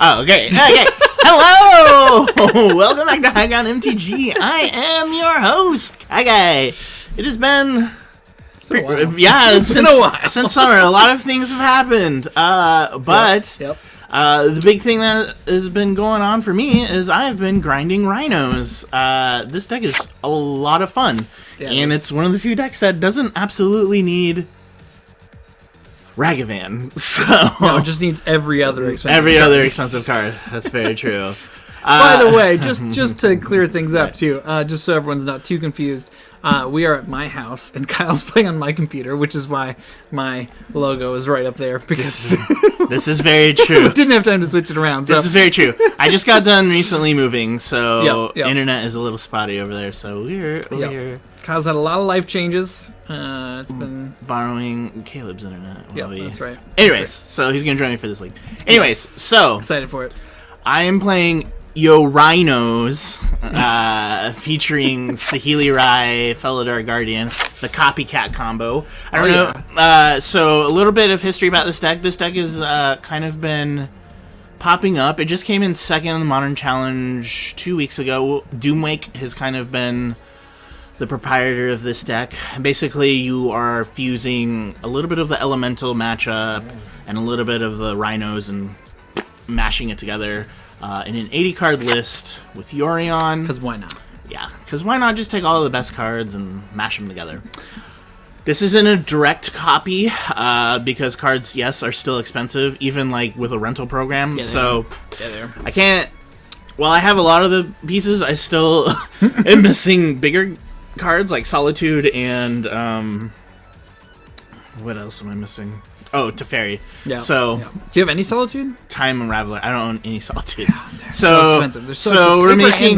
Oh, okay. Okay. Hello! Welcome back to High Ground MTG. I am your host, Cascade. It has been... It's been a while. Yeah, it's been a while. Since summer, a lot of things have happened. The big thing that has been going on for me is I've been grinding Rhinos. This deck is a lot of fun. Yeah, and it's one of the few decks that doesn't absolutely need Ragavan. So no, it just needs every other expensive card. That's very true. By the way, just to clear things up too, just so everyone's not too confused, we are at my house and Kyle's playing on my computer, which is why my logo is right up there because this is very true. Didn't have time to switch it around. So. This is very true. I just got done recently moving, so internet is a little spotty over there. So we're over here. Kyle's had a lot of life changes. It's been borrowing Caleb's internet. Yeah, that's right. Anyways, so he's gonna join me for this league. Anyways, so excited for it. I am playing Yorinos, featuring Saheeli Rai, Felidar Guardian, the copycat combo. I don't know. So a little bit of history about this deck. This deck has kind of been popping up. It just came in second in the Modern Challenge 2 weeks ago. Doomwake has kind of been the proprietor of this deck. Basically, you are fusing a little bit of the Elemental matchup and a little bit of the Rhinos and mashing it together in an 80-card list with Yorion. Because why not? Yeah, because why not just take all of the best cards and mash them together? This isn't a direct copy because cards, yes, are still expensive, even like with a rental program. Yeah, I can't... While I have a lot of the pieces, I still am missing bigger cards like Solitude and what else am I missing? Oh, Teferi. Yeah. So, do you have any Solitude? Time Unraveler. I don't own any Solitudes. They're so expensive. They're so we're making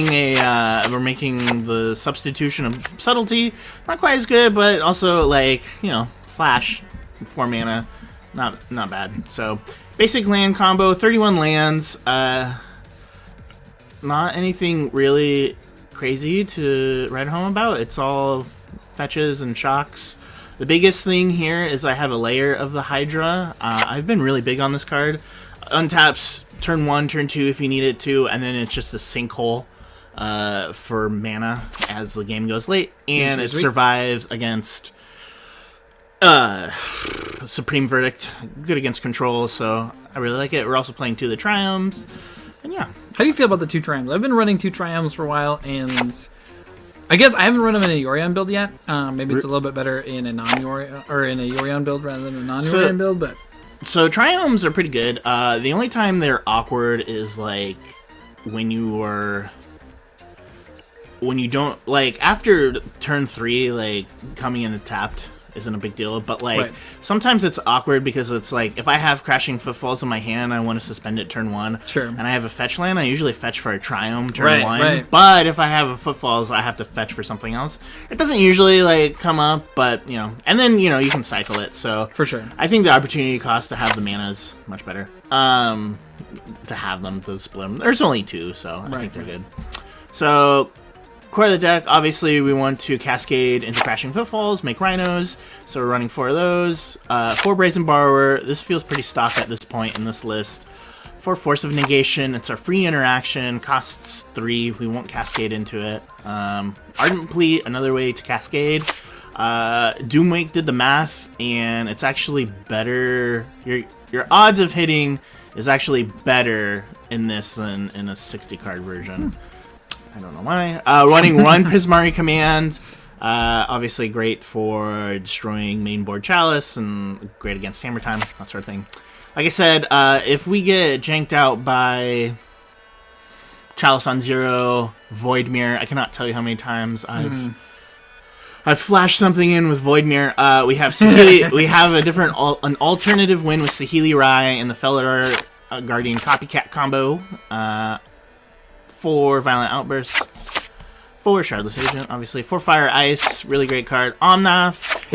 we're making the substitution of Subtlety. Not quite as good, but also like Flash, 4 mana, not bad. So basic land combo, 31 lands. Not anything really crazy to write home about. It's all fetches and shocks. The biggest thing here is I have a layer of the Hydra. I've been really big on this card. Untaps turn 1, turn 2 if you need it to, and then it's just a sinkhole for mana as the game goes late. And it survives against Supreme Verdict. Good against control, so I really like it. We're also playing 2 of the Triumphs. And yeah. How do you feel about the 2 Triumphs? I've been running 2 Triumphs for a while, and I guess I haven't run them in a Yorion build yet. Maybe it's a little bit better in a non-Yorion or in a Yorion build rather than a non-Yorion build. But so Triumphs are pretty good. The only time they're awkward is like when you don't like after turn 3, like coming in tapped isn't a big deal, but like sometimes it's awkward because it's like if I have Crashing Footfalls in my hand, I want to suspend it turn 1. Sure. And I have a fetch land, I usually fetch for a Triumph turn 1. But if I have a Footfalls, I have to fetch for something else. It doesn't usually like come up, but and then you can cycle it. So for sure, I think the opportunity cost to have the mana is much better. To have them to split them. There's only 2, so I think they're good. So core of the deck, obviously we want to Cascade into Crashing Footfalls, make Rhinos, so we're running 4 of those. 4 Brazen Borrower, this feels pretty stock at this point in this list. 4 Force of Negation, it's our free interaction, costs 3, we won't Cascade into it. Ardent Plea, another way to Cascade. Doomwake did the math, and it's actually better, your odds of hitting is actually better in this than in a 60-card version. I don't know why. Running 1 Prismari Command. Obviously great for destroying main board Chalice and great against Hammer Time, that sort of thing. Like I said, if we get janked out by Chalice on 0, Voidmere, I cannot tell you how many times I've flashed something in with Voidmere. We have we have an alternative win with Saheeli Rai and the Felidar Guardian copycat combo. 4 Violent Outbursts, 4 Shardless Agent, obviously, 4 Fire Ice, really great card. Omnath,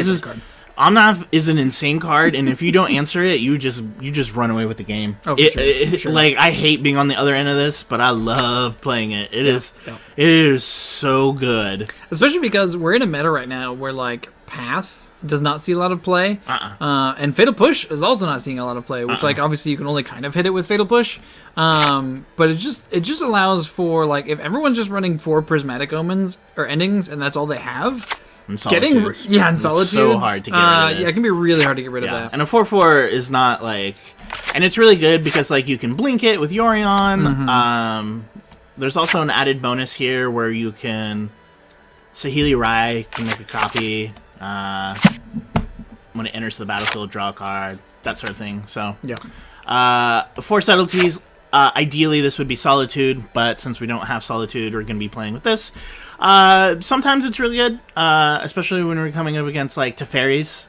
Omnath is an insane card, and if you don't answer it, you just run away with the game. Oh, for sure. Like, I hate being on the other end of this, but I love playing it. It is so good. Especially because we're in a meta right now where like Path does not see a lot of play. And Fatal Push is also not seeing a lot of play, which like obviously you can only kind of hit it with Fatal Push. But it just allows for like if everyone's just running 4 Prismatic Omens or Endings and that's all they have. And Solitudes. And Solitudes. It's so hard to get rid of this. Yeah, it can be really hard to get rid of that. And a 4/4 is not like, and it's really good because like you can blink it with Yorion. There's also an added bonus here where you can Saheeli Rai can make a copy when it enters the battlefield, draw a card, that sort of thing. So yeah, 4 subtleties. Ideally, this would be Solitude, but since we don't have Solitude, we're going to be playing with this. Sometimes it's really good, especially when we're coming up against like Teferis,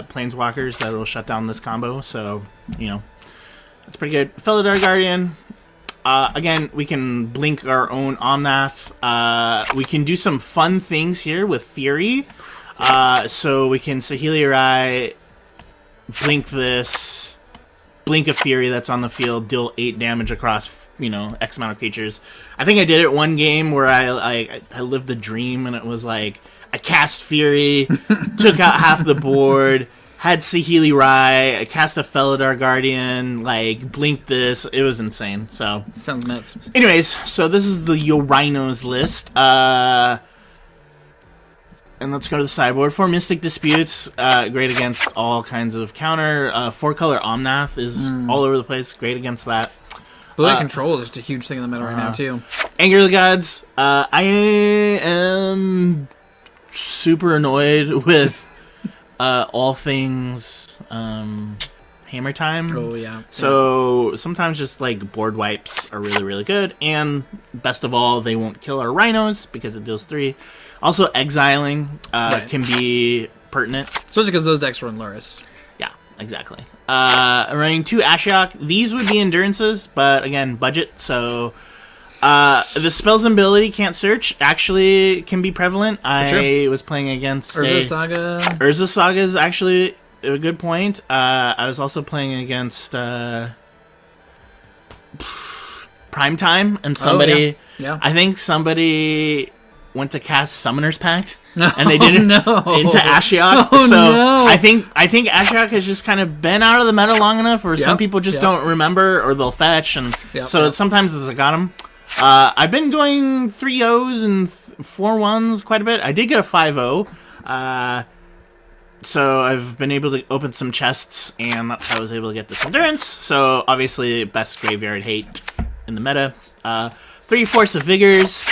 Planeswalkers that will shut down this combo. So, you know, it's pretty good. Felidar Guardian. Again, we can blink our own Omnath. We can do some fun things here with Fury. So we can Saheeli Rai, blink this. Blink a Fury that's on the field, deal 8 damage across, you know, X amount of creatures. I think I did it one game where I lived the dream, and it was like I cast Fury, took out half the board, had Saheeli Rai, I cast a Felidar Guardian, like blinked this. It was insane. So sounds nuts. Anyways, so this is the Rhinos list. And let's go to the sideboard. 4 Mystic Disputes, great against all kinds of counter. 4-color Omnath is all over the place, great against that. Blue control is just a huge thing in the meta right now, too. Anger of the Gods, I am super annoyed with all things Hammer Time. Oh, yeah. So sometimes just like board wipes are really, really good. And best of all, they won't kill our Rhinos because it deals 3. Also, exiling can be pertinent. Especially because those decks run Luris. Yeah, exactly. Running 2 Ashiok. These would be endurances, but again, budget. So the spells and ability can't search actually can be prevalent. I was playing against Urza Saga. Urza Saga is actually a good point. I was also playing against Primetime, and somebody... Yeah. I think somebody went to cast Summoner's Pact, and they did it into Ashiok. I think Ashiok has just kind of been out of the meta long enough, or some people just don't remember, or they'll fetch, and sometimes as I got them. I've been going 3-0s and 4-1s quite a bit. I did get a 5-0, so I've been able to open some chests, and that's how I was able to get this endurance. So obviously, best graveyard hate in the meta. 3 Force of Vigors.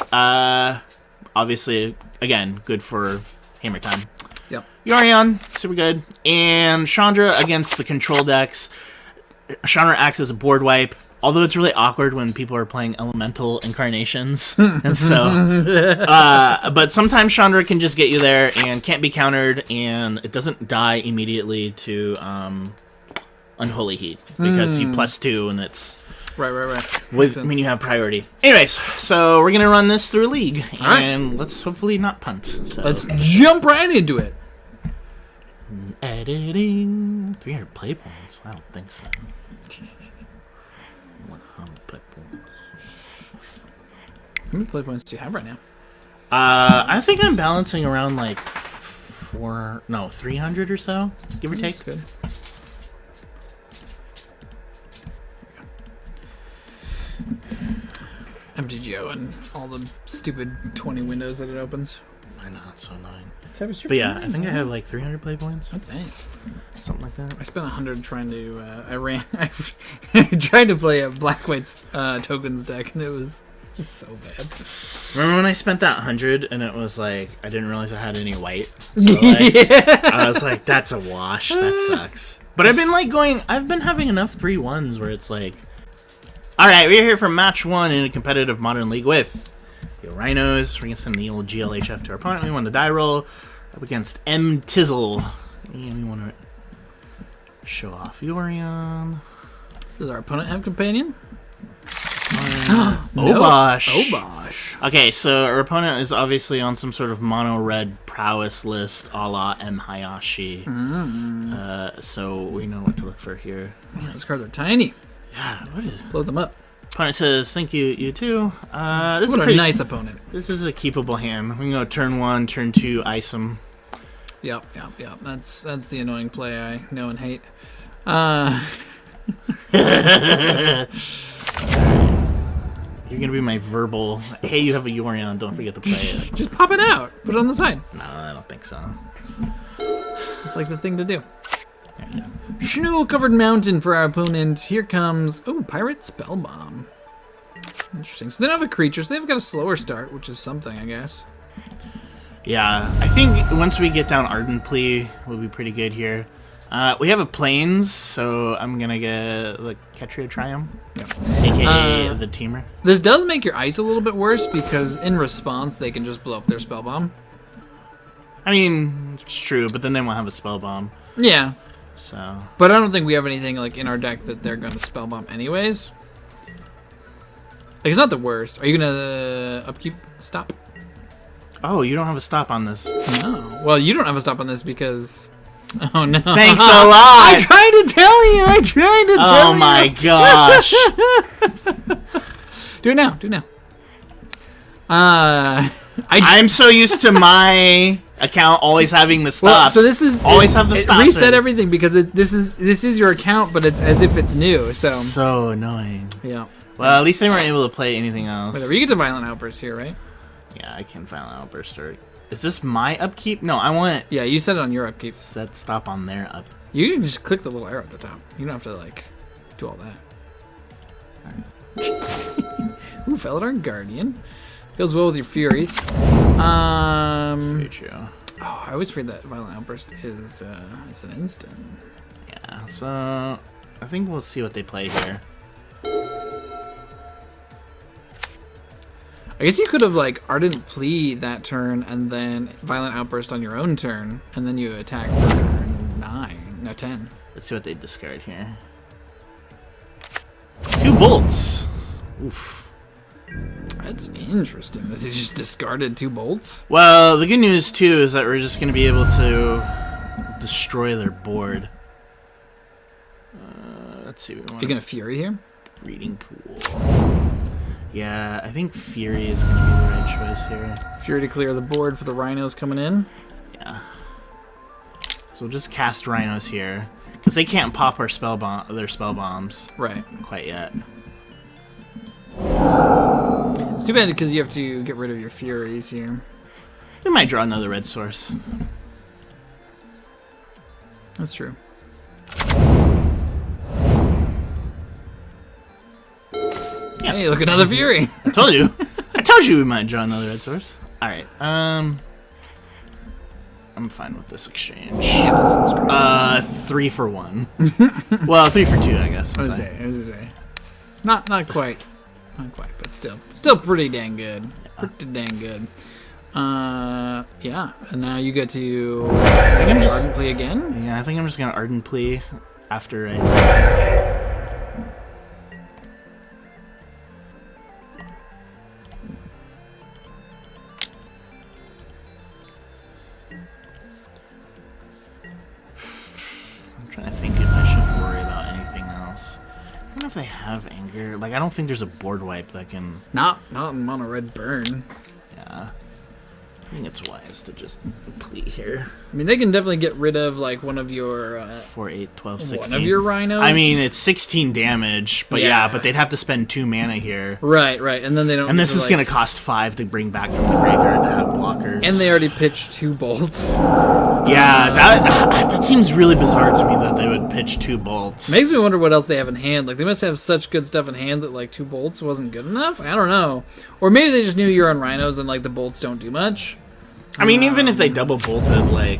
Obviously, again, good for Hammer Time. Yep. Yorion, super good. And Chandra against the control decks. Chandra acts as a board wipe, although it's really awkward when people are playing Elemental Incarnations. And so, but sometimes Chandra can just get you there and can't be countered, and it doesn't die immediately to Unholy Heat, because you +2 and it's... Right. When you have priority. Anyways, so we're going to run this through a league, and let's hopefully not punt. So. Let's jump right into it. Editing. 300 play points? I don't think so. 100 play points. How many play points do you have right now? I think I'm balancing around like 300 or so, give or take. That's good. MTGO and all the stupid 20 windows that it opens. I know, it's so annoying. But yeah, I think I have like 300 play points. That's nice. Something like that. I spent 100 trying to... I tried to play a Black White's tokens deck, and it was just so bad. Remember when I spent that 100 and it was like, I didn't realize I had any white? So like, I was like, that's a wash. That sucks. But I've been having enough 3-1s where it's like, alright, we're here for match 1 in a competitive Modern League with the Rhinos. We're going to send the old GLHF to our opponent. We won the die roll up against M. Tizzle. And we want to show off Yorion. Does our opponent have companion? Obosh. Okay, so our opponent is obviously on some sort of mono-red prowess list a la M. Hayashi. So we know what to look for here. Man, those cards are tiny. Yeah, what is... Blow them up. Opponent says, thank you, you too. This is a nice opponent. This is a keepable hand. We can go turn 1, turn 2, ice him. Yep. That's the annoying play I know and hate. You're gonna be my verbal. Hey, you have a Yorion. Don't forget to play it. Just pop it out. Put it on the side. No, I don't think so. It's like the thing to do. Yeah. Snow-covered mountain for our opponent. Here comes... Oh, Pirate Spellbomb. Interesting. So they don't have a creature, so they've got a slower start, which is something, I guess. Yeah, I think once we get down Ardent Plea, we'll be pretty good here. We have a Plains, so I'm gonna get the Ketria Triumph, aka the Teamer. This does make your ice a little bit worse, because in response, they can just blow up their Spellbomb. I mean, it's true, but then they won't have a Spellbomb. Yeah. So. But I don't think we have anything like in our deck that they're gonna Spellbomb anyways. Like, it's not the worst. Are you gonna upkeep stop? Oh, you don't have a stop on this. No. Well, you don't have a stop on this because... Oh, no. Thanks a lot! I tried to tell you! Oh my gosh! Do it now. I'm so used to my account always having the stops. Well, so this is... Always have the stops. Reset everything because this is your account, but it's as if it's new, So annoying. Yeah. Well, at least they weren't able to play anything else. Whatever. You get to Violent Outburst here, right? Yeah, I can Violent Outburst. Is this my upkeep? No, I want... Yeah, you set it on your upkeep. Set stop on their up. You can just click the little arrow at the top. You don't have to, like, do all that. Ooh, Felidar Guardian. Goes well with your Furies. Very true. Oh, I always feared that Violent Outburst is an instant. Yeah, so I think we'll see what they play here. I guess you could have, like, Ardent Plea that turn and then Violent Outburst on your own turn, and then you attack for 10. Let's see what they discard here. 2 bolts. Oof. That's interesting that they just discarded 2 bolts. Well, the good news, too, is that we're just going to be able to destroy their board. Let's see. Are you going to Fury here? Breeding Pool. Yeah, I think Fury is going to be the right choice here. Fury to clear the board for the Rhinos coming in. Yeah. So we'll just cast Rhinos here. Because they can't pop their spell bombs. Right. Quite yet. It's too bad because you have to get rid of your Furies here. They might draw another red source. That's true. Yeah. Hey, look, another Fury. I told you. I told you we might draw another red source. Alright, I'm fine with this exchange. Yeah, that sounds great. 3 for 1. Well, 3 for 2, I guess. I was gonna say. Not quite. Not quite, but still pretty dang good. Yeah. Pretty dang good. Yeah, and now you get to Ardent Plea again? Yeah, I think I'm just gonna Ardent Plea after I... Trying to think if I should worry about anything else. I don't know if they have anger. Like, I don't think there's a board wipe that can... Not in Mono Red Burn. Yeah. I think it's wise to just complete here. I mean, they can definitely get rid of, like, one of your... 4, 8, 12, 16. One of your Rhinos? I mean, it's 16 damage, but yeah, but they'd have to spend 2 mana here. Right, and then they don't... And this is going to cost 5 to bring back from the graveyard to have blockers. And they already pitched 2 bolts. Yeah, that seems really bizarre to me that they would pitch 2 bolts. Makes me wonder what else they have in hand. Like, they must have such good stuff in hand that, like, 2 bolts wasn't good enough? I don't know. Or maybe they just knew you're on Rhinos and, like, the bolts don't do much. I mean, even if they double bolted, like,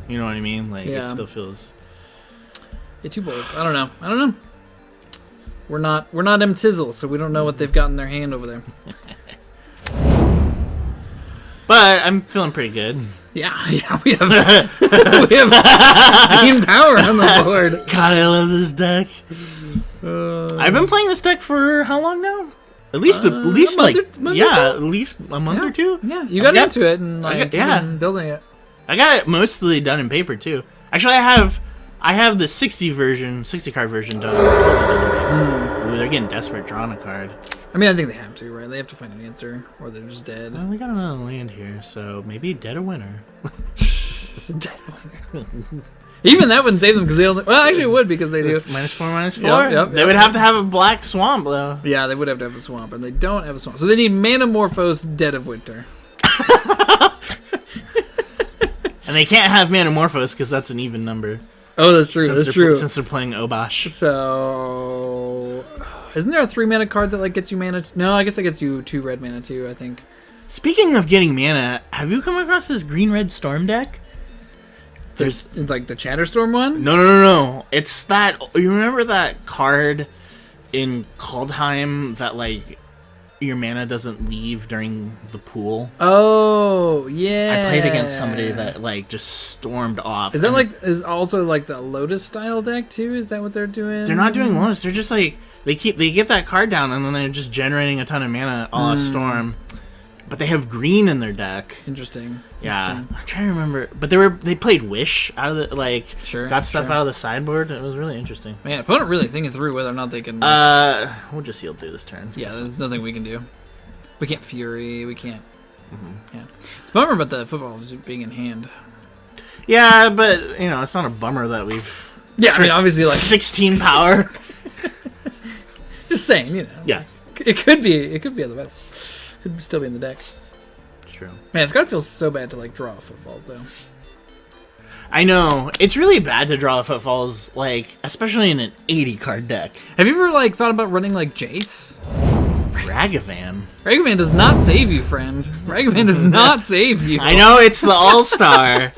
you know what I mean? Like, yeah. It still feels... Yeah, 2 bolts. I don't know. We're not M-Tizzle, so we don't know what they've got in their hand over there. But I'm feeling pretty good. Yeah, we have 16 power on the board. God, I love this deck. I've been playing this deck for how long now? At least a month at least a month or 2. Yeah, you got into it and been building it. I got it mostly done in paper too. Actually, I have the 60 card version done. Ooh, they're getting desperate drawing a card. I mean, I think they have to, right? They have to find an answer, or they're just dead. Well, we got another land here, so maybe dead or winner. Dead of Winter. Even that wouldn't save them because they only. Well, actually, it would because they do. -4/-4. Yep, They would have to have a black swamp though. Yeah, they would have to have a swamp, and they don't have a swamp, so they need Manamorphose Dead of Winter. And they can't have Manamorphose because that's an even number. Oh, that's true. That's true. Since they're playing Obosh. So, isn't there a 3-mana card that like gets you mana? No, I guess that gets you 2 red mana too. I think. Speaking of getting mana, have you come across this green-red storm deck? There's like the Chatterstorm one. No. It's that. You remember that card in Kaldheim that like your mana doesn't leave during the pool? Oh yeah. I played against somebody that like just stormed off. Is that like is also like the Lotus style deck too? Is that what they're doing? They're not doing Lotus. They're just like they get that card down and then they're just generating a ton of mana a la Storm. But they have green in their deck. Interesting. Yeah, I'm trying to remember. But they played Wish out of the got stuff out of the sideboard. It was really interesting. Man, opponent really thinking through whether or not they can. We'll just yield through this turn. Yeah, there's nothing we can do. We can't Fury. We can't. Yeah, it's a bummer about the football just being in hand. Yeah, but it's not a bummer that we've. Yeah, I mean obviously like 16 power. Just saying, Yeah, it could be on the battlefield. Could still be in the deck. True. Man, it's gotta feel so bad to like draw footfalls though. I know. It's really bad to draw footfalls, like especially in an 80 card deck. Have you ever like thought about running like Jace? Ragavan. Ragavan does not save you, friend. Ragavan does not save you. I know it's the all-star.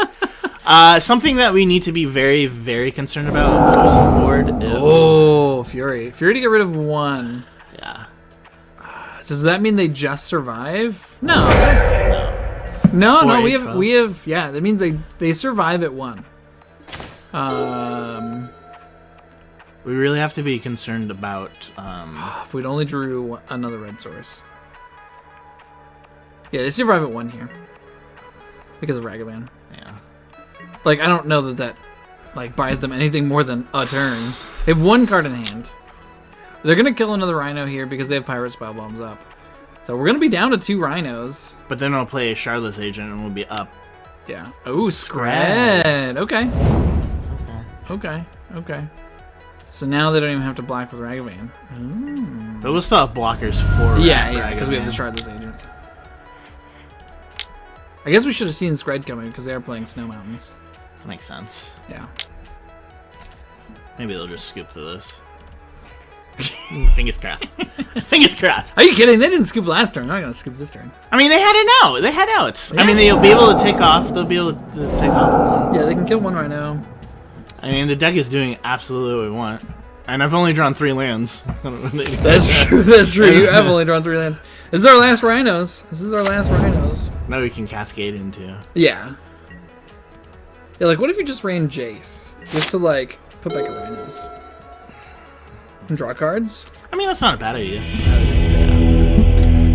Something that we need to be very, very concerned about post board. Oh, Fury. Fury to get rid of 1. Yeah. Does that mean they just survive? No. No, we have yeah, that means they survive at 1. We really have to be concerned about if we'd only drew another red source. Yeah, they survive at 1 here. Because of Ragavan. Yeah. Like I don't know that like buys them anything more than a turn. They have 1 card in hand. They're going to kill another Rhino here because they have Pirate Spell Bombs up. So we're going to be down to 2 Rhinos. But then I'll play a Shardless Agent and we'll be up. Yeah. Oh, Scred. Okay. So now they don't even have to black with Ragavan. Ooh. But we'll still have blockers for Yeah, because we have the Shardless Agent. I guess we should have seen Scred coming because they are playing Snow Mountains. That makes sense. Yeah. Maybe they'll just scoop to this. Fingers crossed. Fingers crossed. Are you kidding? They didn't scoop last turn. They're not going to scoop this turn. I mean, they had an out. They had outs. Yeah. I mean, they'll be able to take off. They'll be able to take off. Yeah, they can kill 1 Rhino. I mean, the deck is doing absolutely what we want. And I've only drawn 3 lands. That's true. That's true. You have only drawn 3 lands. This is our last Rhinos. Now we can Cascade into. Yeah. Yeah, like, what if you just ran Jace? Just to, like, put back a Rhinos. And draw cards? I mean, that's not a bad idea.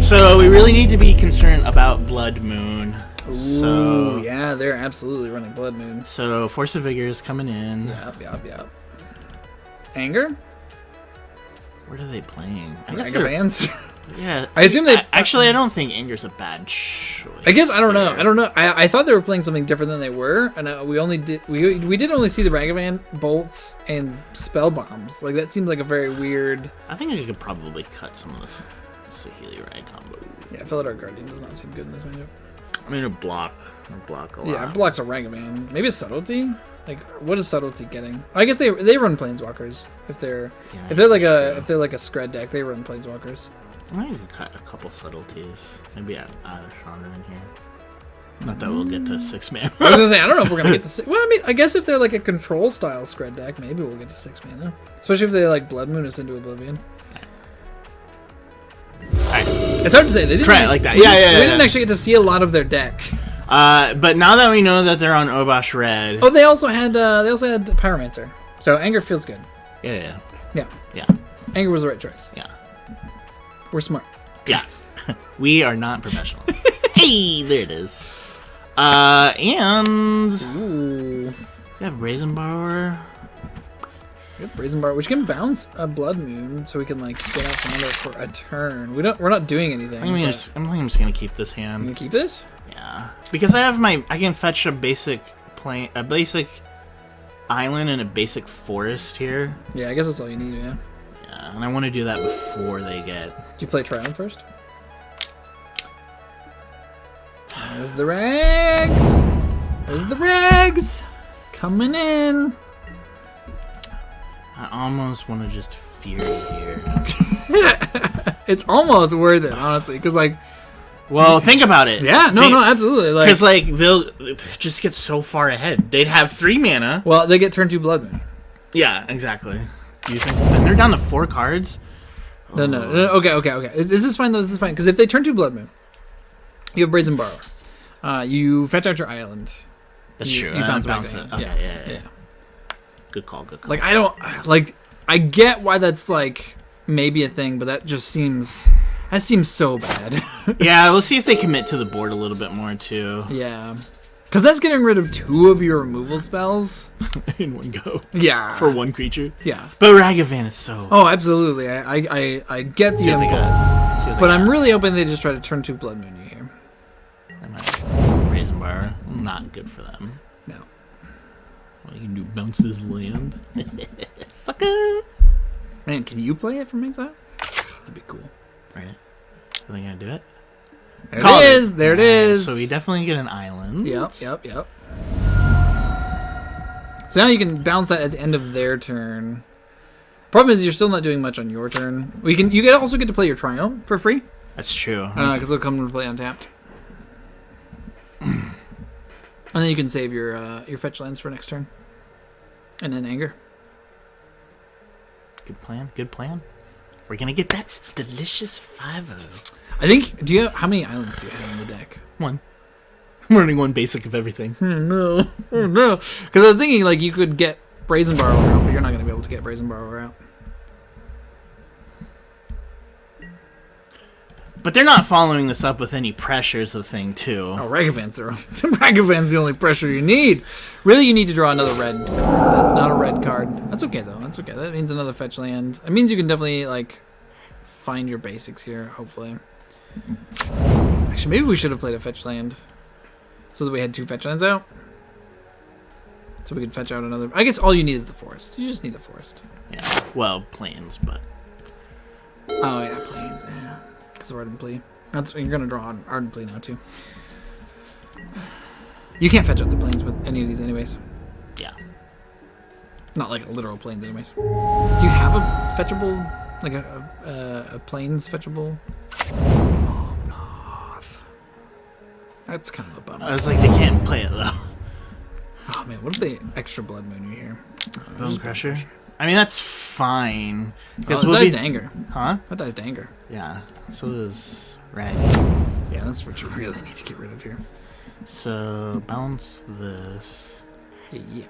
So we really need to be concerned about Blood Moon. Ooh, so yeah, they're absolutely running Blood Moon. So Force of Vigor is coming in. Yep. Anger? What are they playing? I guess Ragavans. Yeah. I assume they... Actually, I don't think Anger's a bad choice. I guess, I don't know. I thought they were playing something different than they were, and we did only see the Ragavan bolts and spell bombs. Like, that seems like a very weird... I think I could probably cut some of this Saheeli Rag combo. Yeah, Felidar Guardian does not seem good in this matchup. I mean, it block a lot. Yeah, it blocks a Ragavan. Maybe a Subtlety? Like, what is Subtlety getting? I guess they run Planeswalkers. If they're like a Scred deck, they run Planeswalkers. I might cut a couple Subtleties. Maybe add a Chandra in here. Not that we'll get to 6 mana. I was gonna say, I don't know if we're gonna get to 6. Well, I mean, I guess if they're like a control style Scred deck, maybe we'll get to 6 mana. Especially if they like Blood Moon us into Oblivion. Alright. It's hard to say. They didn't try it like that. We didn't actually get to see a lot of their deck. But now that we know that they're on Obosh Red. Oh, they also had Pyromancer. So Anger feels good. Yeah. Anger was the right choice. Yeah. We're smart. Yeah. We are not professionals. Hey, there it is. And ooh. We have Brazen Borrower. We have Brazen Borrower, which can bounce a Blood Moon, so we can like get out from under for a turn. We're not doing anything. I'm just gonna keep this hand. You gonna keep this? Yeah. Because I can fetch a basic a basic island and a basic forest here. Yeah, I guess that's all you need, yeah. Yeah, and I want to do that before they get... Do you play Triumph first? There's the regs! There's the regs! Coming in! I almost want to just Fury here. It's almost worth it, honestly, because, like... Well, think about it. Yeah, no, absolutely. Because, like, they'll just get so far ahead. They'd have 3 mana. Well, they get turn 2 Blood Moon. Yeah, exactly. Do you think... And they're down to 4 cards? No. Okay. This is fine, though. This is fine. Because if they turn 2 Blood Moon, you have Brazen Borrower. You fetch out your island. That's true. You bounce it. Okay, yeah. Good call. Like, I don't... Like, I get why that's, like, maybe a thing, but that just seems... That seems so bad. Yeah, we'll see if they commit to the board a little bit more, too. Yeah. Because that's getting rid of 2 of your removal spells. In one go. Yeah. For 1 creature. Yeah. But Ragavan is so... Oh, absolutely. I get the impulse. But I'm really hoping they just try to turn 2 Blood Moon you here. Brazen Bar, not good for them. No. What you can do, bounce this land? Sucker! Man, can you play it from exile? That'd be cool. Right. Are they gonna do it? There it is. There it is. So we definitely get an island. Yep. So now you can bounce that at the end of their turn. Problem is you're still not doing much on your turn. You also get to play your Triumph for free. That's true. Because they'll come to play untapped. And then you can save your fetch lands for next turn. And then Anger. Good plan. We're gonna get that delicious 5-0. I think. How many islands do you have in the deck? 1. I'm running 1 basic of everything. Oh no! Because I was thinking like you could get Brazen Borrower out, but you're not gonna be able to get Brazen Borrower out. But they're not following this up with any pressures of the thing too. Oh, Ragavan's Ragavan's the only pressure you need. Really, you need to draw another red card. That's not a red card. That's okay though. That's okay. That means another fetch land. It means you can definitely like find your basics here. Hopefully. Actually, maybe we should have played a fetch land, so that we had 2 fetch lands out. So we could fetch out another. I guess all you need is the forest. You just need the forest. Yeah. Well, plains, but. Oh yeah, plains. Yeah. Because of Ardent Plea. You're gonna draw Ardent Plea now too. You can't fetch out the plains with any of these anyways. Yeah. Not like a literal plains anyways. Do you have a fetchable, like a plains fetchable? Oh no. That's kind of a bummer. I was like, they can't play it though. Oh man, what if they extra Blood Moon you here? Bone Crusher? I mean, that's fine. Because it dies to Anger. Huh? That dies to Anger. Yeah. So does Rag. Yeah, that's what you really need to get rid of here. So bounce this. Yeah.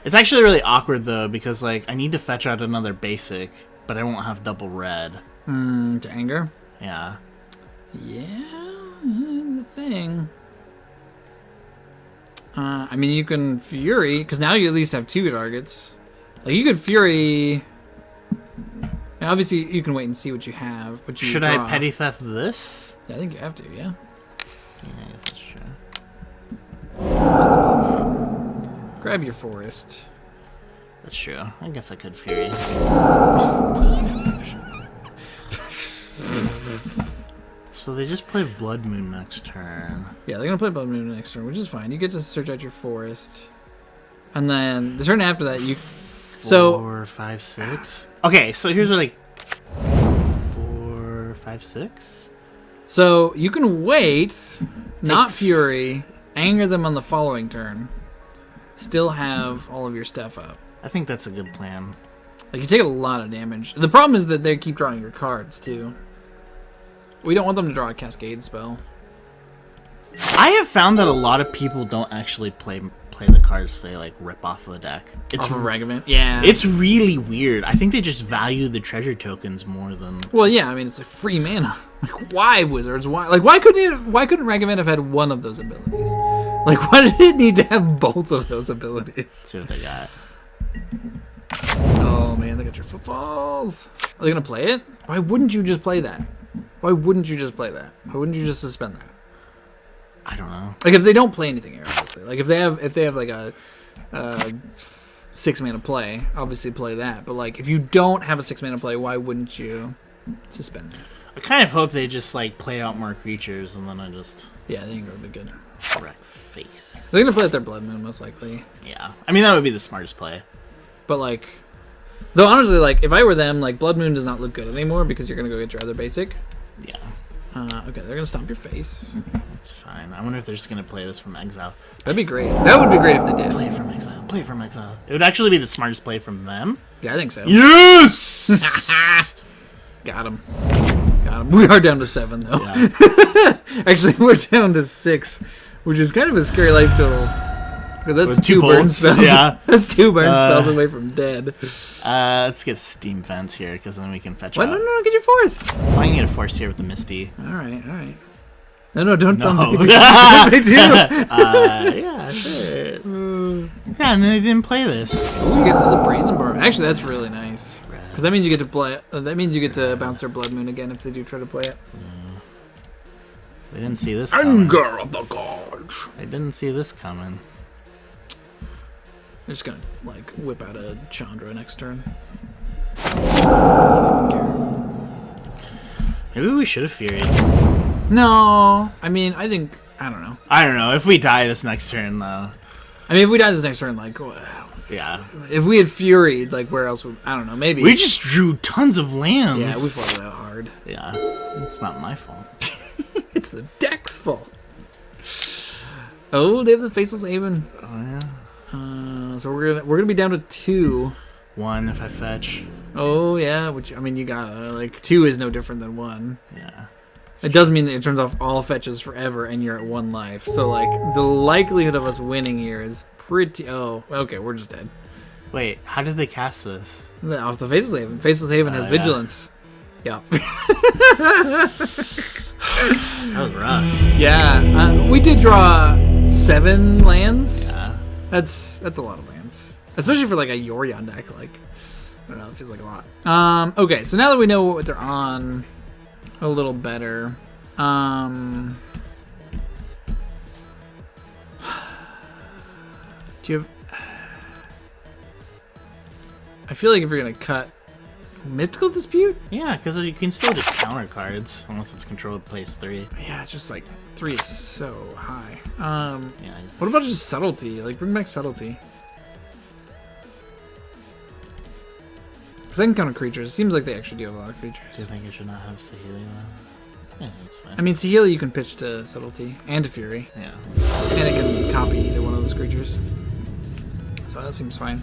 It's actually really awkward though, because like I need to fetch out another basic, but I won't have double red. To Anger? Yeah. Yeah, that's the thing. I mean, you can Fury, because now you at least have 2 targets. Like, you could Fury... Now, obviously, you can wait and see what you have. Should I Petty Theft this? Yeah, I think you have to, yeah. Yeah, I guess that's true. Grab your forest. That's true. I guess I could Fury. So they just play Blood Moon next turn. Yeah, they're going to play Blood Moon next turn, which is fine. You get to search out your forest. And then the turn after that, you... 4, 5, 6. Okay, so here's what 4, 5, 6. So you can wait, not Fury, Anger them on the following turn. Still have all of your stuff up. I think that's a good plan. Like, you take a lot of damage. The problem is that they keep drawing your cards, too. We don't want them to draw a Cascade spell. I have found that a lot of people don't actually play the cards they like rip off the deck. It's off of Ragavan. Yeah. It's really weird. I think they just value the treasure tokens more than. Well, yeah. I mean, it's a free mana. Like, why Wizards? Why? Like, why couldn't Ragavan have had one of those abilities? Like, why did it need to have both of those abilities? Let's see what they got. Oh man, they got your footfalls. Are they gonna play it? Why wouldn't you just play that? Why wouldn't you just play that? Why wouldn't you just suspend that? I don't know. Like if they don't play anything here, obviously. Like if they have like a 6 mana play, obviously play that. But like if you don't have a 6 mana play, why wouldn't you suspend that? I kind of hope they just like play out more creatures, and then I just Yeah, they ain't gonna be good. wreck face. They're gonna play at their Blood Moon most likely. Yeah, I mean that would be the smartest play. But like, though honestly, like if I were them, like Blood Moon does not look good anymore because you're gonna go get your other basic. Yeah. Okay, they're gonna stomp your face. It's fine. I wonder if they're just gonna play this from exile. That'd be great. That would be great if they did. Play it from exile. Play it from exile. It would actually be the smartest play from them. Yeah, I think so. Yes. Got him. Got him. We are down to 7 though. Yeah. Actually, we're down to 6, which is kind of a scary life total. Because that's With 2 burn bolts, spells. yeah. That's 2 burn spells away from dead. Let's get Steam Fence here, because then we can fetch Why out. no, get your forest. I can get a force here with the Misty. Alright. No, don't No. bump me too. Yeah, sure. Yeah, and then they didn't play this. You get another Brazen Bar. Actually, that's really nice. Because that means you get to play. That means you get to bounce their Blood Moon again if they do try to play it. They didn't see this coming. Anger of the Gods. They didn't see this coming. They're just gonna like whip out a Chandra next turn. I don't even Maybe we should have Fury. care. No, I mean I think I don't know. I don't know. If we die this next turn, though. I mean if we die this next turn, like Yeah. if we had Fury, like where else would I don't know? Maybe We just drew tons of lands. yeah we flooded out hard. Yeah. It's not my fault. It's the deck's fault. Oh, they have the Faceless Haven. Oh, yeah. So we're gonna be down to 2. 1 if I fetch. Oh yeah, which I mean you gotta like 2 is no different than 1. Yeah. It does mean that it turns off all fetches forever and you're at 1 life. So like the likelihood of us winning here is pretty. Oh, okay, we're just dead. Wait, how did they cast this? Off the Faceless Haven. Faceless Haven has yeah. vigilance. Yeah. That was rough. Yeah. We did draw 7 lands. Yeah. That's a lot of lands, especially for like a Yorion deck. Like I don't know, it feels like a lot. Okay, so now that we know what they're on a little better, do you have? I feel like if you're gonna cut Mystical Dispute, Yeah, because you can still just counter cards unless it's controlled place 3. yeah, it's just like 3 is so high. Yeah. What about just Subtlety? Like bring back Subtlety. Because I can counter creatures. It seems like they actually do have a lot of Do you creatures. think I should not have Saheeli then? Yeah, that's fine. I mean, Saheeli you can pitch to Subtlety and to Fury. Yeah. And it can copy either one of those creatures. So that seems fine.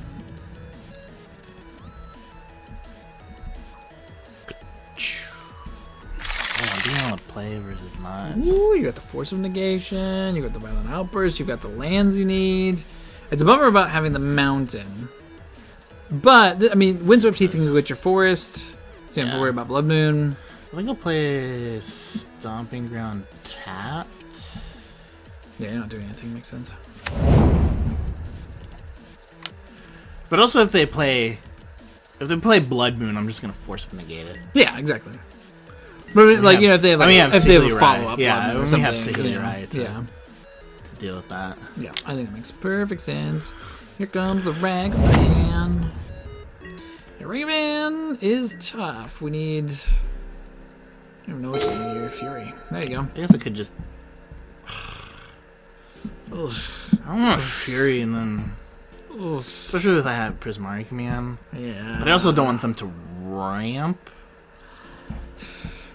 Oh, being able to play versus not. Ooh, you got the Force of Negation, you got the Violent Outburst, you've got the lands you need. It's a bummer about having the Mountain. But, I mean, Windswept Heath can go get your Forest. You don't have to worry about Blood Moon. I think I'll play Stomping Ground tapped. Yeah, you're not doing anything, makes sense. But also if they play Blood Moon, I'm just gonna force them to negate it. Yeah, exactly. But like you know, if they have like, if they have a follow up, yeah, or we something, have Saheeli Rai to yeah, deal with that. yeah, I think that makes perfect sense. Here comes the Ragavan. The Ragavan is tough. We need. I don't know what's in your Fury. There you go. I guess I could just. I don't want Fury and then. Especially if I have Prismari Command. Yeah. But I also don't want them to ramp.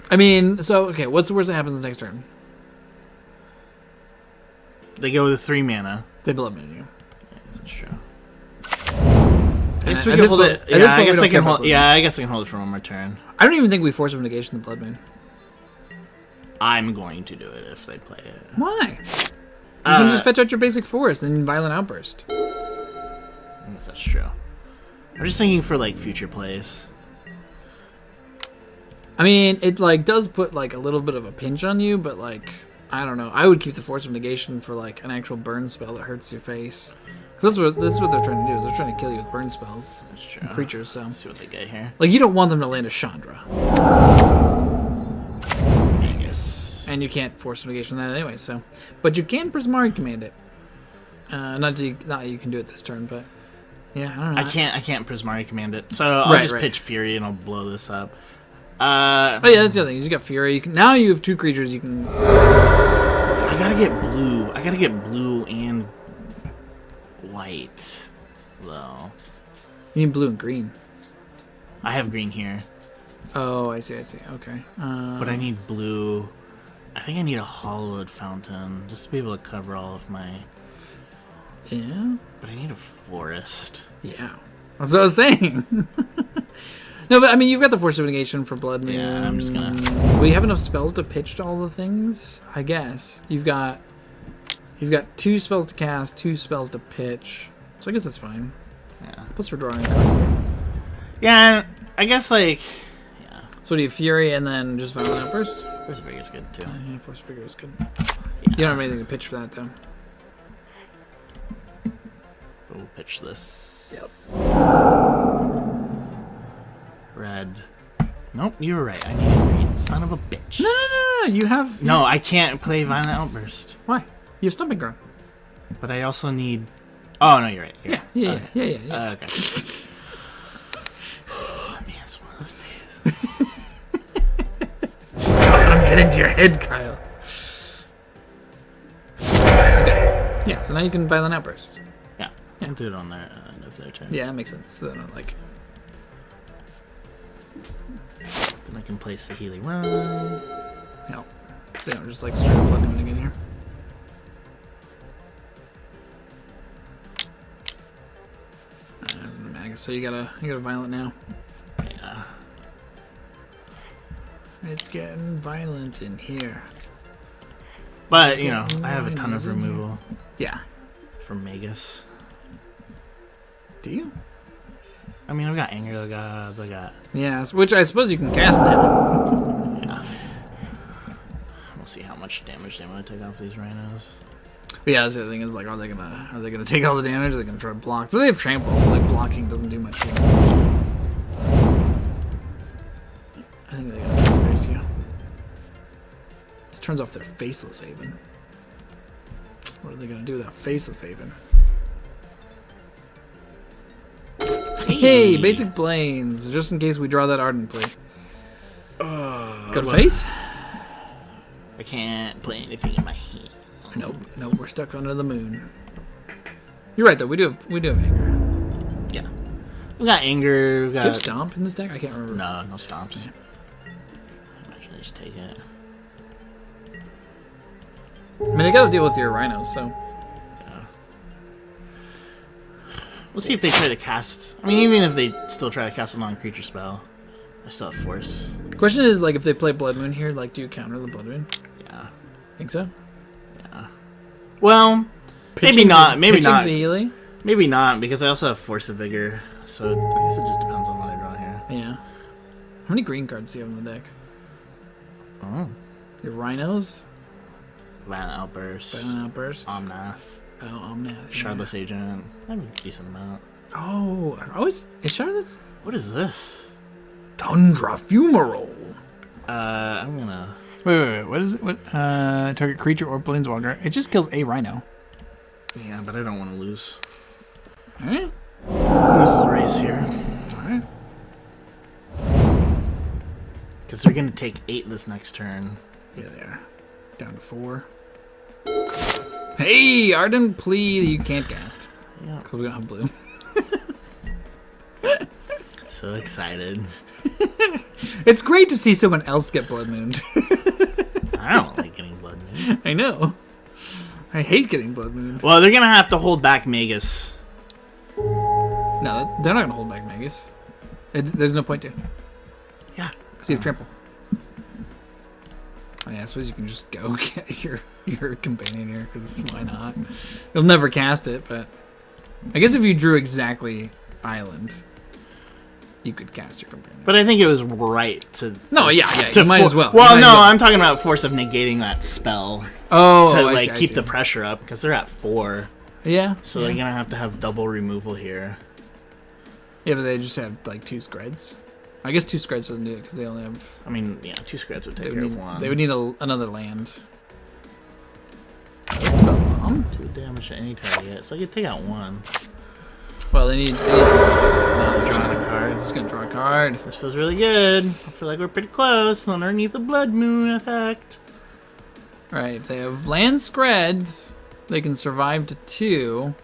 I mean, so okay. What's the worst that happens next turn? They go with 3 mana. They Blood Moon you. Yeah, that's true. I guess we can hold it. Yeah, I guess I can hold. Yeah, I guess I can hold it for one more turn. I don't even think we force of negation the Blood Moon. I'm going to do it if they play it. Why? You can just fetch out your basic forest and Violent Outburst. I guess that's true. I'm just thinking for like future plays. I mean, it like does put like a little bit of a pinch on you, but like I don't know. I would keep the Force of Negation for like an actual burn spell that hurts your face. That's what they're trying to do. Is they're trying to kill you with burn spells, That's true. creatures. So Let's see what they get here. like you don't want them to land a Chandra. I guess. and you can't force negation that anyway. So, but you can Prismari command it. Not you can do it this turn, but yeah, I don't know. I can't Prismari command it, so I'll just pitch Fury and I'll blow this up. Oh yeah, that's the other thing. You got Fury. Now you have 2 creatures. You can. I gotta get blue. I gotta get blue and white, though. You need blue and green. I have green here. Oh, I see. Okay. But I need blue. I think I need a hollowed fountain just to be able to cover all of my. Yeah. But I need a forest. Yeah. That's what I was saying. No, but I mean, you've got the Force of Negation for Blood Moon. Yeah, I'm just gonna. Well, you have enough spells to pitch to all the things, I guess. You've got 2 spells to cast, 2 spells to pitch. So I guess that's fine. Yeah. Plus we're drawing a card. Yeah, I guess like. Yeah. So do you Fury and then just Violent Outburst? Force Vigor is good too. Yeah, Force Vigor is good. Yeah. You don't have anything to pitch for that though. But we'll pitch this. Yep. Red. Nope, you were right. I need a green. Son of a bitch. No. You have. No, I can't play Violent Outburst. Why? You have Stomping Ground. But I also need. Oh no, you're right. Yeah. Okay. Okay. Oh, man, it's one of those days. I'm getting to your head, Kyle. Okay. Yeah. So now you can Violent Outburst. Yeah. I'll do it on their turn. Yeah, that makes sense. So I don't like. Then I can place the Healy Run. No. They don't just like straight up Blood Moon again here. So you gotta Violent now. Yeah. It's getting violent in here. But, you know, I have a ton of removal Yeah. from Magus. Do you? I mean, I've got Anger, I got... Yeah, which I suppose you can cast now. Yeah. We'll see how much damage they want to take off these Rhinos. But yeah, that's the other thing is like, are they gonna take all the damage? Are they gonna try to block? But they have trample, so like blocking doesn't do much. I think they gotta try to race you. This turns off their Faceless Haven. What are they gonna do with that Faceless Haven? Hey, basic planes, just in case we draw that Ardent Plea. Go to face? I can't play anything in my hand. Nope, we're stuck under the moon. You're right though, we do have anger. Yeah. We got Anger, we got... Do you have Stomp in this deck? I can't remember. No Stomps. Yeah. I should just take it. I mean, they gotta deal with your Rhinos, so... We'll see if they try to cast... I mean, even if they still try to cast a non-creature spell, I still have Force. Question is, like, if they play Blood Moon here, like, do you counter the Blood Moon? Yeah. Think so? Yeah. Well, maybe not. Maybe not. Healy? Maybe not, because I also have Force of Vigor, so I guess it just depends on what I draw here. Yeah. How many green cards do you have in the deck? Oh. Your Rhinos? Violent Outburst. Omnath. Oh, Omnath. Shardless Agent. I have a decent amount. Oh, is Shardless? What is this? Tundra Fumarole. I'm gonna... Wait. What is it? What? Target creature or planeswalker. It just kills a Rhino. Yeah, but I don't want to lose. Alright. Lose the race here. Alright. Because they're gonna take 8 this next turn. Yeah, they are. Down to 4. Hey, Ardent Plea you can't cast. Yeah. Because we don't have blue. So excited. It's great to see someone else get Blood Mooned. I don't like getting Blood Moon. I know. I hate getting Blood Mooned. Well, they're gonna have to hold back Magus. No, they're not going to hold back Magus. There's no point to. Yeah. Because you have Trample. Oh, yeah, I suppose you can just go get your companion here, because why not? You'll never cast it, but... I guess if you drew exactly Island, you could cast your companion. But I think it was right to... No, yeah, you might as well. Well, no, I'm talking about Force of negating that spell. Oh, to, I keep see. the pressure up, because they're at 4. Yeah. So they're gonna have to have double removal here. Yeah, but they just have, like, 2 Screds. I guess 2 Screds doesn't do it because they only have. I mean, yeah, 2 Screds would take care Need, of 1. they would need another land. Spell bomb. 2 damage to any target, so I could take out 1. Well, they need. No, they're Drawing a card. Just gonna draw a card. This feels really good. I feel like we're pretty close underneath the Blood Moon effect. All right, if they have land Scred, they can survive to 2.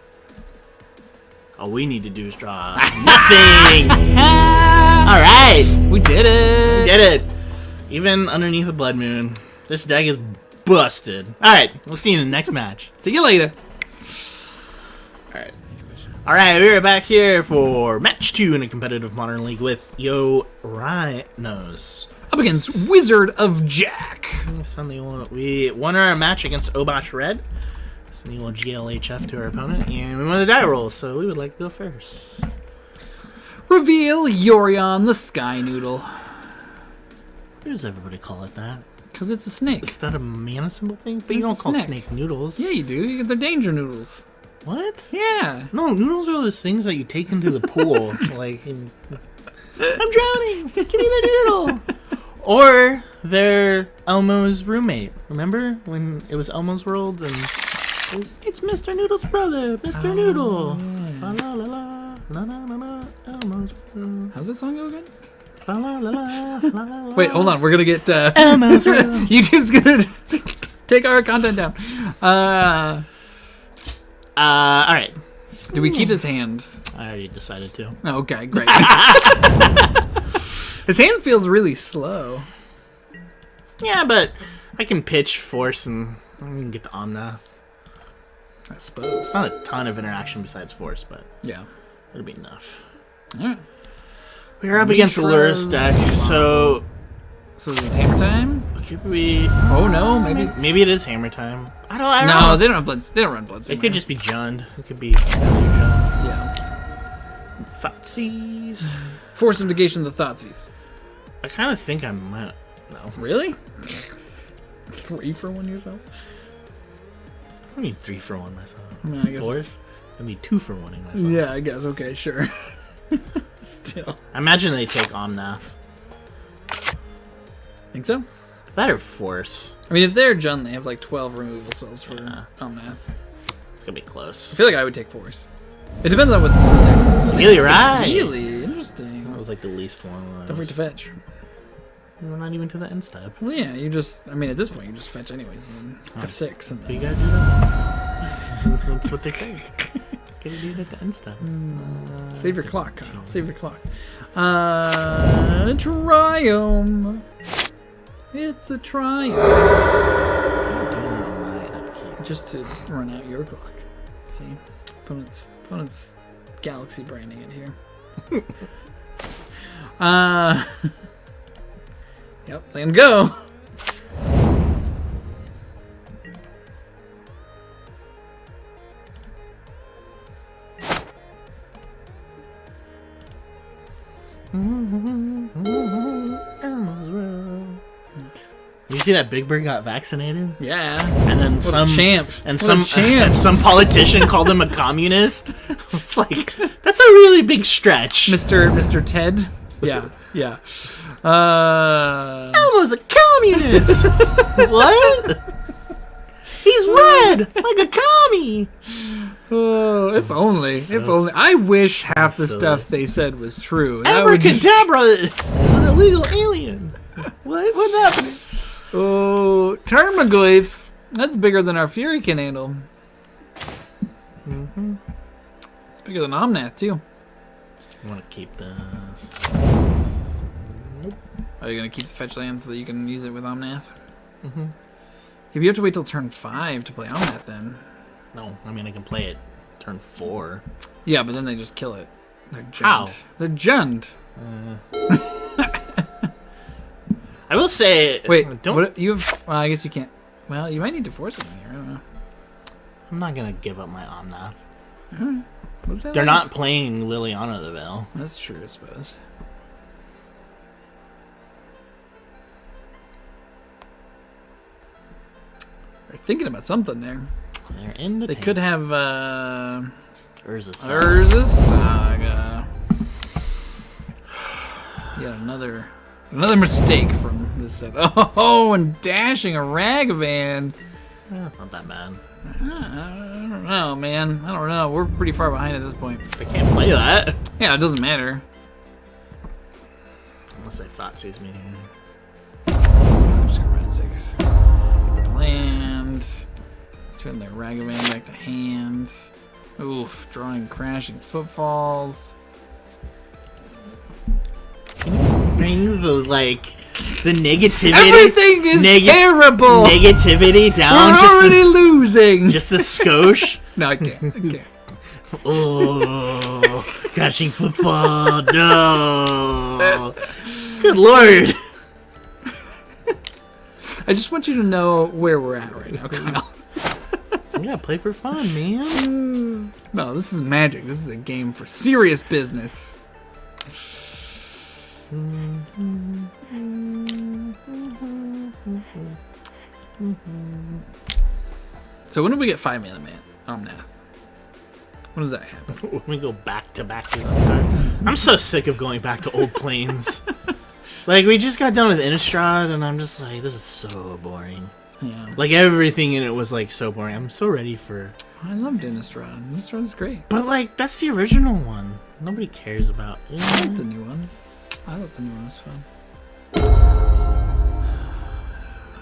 All we need to do is draw nothing. All right, We did it. we did it. Even underneath the Blood Moon, this deck is busted. All right, we'll see you in the next match. See you later. All right, we're back here for match 2 in a competitive Modern League with Rhinos. Up against Wizard of Jack. We won our match against Obosh Red. Sending a little GLHF to our opponent, and we won the die roll, so we would like to go first. Reveal Yorion the Sky Noodle. Why does everybody call it that? Because it's a snake. Is that a mana symbol thing? But you It's don't a call snake. snake noodles. Yeah, you do. They're danger noodles. What? Yeah. No, noodles are those things that you take into the pool. Like, I'm drowning. Give me the noodle. Or they're Elmo's roommate. Remember when it was Elmo's world and it's Mr. Noodle's brother, Mr. Noodle. Yeah. La la la la la la la. Elmo's world. How's that song go again? La la la la la la. Wait, hold on. We're gonna get Elmo's world. YouTube's gonna take our content down. All right. Do we keep his hand? I already decided to. Oh, okay, great. His hand feels really slow. Yeah, but I can pitch, force, and I can get the Omnath. I suppose. Not a ton of interaction besides force, but Yeah. it'll be enough. All right. We're up against the Lurus deck, so So is it hammer time? could we? Oh no, maybe it's... Maybe it is hammer time. I don't No, know. they don't have blood. They don't run blood. It could just be Jund. It could be Jund. Yeah. Fotsies. Force of negation of the Thoughtseize. I kind of think I might. No. Really? 3 for 1 yourself? I need 3 for 1 myself. I mean, I guess. Force. I need 2 for 1ing myself. Yeah, I guess. Okay, sure. Still. I imagine they take Omnath. Think so? That or force. I mean, if they're Jun, they have like 12 removal spells for Omnath. It's gonna be close. I feel like I would take Force. It depends on what the deck is. Really right. Really interesting. That was like the least one. Don't forget to fetch. We're not even to the end step. Well, yeah, you just... I mean, at this point, you just fetch anyways, and then F6. And You then... gotta do that. That's what they say. Gotta do it at the end step. Save your clock, Kyle. Save your clock. Triumph. It's a triumph. Just to run out your clock. See? Opponent's galaxy branding it here. Yep, land go. You see that Big Bird got vaccinated? Yeah. And then What some a champ. And What a some champ. some politician called him a communist. It's like that's a really big stretch. Mr. Ted. Yeah. Yeah. Elmo's a communist. What? He's red like a commie. Oh, if only. So If only. I wish half the silly. stuff they said was true. That would just... Abracadabra is an illegal alien. What's happening? Oh, Termaglyph. That's bigger than our Fury can handle. Mm-hmm. It's bigger than Omnath, too. I want to keep this. Are you going to keep the fetch land so that you can use it with Omnath? Mm-hmm. Yeah, you have to wait till turn 5 to play Omnath then. No, I mean I can play it turn 4. Yeah, but then they just kill it. They're Jund. How? They're Jund. I will say. Wait, don't. what, you have... Well, I guess you can't... Well, you might need to force it in here. I don't know. I'm not gonna give up my Omnath. What is that They're like? not playing Liliana the Veil. That's true, I suppose. They're thinking about something there. They're in the. They could have Urza. Urza Saga. Yeah, another mistake from this set. Oh, and dashing a Ragavan. That's not that bad. I don't know, man. I don't know. We're pretty far behind at this point. I can't play that. Yeah, it doesn't matter. Unless I thought sees me here. I'm just gonna run 6. Land. Turn their Ragavan back to hand. Oof, drawing crashing footfalls. Can you bring the negativity? Everything is terrible. Negativity down. We're already losing. Just a skosh. No, I can't. Oh, crashing football. No. Good lord. I just want you to know where we're at right now, Kyle. Yeah, play for fun, man. No, this is Magic. This is a game for serious business. So when do we get 5 mana man? Omnath. When does that happen? When we go back to back to the card. I'm so sick of going back to old planes. Like, we just got done with Innistrad, and I'm just like, this is so boring. Yeah. Like, everything in it was, like, so boring. I'm so ready for... I loved Innistrad. Innistrad's great. But, like, that's the original one. Nobody cares about it. I like the new one. I thought the new one was fun.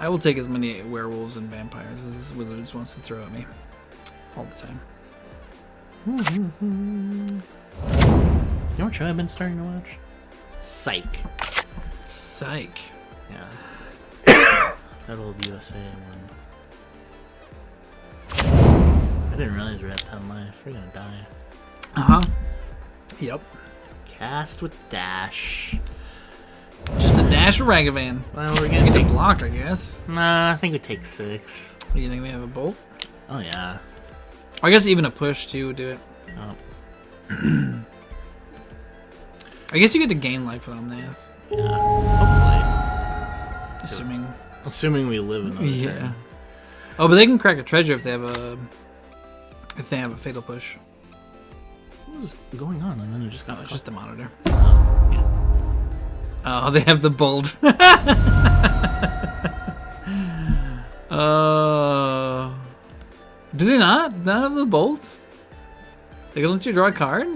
I will take as many werewolves and vampires as this Wizards wants to throw at me. All the time. You know what show I've been starting to watch? Psych. Psych. Yeah. That old USA one. I didn't realize we were at 10 life. We're gonna die. Uh-huh. Yep. Cast with dash. Just a dash of Ragavan. Well, we're You gonna get to take... block, I guess. Nah, I think we take 6. You think they have a bolt? Oh, yeah. I guess even a push, too, would do it. Oh. I guess you get to gain life with Omnath. Yeah. Hopefully. Assuming we live in those. Yeah. Oh, but they can crack a treasure if they have a fatal push. What was going on? And then it just got... Oh, it's just the monitor. Yeah. Oh, they have the bolt. Oh. Do they not? Do they not have the bolt? They gonna let you draw a card?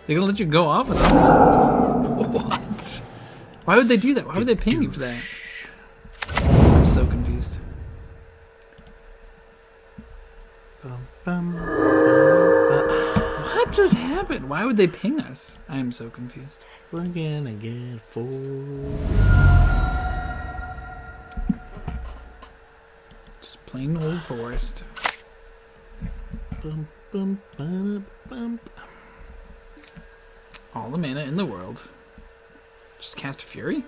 They gonna let you go off with it? What? Why would they do that? Why would they ping you for that? I'm so confused. What just happened? Why would they ping us? I am so confused. We're gonna get 4. Just plain old forest. Bum, bum, ba-da, bum. All the mana in the world. Just cast Fury?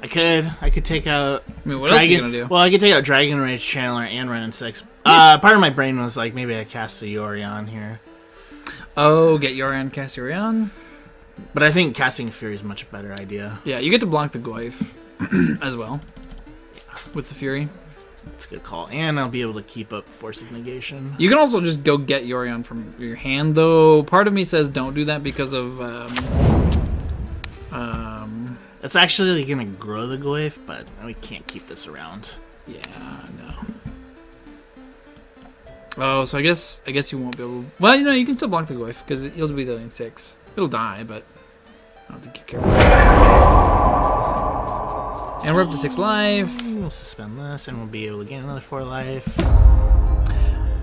I could take out... I mean, what else are you gonna do? Well, I could take out Dragon Rage Channeler and Run in 6. Part of my brain was like, maybe I cast a Yorion here. Oh, get Yorion, cast Yorion? But I think casting Fury is a much better idea. Yeah, you get to block the Goyf as well. With the Fury. That's a good call. And I'll be able to keep up Force of Negation. You can also just go get Yorion from your hand, though. Part of me says don't do that because of... It's actually going to grow the Goyf, but we can't keep this around. Yeah, no. Oh, so I guess you won't be able to... Well, you know, you can still block the Goyf, because it'll be dealing 6. It'll die, but I don't think you care. And we're up to 6 life. We'll suspend this, and we'll be able to gain another 4 life.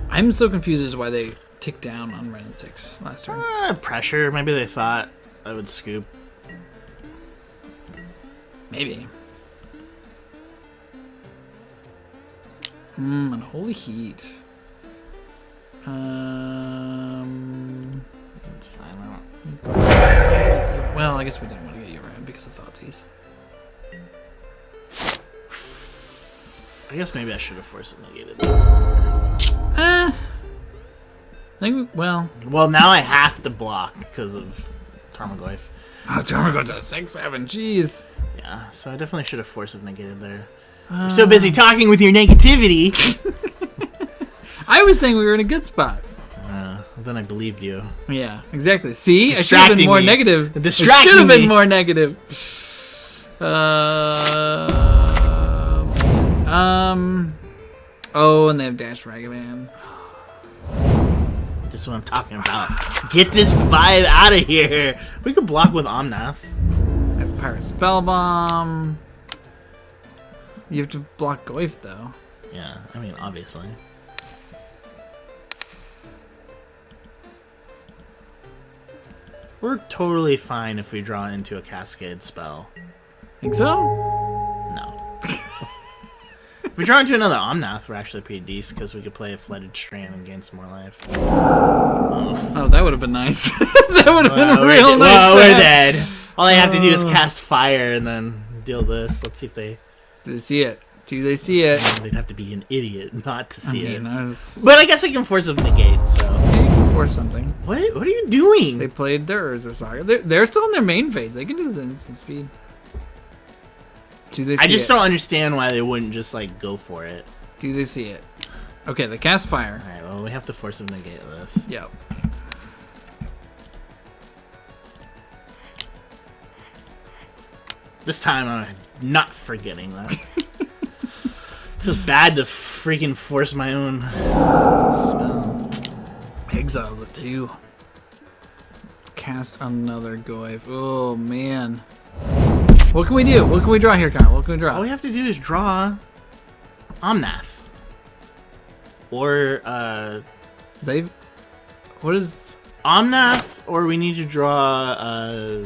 I'm so confused as to why they ticked down on Ren 6 last turn. Pressure. Maybe they thought I would scoop. Maybe. Unholy Heat. That's fine. Well, I guess we didn't want to get you around because of Thoughtseize. I guess maybe I should have forced it negated. I think well, now I have to block because of Tarmogoyf. Oh, Tarmogoyf's at 6/7. Jeez. Yeah, so I definitely should have forced it negated there. You're so busy talking with your negativity. I was saying we were in a good spot. then I believed you. Yeah, exactly. See? I should have Distracting been more me. negative. Distracting I should have been me. more negative. Oh, and they have Dash Ragavan. This is what I'm talking about. Get this vibe out of here. We could block with Omnath. I have Pirate Spellbomb. You have to block Goyf, though. Yeah, I mean, obviously. We're totally fine if we draw into a Cascade spell. Think so? No. If we draw into another Omnath, we're actually pretty decent because we could play a Flooded Strand and gain some more life. Oh, that would have been nice. That would have been a we're real dead. nice Well, we're draft. dead. All I have to do is cast Fire and then deal this. Let's see if they... Do they see it? Do they see it? They'd have to be an idiot not to see it. Yeah, But I guess I can force them negate, so... you can force something. What are you doing? They played their Urza Saga. They're still in their main phase. They can do this in instant speed. Do they see I just it? don't understand why they wouldn't just, like, go for it. Do they see it? Okay, they cast Fire. Alright, well, we have to force them to negate this. Yep. This time I'm not forgetting that. Feels bad to freaking force my own spell. Exiles it too. Cast another Goyf. Oh, man. What can we do? What can we draw here, Kyle? What can we draw? All we have to do is draw Omnath. Or, Zave? What is... Omnath, or we need to draw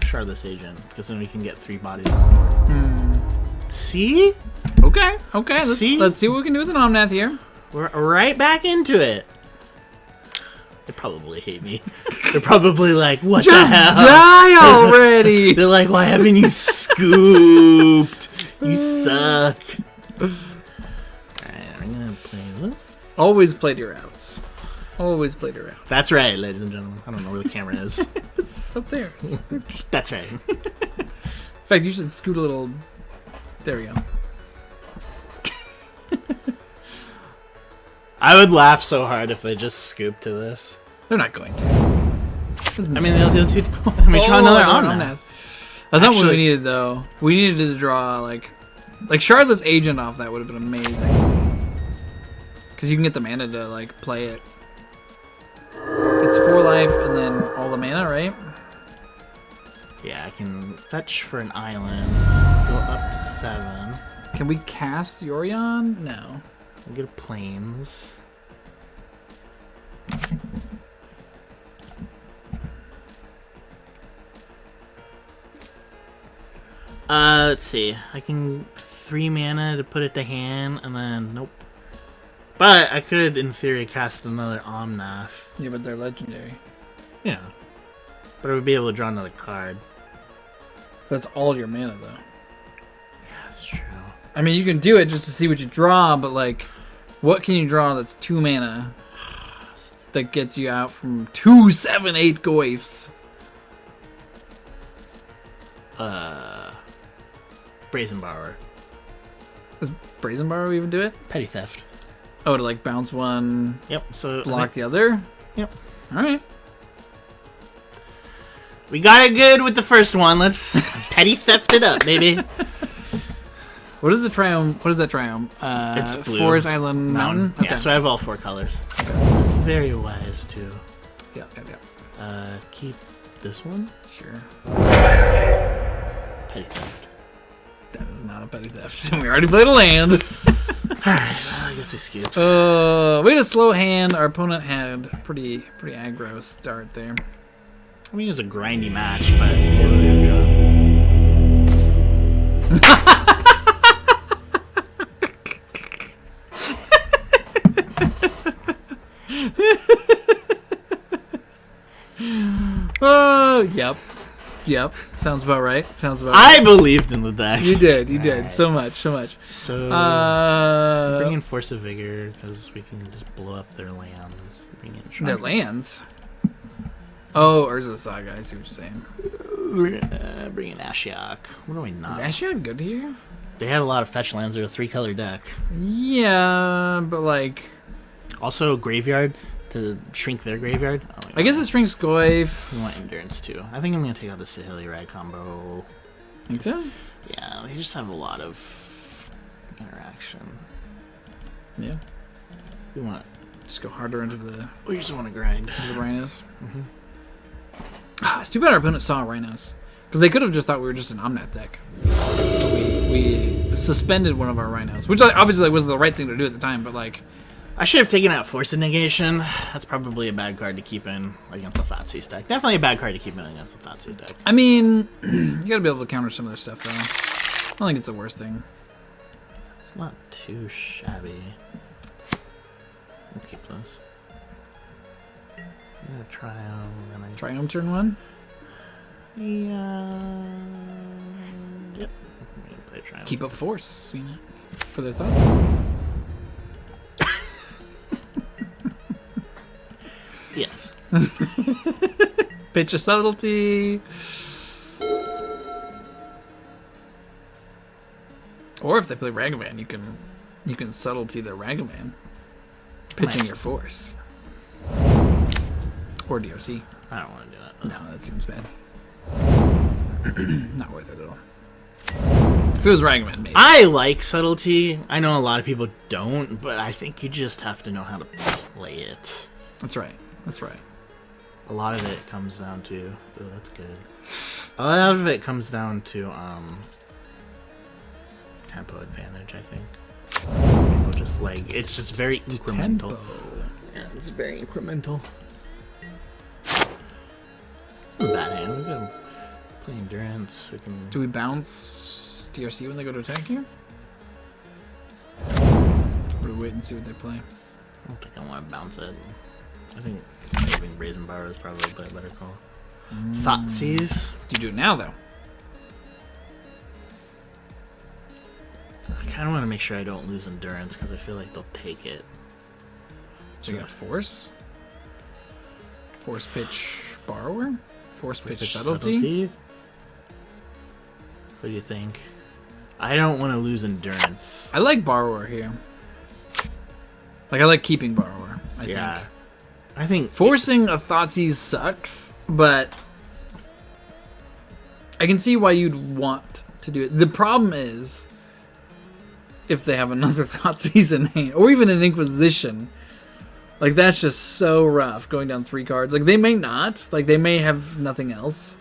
Shardless Agent, because then we can get 3 bodies. See? Okay, okay. See? Let's see what we can do with an Omnath here. We're right back into it. They probably hate me. They're probably like, what Just the hell? die already! They're like, why haven't you scooped? You suck. Alright, I'm gonna play this. Always played your outs. Always played your outs. That's right, ladies and gentlemen. I don't know where the camera is. It's up there. In That's right. fact, you should scoot a little... There we go. I would laugh so hard if they just scooped to this. They're not going to. I mean, they'll do 2. Let me try another Omnath. That's not what Actually- we needed, though. We needed to draw, like Shardless Agent off that would have been amazing. Because you can get the mana to, like, play it. It's 4 life and then all the mana, right? Yeah, I can fetch for an island, go up to 7, Can we cast Yorion? No. and get a plains. Let's see. I can 3 mana to put it to hand, and then nope. But I could, in theory, cast another Omnath. Yeah, but they're legendary. Yeah. But I would be able to draw another card. That's all your mana, though. Yeah, that's true. I mean, you can do it just to see what you draw, but, like, what can you draw that's 2 mana that gets you out from 2, 7, 8 Goyfs? Brazen Borrower. Does Brazen Borrow even do it? Petty Theft. Oh, to, like, bounce one, Yep, so... block the other? Yep. Alright. We got it good with the first one. Let's Petty Theft it up, baby. What is the triome? What is that triome? It's blue. Forest Island Mountain? Yeah, so I have all 4 colors. It's very wise to Yeah. keep this one. Sure. Petty Theft. That is not a petty theft. We already played a land. Alright, well, I guess we skipped. We had a slow hand. Our opponent had pretty aggro start there. I mean, it was a grindy match, but... Yeah, Yep. Sounds about right. I believed in the deck. You did. You did. Alright. So much. So... bring in Force of Vigor, because we can just blow up their lands. Bring in Their lands? Oh, Urza Saga. I see what you're saying. Bring in Ashiok. What do I not? Is Ashiok good here? They have a lot of fetch lands. They're a 3-color deck. Yeah, but like... Also, Graveyard. to shrink their graveyard. Oh, I guess it shrinks Goyf. We want endurance too. I think I'm gonna take out the Sahili Rag combo. Think so? Yeah, they just have a lot of interaction. Yeah. We want. Just go harder into the. We just want to grind. Into the Rhinos. It's too bad our opponent saw Rhinos. Because they could have just thought we were just an Omnath deck. We suspended one of our Rhinos. Which obviously was the right thing to do at the time, but like... I should have taken out Force of Negation. That's probably a bad card to keep in against the Thoughtseize deck. Definitely a bad card to keep in against the Thoughtseize deck. I mean, you gotta be able to counter some of their stuff, though. I don't think it's the worst thing. It's not too shabby. We'll keep those. I'm gonna Triumph. Triumph turn 1? Yeah. Yep. Play Triumph. Keep up Force, you know, for their Thoughtseize. Yes. Pitch of Subtlety. Or if they play Ragavan, you can Subtlety their Ragavan. Pitching your Force. Or DRC. I don't want to do that. No, that seems bad. Not worth it at all. If it was Ragavan, maybe. I like Subtlety. I know a lot of people don't, but I think you just have to know how to play it. That's right. That's right. A lot of it comes down to... Oh, that's good. A lot of it comes down to tempo advantage, I think. People just like... It's just very incremental. Tempo. Yeah, it's very incremental. It's not a bad hand. We can play Endurance. We can... Do we bounce DRC when they go to attack here? Or do we wait and see what they play? I don't think I want to bounce it. I think saving Brazen Bar is probably a better call. Thoughtseize. Do you do it now, though? I kind of want to make sure I don't lose Endurance because I feel like they'll take it. So you got Force? Force Pitch Borrower? Force Pitch Subtlety? What do you think? I don't want to lose Endurance. I like Borrower here. Like, I like keeping Borrower, I think. I think Forcing a Thoughtseize sucks, but I can see why you'd want to do it. The problem is if they have another Thoughtseize in hand, or even an Inquisition. Like, that's just so rough, going down 3 cards. Like, they may not. Like, they may have nothing else.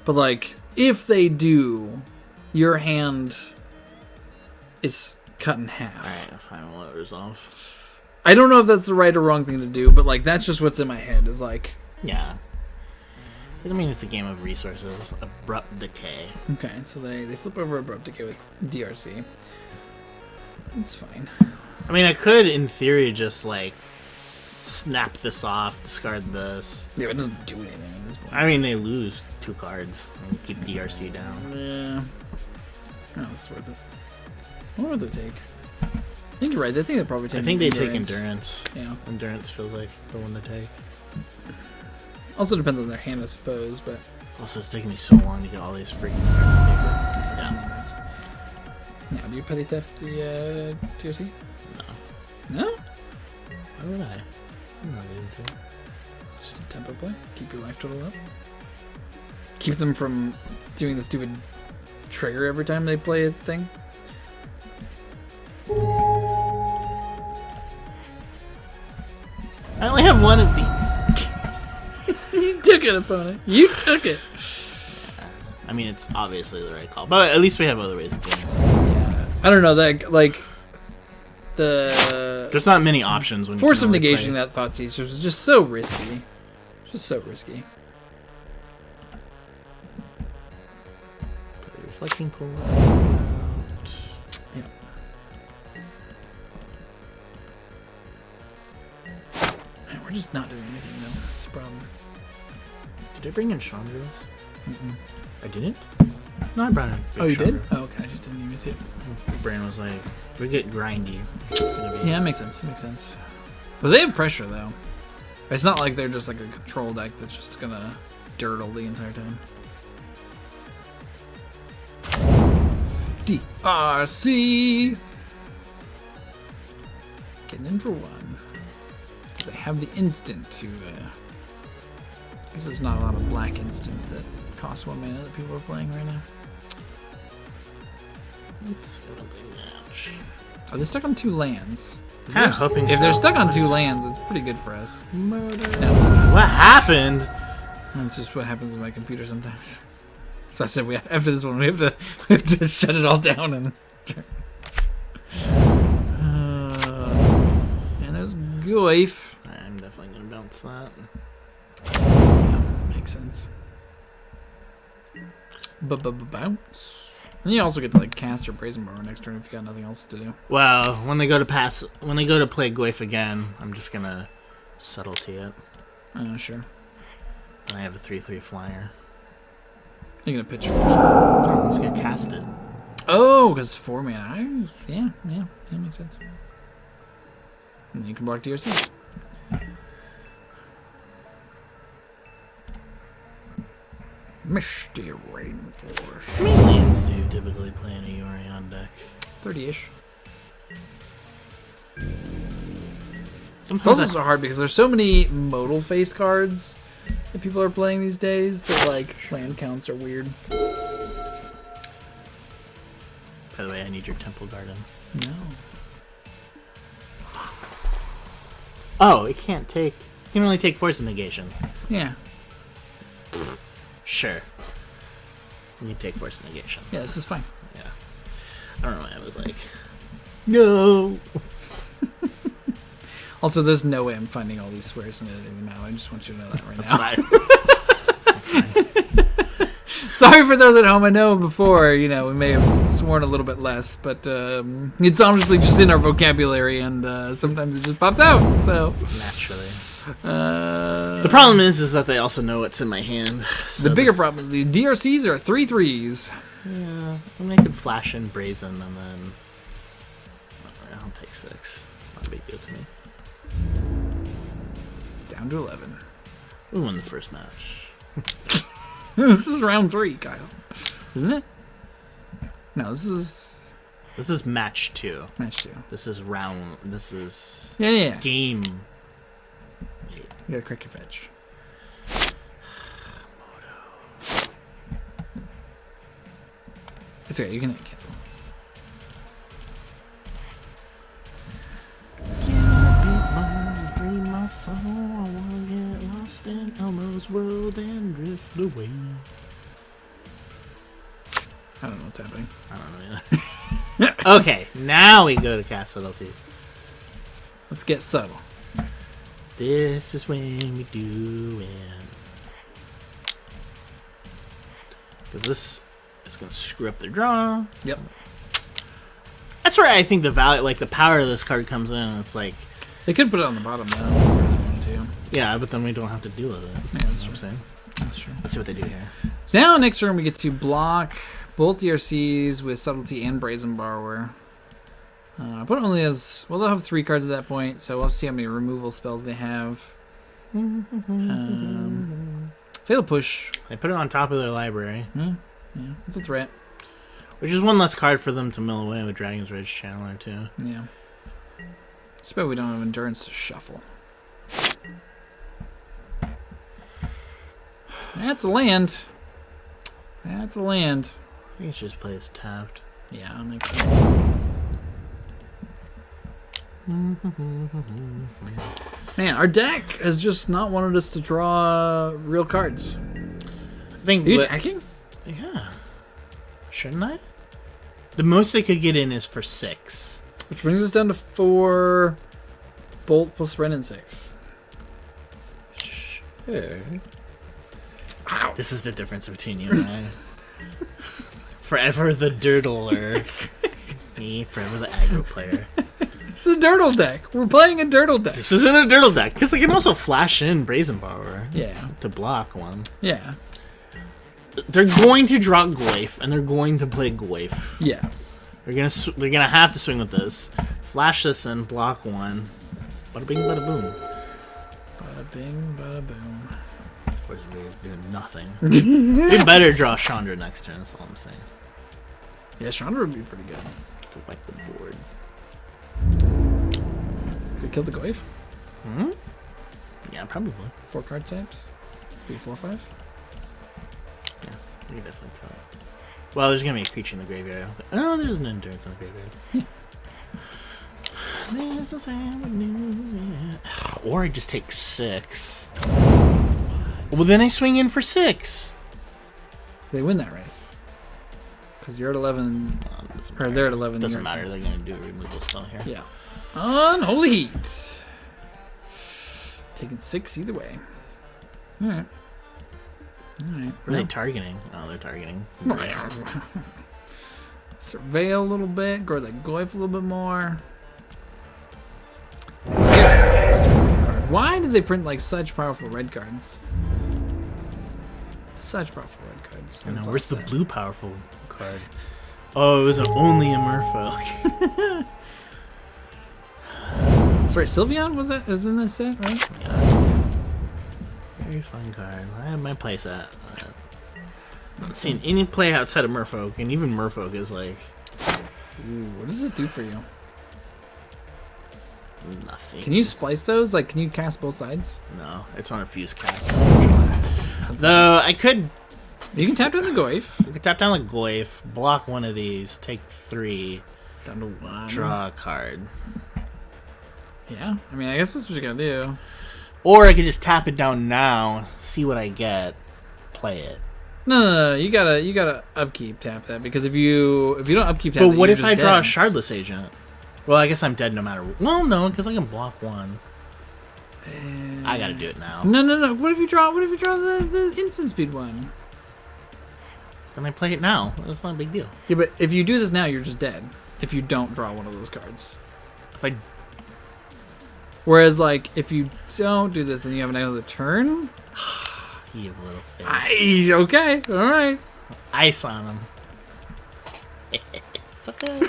But, like, if they do, your hand is cut in half. Alright, fine, we'll let it resolve. I don't know if that's the right or wrong thing to do, but, like, that's just what's in my head, is like... Yeah. I mean, it's a game of resources. Abrupt Decay. Okay, so they flip over Abrupt Decay with DRC. It's fine. I mean, I could, in theory, just, like, snap this off, discard this. Yeah, it doesn't do anything at this point. I mean, they lose 2 cards and keep DRC down. Yeah. No, it's worth it. What would they take? I think you're right. I think they probably take. I think they take Endurance. Yeah. Endurance feels like the one to take. Also depends on their hand, I suppose, but... Also, it's taking me so long to get all these freaking cards on paper. Yeah. Now, do you Petty Theft the TOC? No. No? Why would I? I'm not going to. Just a tempo play. Keep your life total up. Keep them from doing the stupid trigger every time they play a thing. I only have one of these. You took it, opponent. You took it. I mean, it's obviously the right call, but at least we have other ways of doing it. Yeah. I don't know, that, like, the... There's not many options when Force you of can only Negation that Thoughtseize was just so risky. Just so risky. Put a Reflecting Pool out. Yep. Man, we're just not doing anything, though. That's a problem. Did I bring in Chandras? I didn't? No, I brought in Big Oh, you did? Chandra. Oh, okay. I just didn't even see it. My brain was like, if we get grindy, it's gonna be... Yeah, it makes sense. It makes sense. But they have pressure, though. It's not like they're just like a control deck that's just gonna dirtle the entire time. DRC! Getting in for 1. they have the instant to. I guess there's not a lot of black instants that cost 1 mana that people are playing right now. Let's go to the match. Are they stuck on 2 lands? Kind of hoping If so. they're stuck on 2 lands, it's pretty good for us. Murder. No, What happened? that's just what happens with my computer sometimes. So I said, after this one, we have to shut it all down and. And there's Goif. I'm definitely gonna bounce that. Yeah, makes sense. Bounce. And you also get to like cast your Brazen Borrower next turn if you got nothing else to do. Well, when they go to play Goif again, I'm just gonna subtlety it. Sure. And I have a 3/3 flyer. You're gonna pitch first. Oh, I'm just gonna cast it. Oh, because 4 mana. Yeah, that makes sense. And you can block DRC. Misty Rainforest. How many lands do you typically play in a Yorion deck? 30-ish. It's Sometimes also so hard because there's so many modal face cards that people are playing these days that like land counts are weird. By the way, I need your Temple Garden. No. Oh, it can't take. It can only take Force Negation. Yeah. Sure. You can take Force Negation. Yeah, this is fine. Yeah. I don't know why I was like, no. Also, there's no way I'm finding all these squares and editing them out. I just want you to know that right That's now. fine. That's fine. Sorry for those at home. I know before, we may have sworn a little bit less, but it's honestly just in our vocabulary, and sometimes it just pops out. So Naturally. The problem is that they also know what's in my hand. So the bigger problem is the DRCs are 3/3s. Yeah, I mean, I could flash in Brazen and then I'll take 6. It's not a big deal to me. Down to 11. We won the first match. This is round 3, Kyle. Isn't it? No, this is match 2. match 2. This is Yeah. game. You gotta crack your fetch. It's okay, you can cancel. Free my soul, I wanna get lost in Elmo's world and drift away. I don't know what's happening. I don't know either. Okay, now we go to cast subtlety. Let's get subtle. This is when we do it. Because this is going to screw up their draw. Yep. That's where I think the value, like the power of this card comes in. It's like, They could put it on the bottom though. If they really wanted to. yeah, but then we don't have to deal with it. Yeah, that's You know true. what I'm saying? That's true. Let's see what they do here. So now next turn we get to block both DRCs with Subtlety and Brazen Borrower. Opponent only has, well, they'll have 3 cards at that point, so we'll have to see how many removal spells they have. Fatal Push. They put it on top of their library, Yeah, it's a threat. which is one less card for them to mill away with Dragon's Rage Channeler too. Yeah. It's bad we don't have Endurance to shuffle. That's a land. That's a land. I think it should just play as tapped. Yeah, that makes sense. Man, our deck has just not wanted us to draw real cards. I think. Are you attacking? Yeah. Shouldn't I? The most they could get in is for 6. Which brings us down to 4 Bolt plus Ren and 6. Sure. Ow. This is the difference between you and I. Forever the dirtler. Me, forever the aggro player. It's a Dirtle deck. We're playing a Dirtle deck. This isn't a dirtle deck, because I can also flash in Brazen Borrower Yeah. to block one. Yeah. They're going to draw Goif, and they're going to play Goif. Yes. They're gonna have to swing with this. Flash this in, block one. Bada bing, bada boom. Bada bing, bada boom. Of course, we're doing nothing. We better draw Chandra next turn, that's all I'm saying. Yeah, Chandra would be pretty good. Go wipe the board. Could we kill the Goif? Hmm? probably. 4 card types. Be 4/5. Yeah, we can definitely kill it. Well, there's gonna be a creature in the graveyard. Oh, there's an endurance in the graveyard. This is how we do it. Or I just take 6. Well, then I swing in for 6. They win that race. Because you're at 11. Or Matter. they're at 11. Doesn't matter. They're gonna do a removal spell here. Yeah. Unholy Heat. Taking 6 either way. Alright. Alright. What are they targeting? Oh, they're targeting. Surveil a little bit. Guard that Goyf a little bit more. Why did they print like such powerful red cards? Such powerful red cards. I know. Where's the blue powerful card? Oh, it was only a Merfolk. That's right. Sylveon was in this set, right? Yeah. Very fun card. I have my place at. I haven't seen any play outside of Merfolk, and even Merfolk is like. Ooh, what does this do for you? Nothing. Can you splice those? Like, can you cast both sides? No, it's on a fuse cast. Though I could. You can tap down the Goyf. You could tap down the Goyf, block one of these, take 3, Down to 1. draw a card. Yeah, I mean, I guess that's what you gotta do. Or I could just tap it down now, see what I get, play it. No, you gotta upkeep tap that, because if you don't upkeep tap, But that, what you're if I just draw a dead. Shardless Agent? Well, I guess I'm dead no matter. Well, no, because I can block 1. I gotta do it now. No. What if you draw the instant speed one? Then I play it now. It's not a big deal. Yeah, but if you do this now, you're just dead. If you don't draw one of those cards. If I Whereas, like, if you don't do this, then you have another turn. you little thing. Okay, all right. Ice on him. Okay.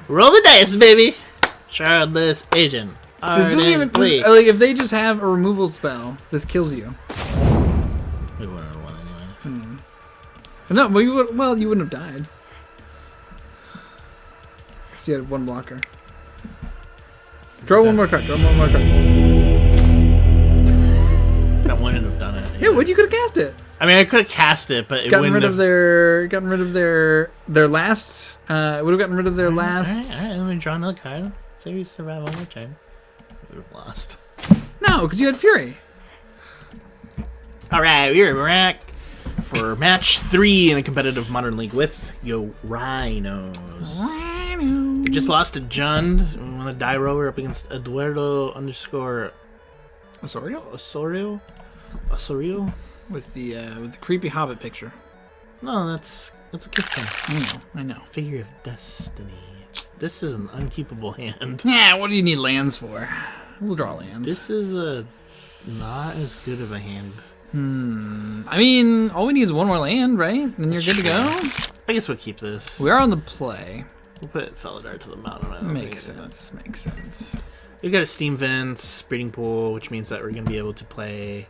Roll the dice, baby. Shardless Agent. This doesn't even like if they just have a removal spell, this kills you. We wouldn't have won anyway. No, well, you wouldn't have died. Because you had 1 blocker. Draw one more card. That wouldn't have done it. Yeah, what? You could have cast it. I mean, I could have cast it, but it Gotten wouldn't rid have. of their last. It would have gotten rid of their last. All right, let me draw another card. Say we survive one more turn. We would have lost. No, because you had Fury. All right, we're back for match 3 in a competitive Modern League with Rhinos. We just lost to Jund. We won a die roller up against Eduardo _. Osorio Osorio? with the creepy Hobbit picture. No, that's a good thing. I know. Figure of Destiny. This is an unkeepable hand. Yeah, what do you need lands for? We'll draw lands. This is not as good of a hand. I mean, all we need is 1 more land, right? Then you're good to go. I guess we'll keep this. We are on the play. We'll put Felidar to the mountain. Makes sense. We've got a Steam Vents, Breeding Pool, which means that we're going to be able to play...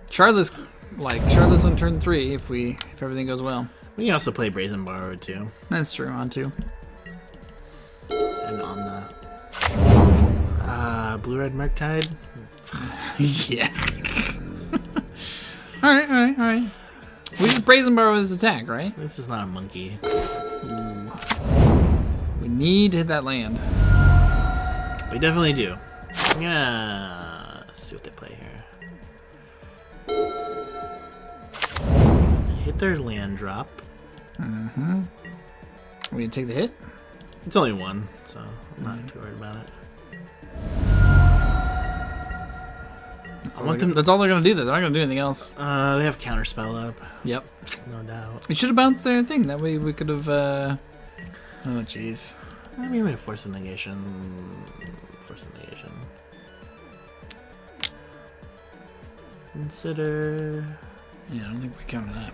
Shardless on turn 3 if everything goes well. We can also play Brazen Borrower, too. That's true, on 2. And on the... Blue-Red Murktide. Yeah. All right. We just Brazen Borrow with this attack, right? This is not a monkey. Ooh. We need to hit that land. We definitely do. I'm gonna see what they play here. Hit their land drop. Mm-hmm. We gonna take the hit? It's only 1, so I'm not too worried about it. That's all they're gonna do. They're not gonna do anything else. They have Counterspell up. Yep. No doubt. We should have bounced their thing. That way we could have. Oh jeez. I mean, we have Force of Negation. Consider. Yeah, I don't think we counter that.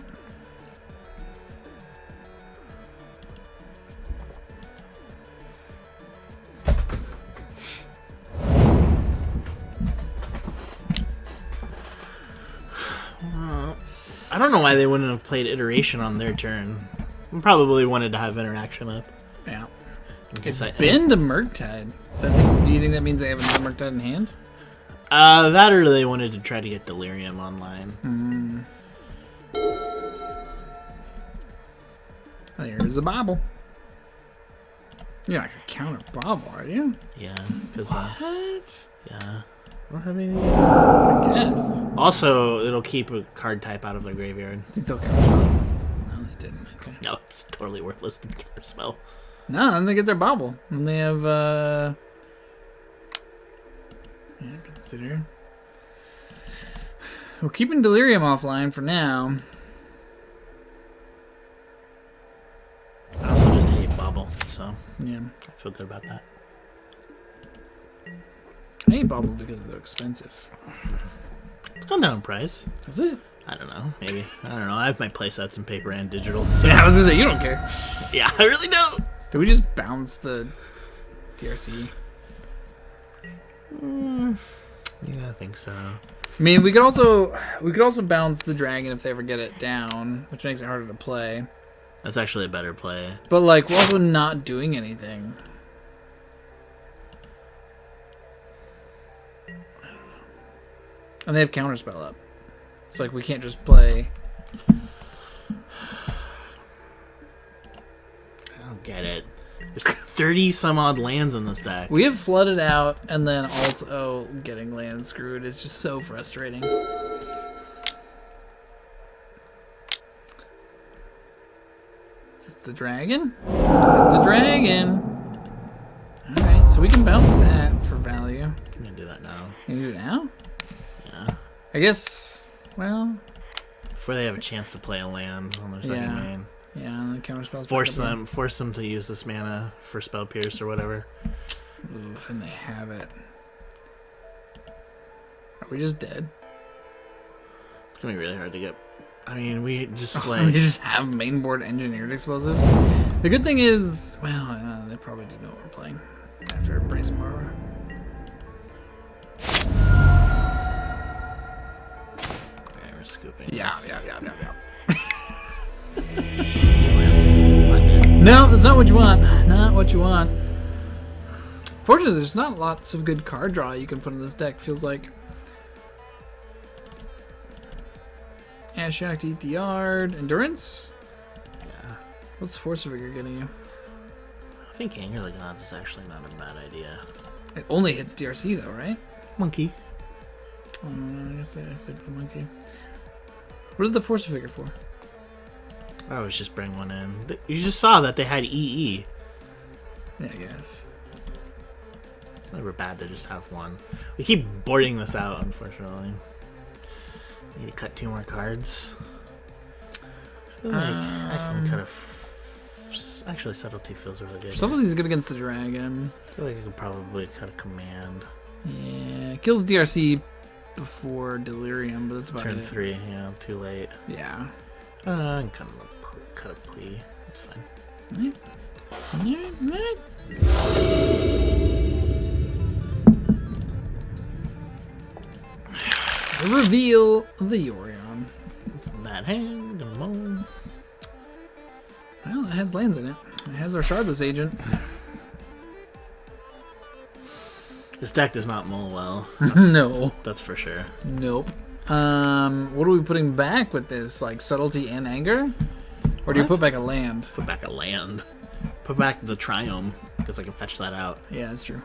I don't know why they wouldn't have played Iteration on their turn. Probably wanted to have interaction up. Yeah. In case Been to Murktide. Do you think that means they have another Murktide in hand? That or they wanted to try to get Delirium online. There's a bobble. You're not gonna counter bobble, are you? Yeah, because What? yeah, I don't have anything. I guess. Also, it'll keep a card type out of their graveyard. Think they'll counter spell? No, they didn't. Okay. No, it's totally worthless to counter spell. No, then they get their bobble. And they have yeah, consider. We're keeping Delirium offline for now. I also just hate Bobble, so Yeah. I feel good about that. I hate bobble because they're expensive. It's gone down in price. Is it? I don't know. Maybe. I don't know. I have my playsets in paper and digital. So. Yeah, I was gonna say you don't care. Yeah, I really don't. Did we just bounce the DRC? Yeah, I think so. I mean, we could also bounce the dragon if they ever get it down, which makes it harder to play. That's actually a better play. But like, we're also not doing anything. And they have counterspell up. It's like we can't just play. I don't get it. There's 30 some odd lands in this deck. We have flooded out and then also getting land screwed. It's just so frustrating. Is this the dragon? It's the dragon. Alright, so we can bounce that for value. I'm gonna do that now. Can you do it now? Yeah. I guess, well, Before they have a chance to play a land on their second Yeah. main. yeah, and the counter spells. Force them to use this mana for Spell Pierce or whatever. Oof, and they have it. Are we just dead? It's gonna be really hard to get. I mean, we just We like. just have mainboard engineered explosives. The good thing is, well, they probably do know what we're playing after Brace of Mara. Okay, we're scooping. Yeah. This. No, that's not what you want. Not what you want. Fortunately, there's not lots of good card draw you can put in this deck. Feels like. Ash Shock to eat the yard. Endurance? Yeah. What's Force Vigor getting you? I think Anger the Gods is actually not a bad idea. It only hits DRC though, right? Monkey. I guess if they put Monkey. What is the Force Vigor for? I always just bring one in. You just saw that they had EE. Yeah, I guess. It's never bad to just have one. We keep boarding this out, unfortunately. Need to cut 2 more cards. I feel like I can cut a. Actually, Subtlety feels really good. Subtlety is good against the dragon. I feel like I could probably cut a command. Yeah, kills DRC before Delirium, but that's about Turn it. 3, yeah, too late. Yeah. I can cut a plea. It's fine. Reveal the Yorion. It's a bad hand. Gonna moan. Well, it has lands in it. It has our Shardless Agent. This deck does not mull well. No. That's for sure. Nope. What are we putting back with this? Like Subtlety and Anger? Or do you What? put back a land? Put back a land. Put back the Triome, because I can fetch that out. Yeah, that's true.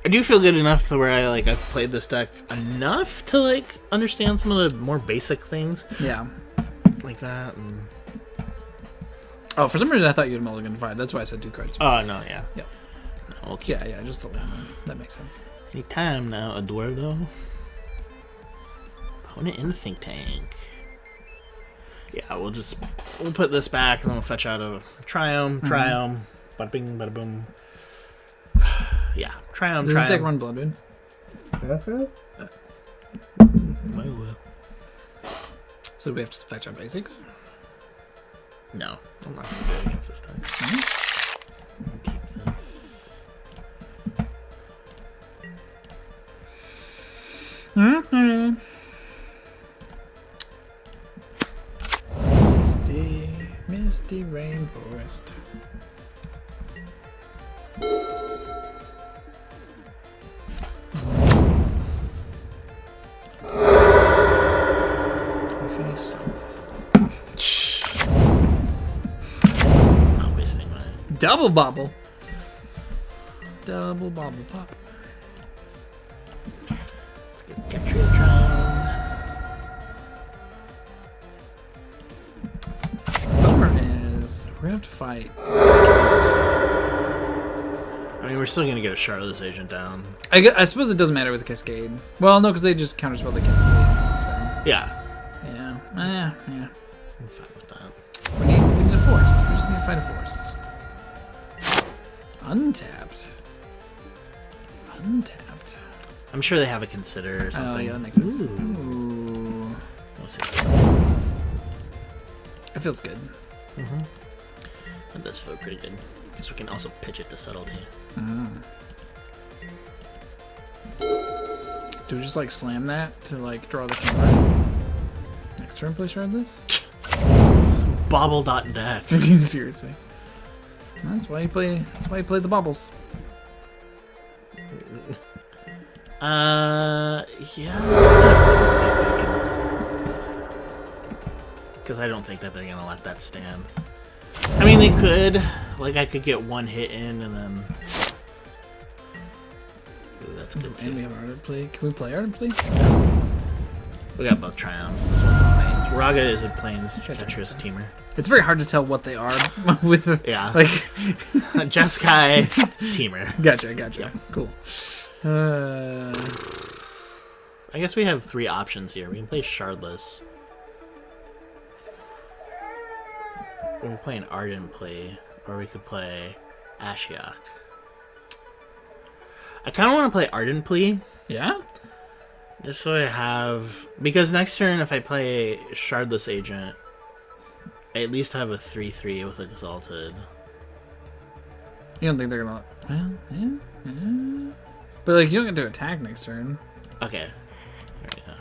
I do feel good enough to where I've played this deck enough to understand some of the more basic things Yeah. like that. And... Oh, for some reason I thought you had Mulligan Divide. That's why I said 2 cards. Oh no, yeah. Yep. No, we'll keep Yeah, just the land. That makes sense. any time now, Eduardo. Opponent in the think tank. Yeah, we'll put this back and then we'll fetch out a Triome, bada bing, bada boom. Yeah, Triome, Does this deck Triome. run Bloodmoon? Well, So do we have to fetch out basics? no, I'm not gonna do it against this deck. Keep this. Misty Rainforest. Not wasting my... Double bobble. Double bobble pop. Let's get capture the Triumph. Bummer is we're gonna have to fight. I mean, we're still gonna get a Charlotte's Agent down. I suppose it doesn't matter with the Cascade. Well, no, because they just counterspell the Cascade. So. Yeah. Yeah. Yeah. I'm fine with that. We need a force. We just need to find a force. Untapped. I'm sure they have a consider or something. Oh, yeah, that makes sense. Ooh. Ooh. We'll see. That feels good. That does feel pretty good. Because we can also pitch it to Subtlety. Do we just like slam that to like draw the camera? Next turn, play shard this? Bobble.deck. Seriously. That's why you play the bubbles. Yeah. Because I don't think that they're gonna let that stand. I mean, they could. Like, I could get one hit in and then. Ooh, that's good. And we have Ardent Play. Can we play Ardent Play? Yeah. We got both Triumphs. This one's a Plains. Raga is a Plains Tetris teamer. It's very hard to tell what they are with the, Yeah. like Jeskai teamer. Gotcha. Yeah. Cool. I guess we have three options here. We can play Shardless. Or we play an Ardent Play. Or we could play Ashiok. I kind of want to play Ardent Play. Yeah? Just so I have... Because next turn, if I play Shardless Agent, I at least have a 3-3 with Exalted. You don't think they're gonna... Well, yeah. But, like, you don't get to attack next turn. Okay. There we go.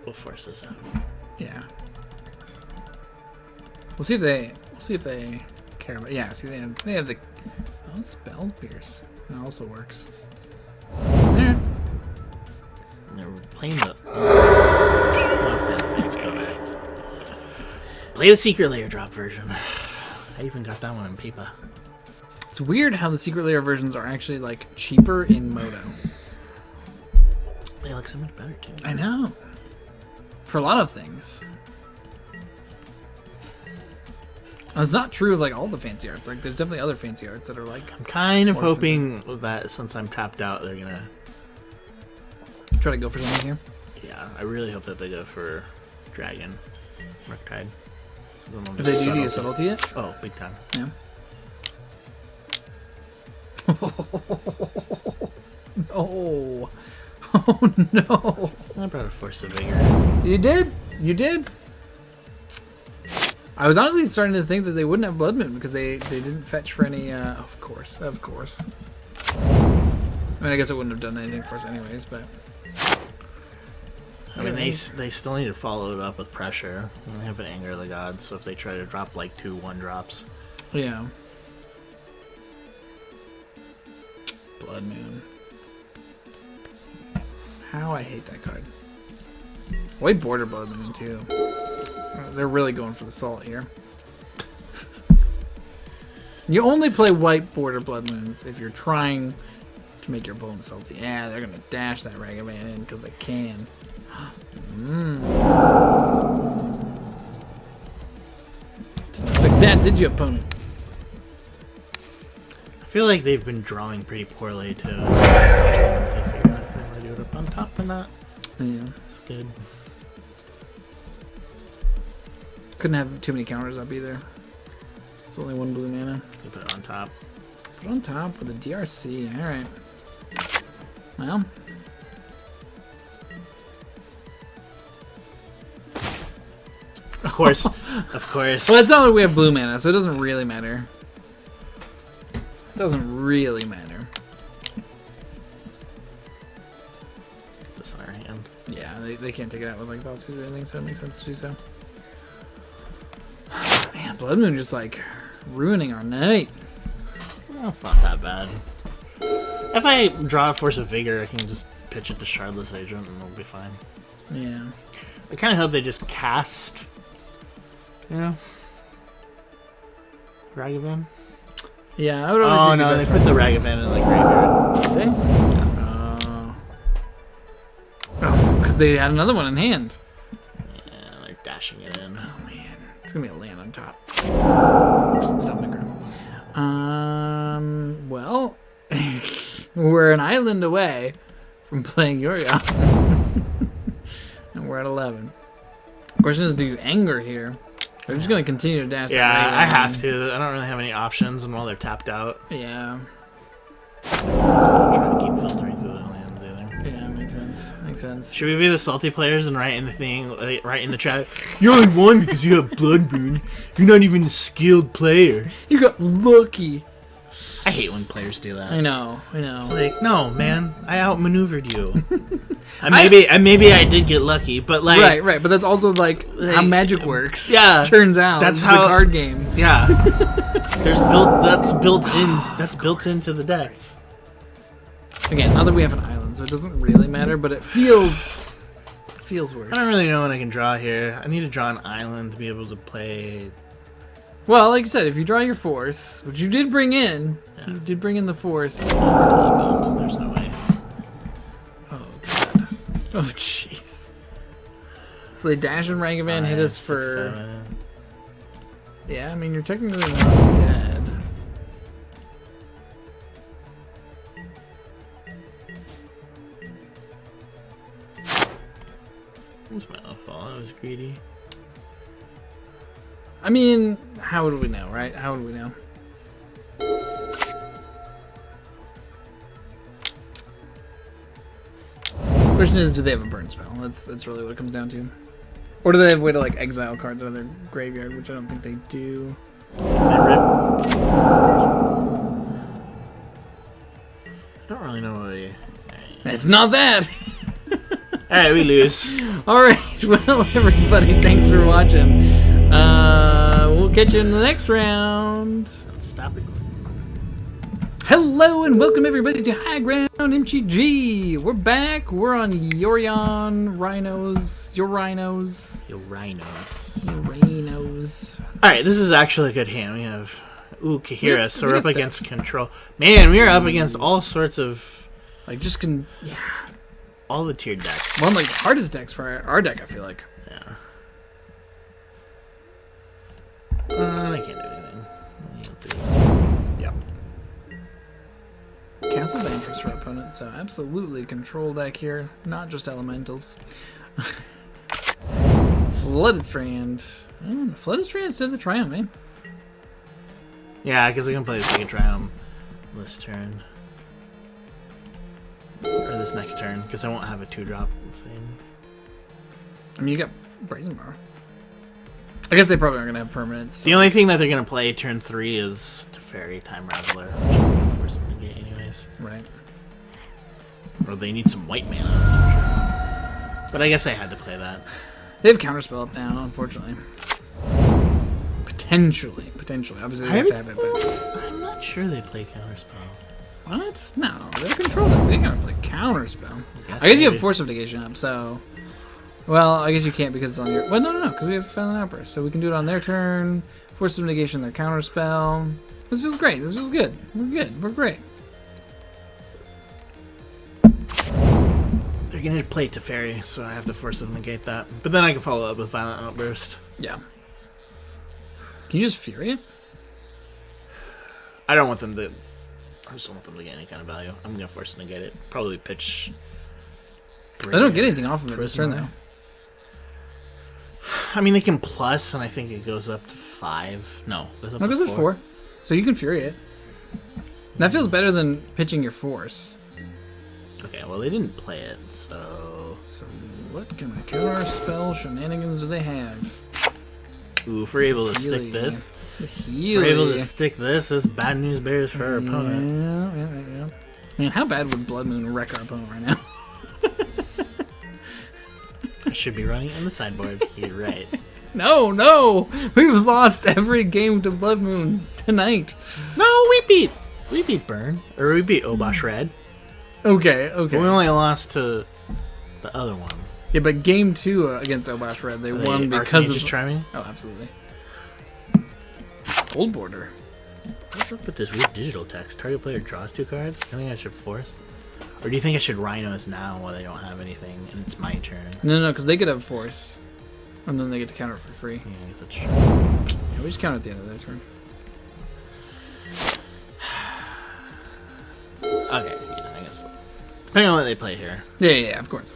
We'll force this out. Yeah. We'll see if they care about... Yeah, see, they have the... Oh, Spell Pierce. That also works. Alright. And they're playing the... No offense, Max Kovacs. Play the Secret Layer drop version. I even got that one in Pipa. It's weird how the Secret Layer versions are actually, like, cheaper in Moto. They look so much better, too. I know. For a lot of things. And it's not true of, like, all the fancy arts. Like, there's definitely other fancy arts that are, like... I'm kind of hoping that since I'm tapped out, they're gonna... Try to go for something here? Yeah, I really hope that they go for Dragon. Murktide. If they do use Subtlety it? Oh, big time. Yeah. No. Oh, no. I brought a Force of Vigor. You did? You did? I was honestly starting to think that they wouldn't have Blood Moon because they didn't fetch for any, of course. I mean, I guess it wouldn't have done anything for us anyways, but... I mean, they still need to follow it up with pressure. And they have an Anger of the Gods, so if they try to drop, like, 2 1-drops... Yeah. Blood Moon. How I hate that card. White Border Blood Moon, too. They're really going for the salt here. You only play white border Blood Moons if you're trying to make your opponent salty. Yeah, they're going to dash that Ragavan in because they can. Didn't expect that, did you, opponent? I feel like they've been drawing pretty poorly, too. To figure out if they want to do it up on top or not. Yeah. It's good. Couldn't have too many counters up either. It's only 1 blue mana. You put it on top. Put it on top with a DRC. Alright. Well. Of course. Of course. Well, it's not like we have blue mana, so it doesn't really matter. It doesn't really matter. This on our hand. Yeah, they can't take it out with like Valsuit or anything, so it makes sense to do so. Man. Blood Moon just like ruining our night. Well, it's not that bad. If I draw a Force of Vigor, I can just pitch it to Shardless Agent and it'll be fine. Yeah. I kind of hope they just cast, you know, Ragavan. Yeah, I would always. Oh no, they put the Ragavan in the graveyard. Did they? Yeah. Oh, because they had another one in hand. Yeah, they're dashing it in. Oh man, it's gonna be a land on top. Stomach room. Well, we're an island away from playing Yorion. And we're at 11. The question is, do you anger here? They're just going to continue to dash. Yeah, I have to. I don't really have any options, and while they're tapped out. Yeah. I'm trying to keep filtering through the lands either. Yeah, makes sense. Makes sense. Should we be the salty players and write in the thing, right in the chat? You only won because you have Blood Moon. You're not even a skilled player. You got lucky. I hate when players do that. I know. It's like, no, man, I outmaneuvered you. Maybe I did get lucky, but like, right. But that's also like how Magic works. Yeah, turns out that's it's how a card game. Yeah, that's built into the decks. Again, not that we have an island, so it doesn't really matter, but it feels worse. I don't really know what I can draw here. I need to draw an island to be able to play. Well, like you said, if you draw your force, which you did bring in, you did bring in the force. There's no way. Oh god. Oh jeez. So they dash and Ragavan hit us for. 7. Yeah, I mean you're technically not dead. What's my outfall? That was greedy. I mean, how would we know, right? How would we know? Question is, do they have a burn spell? That's really what it comes down to. Or do they have a way to like exile cards out of their graveyard, which I don't think they do. If they rip. I don't really know what It's not that! Alright, we lose. Alright, well everybody, thanks for watching. We'll catch you in the next round. Stop it. Hello and welcome everybody to High Ground MTG. We're back. We're on Yorion, Rhinos, your Rhinos. Alright, this is actually a good hand. We have Kahira, so we're up stuff. against control. Man, we are up against all sorts of Like all the tiered decks. one like the hardest decks for our deck, I feel like. Yeah. I can't do anything. Yep. Castle Vantress for opponent, so absolutely control deck here, not just elementals. Flooded Strand. Flooded Strand instead of the Triumph, eh? Yeah, because I can play the Second Triumph this turn. Or this next turn, because I won't have a 2-drop thing. I mean, you got Brazen Bar. I guess they probably aren't going to have permanents. The only thing that they're going to play turn 3 is Teferi, Time Raveler, which I'm going to force them to get anyways. Right. Or they need some white mana. But I guess I had to play that. They have Counterspell up now, unfortunately. Potentially. Obviously, they have to have it, but... I'm not sure they play Counterspell. What? No, they're control deck. They gotta play Counterspell. I guess you have Force of Negation up, so... Well, I guess you can't because it's on your... Well, no, because we have Fell Outburst. So we can do it on their turn. Force of Negation, their Counterspell. This feels great. This feels good. We're good. We're great. They're going to play Teferi, so I have to force them to negate that. But then I can follow up with Violent Outburst. Yeah. Can you just Fury it? I don't want them to... I just don't want them to get any kind of value. I'm going to force them to get it. Probably pitch... They don't get anything off of it this turn, though. I mean, they can plus, and I think it goes up to 5. No, it goes up to 4. So you can Fury it. That feels better than pitching your Force. Okay, well, they didn't play it, so... So what kind of counter spell shenanigans do they have? Ooh, if we're able to stick this... If we're able to stick this, it's bad news bears for our opponent. Yeah. Man, how bad would Blood Moon wreck our opponent right now? I should be running in the sideboard. You're right. No. We've lost every game to Blood Moon tonight. No, we beat Burn, or we beat Obosh Red. Okay. We only lost to the other one. Yeah, but game 2 against Obosh Red, they won because of... Just try me? Oh, absolutely. Old border. What's up with this weird digital text? Target player draws 2 cards? I think I should force. Or do you think I should Rhinos now while they don't have anything and it's my turn? No, because they could have force. And then they get to counter it for free. Yeah, I guess that's true. Yeah, we just counter at the end of their turn. Okay, yeah, I guess. Depending on what they play here. Yeah, of course.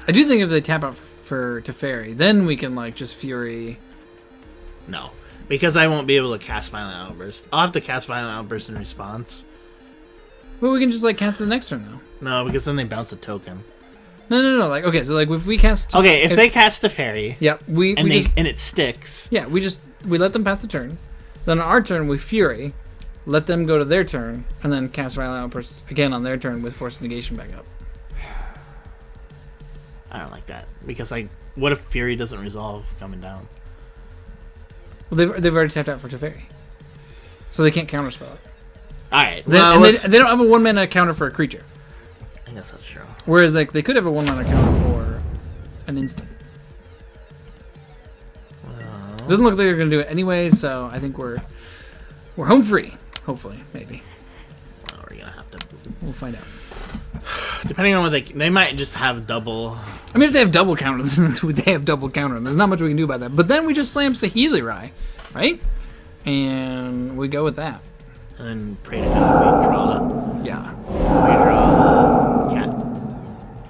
I do think if they tap out for Teferi, then we can like just Fury. No, because I won't be able to cast Violent Outburst. I'll have to cast Violent Outburst in response. Well, we can just like cast it the next turn though. No, because then they bounce a token. No. Like okay, so like if we cast. Okay, if they cast a fairy. Yep, and it sticks. Yeah, we let them pass the turn. Then on our turn we Fury, let them go to their turn, and then cast Violent Outburst again on their turn with Force Negation back up. I don't like that because what if Fury doesn't resolve coming down? Well, they've already tapped out for Teferi, so they can't counterspell it. All right, they don't have a 1-mana counter for a creature. I guess that's true. Whereas like they could have a 1-mana counter for an instant. It doesn't look like they're gonna do it anyway, so I think we're home free. Hopefully, maybe. Well, we're gonna have to. We'll find out. Depending on what they might just have double. I mean, if they have double counter, then they have double counter. And there's not much we can do about that. But then we just slam Saheeli Rai, right? And we go with that. And then pray to God we draw. Yeah. We draw the cat.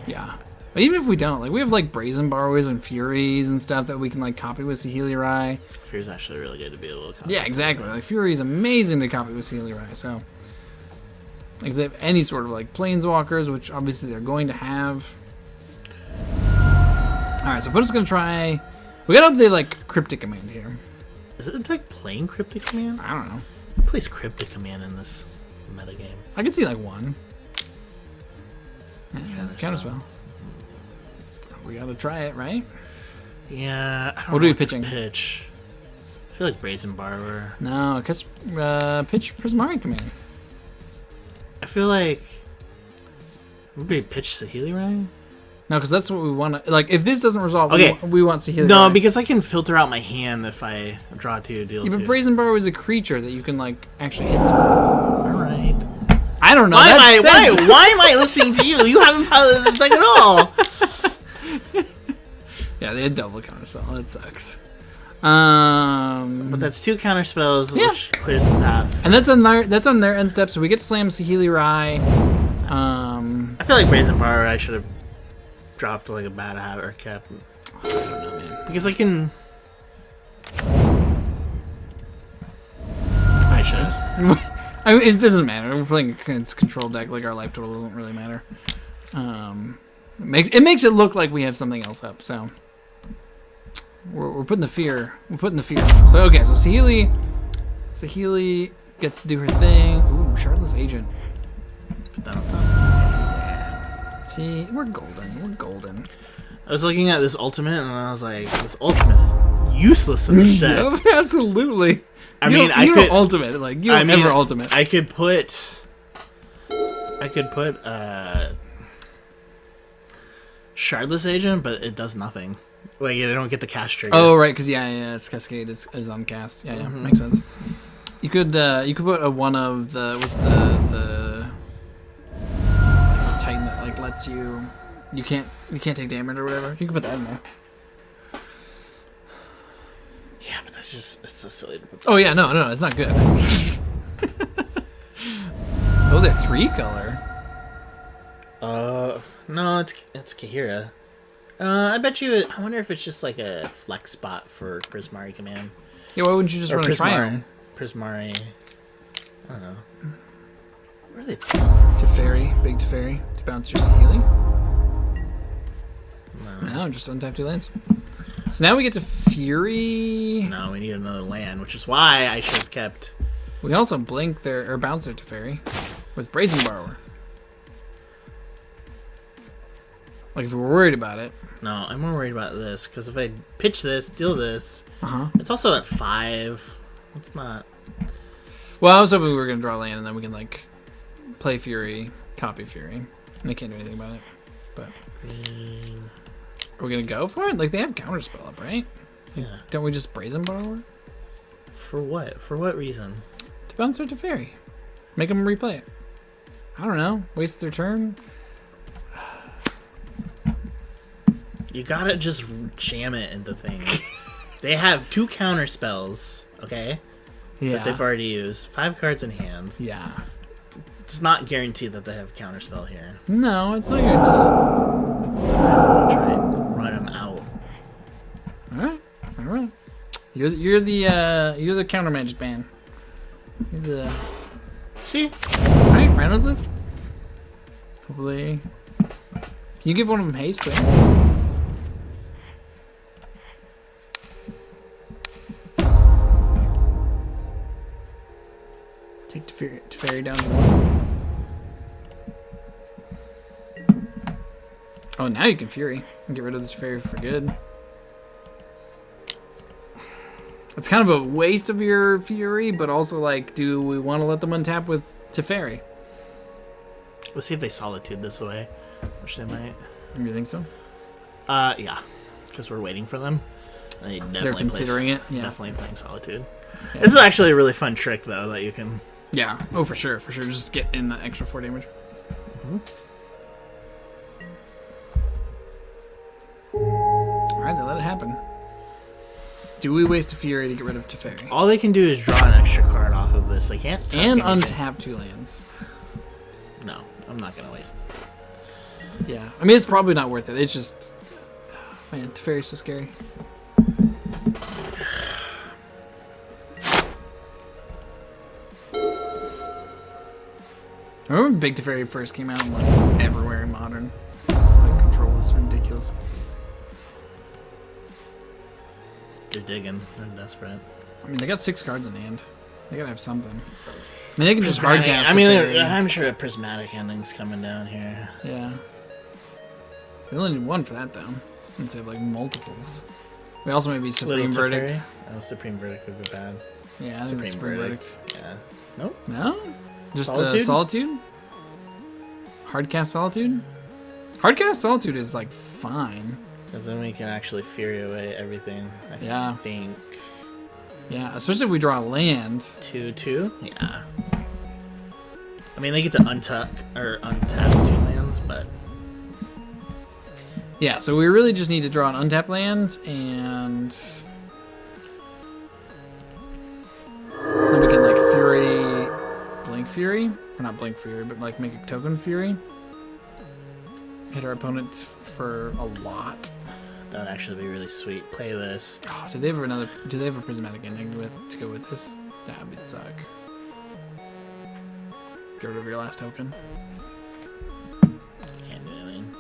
Yeah. But even if we don't, like we have like Brazen Borrowers and Furies and stuff that we can like copy with Saheeli Rai. Fury's actually really good to be able to copy. Yeah, exactly. Like Fury is amazing to copy with Saheeli Rai. So. Like if they have any sort of like planeswalkers, which obviously they're going to have. Alright, so Opponent's gonna try. We gotta update like Cryptic Command here. Is it like playing Cryptic Command? I don't know. Who plays Cryptic Command in this metagame? I could see like one. Yeah, that's counterspell. We gotta try it, right? Yeah, I don't what know are we pitching? Pitch. I feel like Brazen Borrower. No, because pitch Prismari Command. I feel like would we pitch Saheeli Rai? No, because that's what we want to. Like, if this doesn't resolve, okay. we want Saheeli Rai. No, because I can filter out my hand if I draw 2, deal 2. Yeah, but Brazen Borrower is a creature that you can like actually hit them with. All right. I don't know. Why am I listening to you? You haven't piloted this thing at all. Yeah, they had double counterspell. That sucks. But that's 2 counter spells, which clears the path. And that's on their end step, so we get to slam Saheeli Rai. I feel like Brazen Borrower I should have dropped like a bad habit or kept. I don't know, man. Because I can. I should. I mean, it doesn't matter. We're playing against control deck, like our life total doesn't really matter. It makes it look like we have something else up, so. We're putting the fear. We're putting the fear on. So okay, so Saheeli gets to do her thing. Ooh, Shardless Agent. Put that on top. Yeah. See, we're golden. I was looking at this ultimate and I was like, this ultimate is useless in this set. Yep, absolutely. I mean, I could ultimate like you don't ever ultimate. I could put Shardless Agent, but it does nothing. Like, they don't get the cast trigger. Oh, right, because it's Cascade is on cast. Yeah, makes sense. You could put a one of the Titan that like lets you can't take damage or whatever. You can put that in there. Yeah, but that's just it's so silly to put that. Oh yeah, no, it's not good. Oh, they're 3-color. No, it's Kahira. I bet you. I wonder if it's just like a flex spot for Prismari Command. Yeah, why wouldn't you just run a Triumph? Prismari. I don't know. Where are they? Big Teferi to bounce your Saheeli. No, just untap 2 lands. So now we get to Fury. No, we need another land, which is why I should have kept. We can also blink or bounce their Teferi with Brazen Borrower. Like if we were worried about it. No, I'm more worried about this because if I pitch this, deal this, it's also at 5. It's not. Well, I was hoping we were gonna draw land and then we can like play Fury, copy Fury. And they can't do anything about it. But are we gonna go for it? Like they have counterspell up, right? Yeah. Don't we just Brazen Borrower? For what? For what reason? To bounce her to Fairy. Make them replay it. I don't know. Waste their turn. You gotta just jam it into things. They have 2 counter spells, okay? Yeah. That they've already used. 5 cards in hand. Yeah. It's not guaranteed that they have counter spell here. No, it's not guaranteed. I'll try and run them out. Alright. Alright. You're the counter magic man. You're the See? Alright, Rhinos live. Hopefully. Can you give one of them haste, right? Take Teferi down to 1. Oh, now you can Fury and get rid of the Teferi for good. It's kind of a waste of your Fury, but also like, do we want to let them untap with Teferi? We'll see if they Solitude this way, which they might. You think so? Yeah, because we're waiting for them. They're considering it. Yeah, definitely playing Solitude. Yeah. This is actually a really fun trick, though, that you can. Yeah. Oh, for sure. Just get in the extra 4 damage. All right, then let it happen. Do we waste a Fury to get rid of Teferi? All they can do is draw an extra card off of this. They can't. And untap 2 lands. No, I'm not gonna waste. Yeah, I mean it's probably not worth it. It's just, man, Teferi's so scary. I remember when Big Teferi first came out and like, it was everywhere in Modern. Like, control was ridiculous. They're digging. They're desperate. I mean, they got 6 cards in hand. They gotta have something. I mean, they can just hardcast. I mean, Teferi. I'm sure a prismatic ending's coming down here. Yeah. We only need 1 for that though, instead of like multiples. We also maybe Supreme Verdict. Oh, Supreme Verdict would be bad. Yeah, I think Supreme Verdict. Yeah. Nope. No? Just Solitude? Solitude? Hardcast Solitude? Hardcast Solitude is like fine. Because then we can actually Fury away everything. I think. Yeah, especially if we draw a land. 2/2? Yeah. I mean, they get to untap 2 lands, but. Yeah, so we really just need to draw an untapped land, and then we can like Fury, Blink Fury, or not Blink Fury, but like make a token Fury. Hit our opponent for a lot. That would actually be really sweet. Play this. Oh, do they have a prismatic ending to go with this? That would suck. Get rid of your last token. Can't do anything.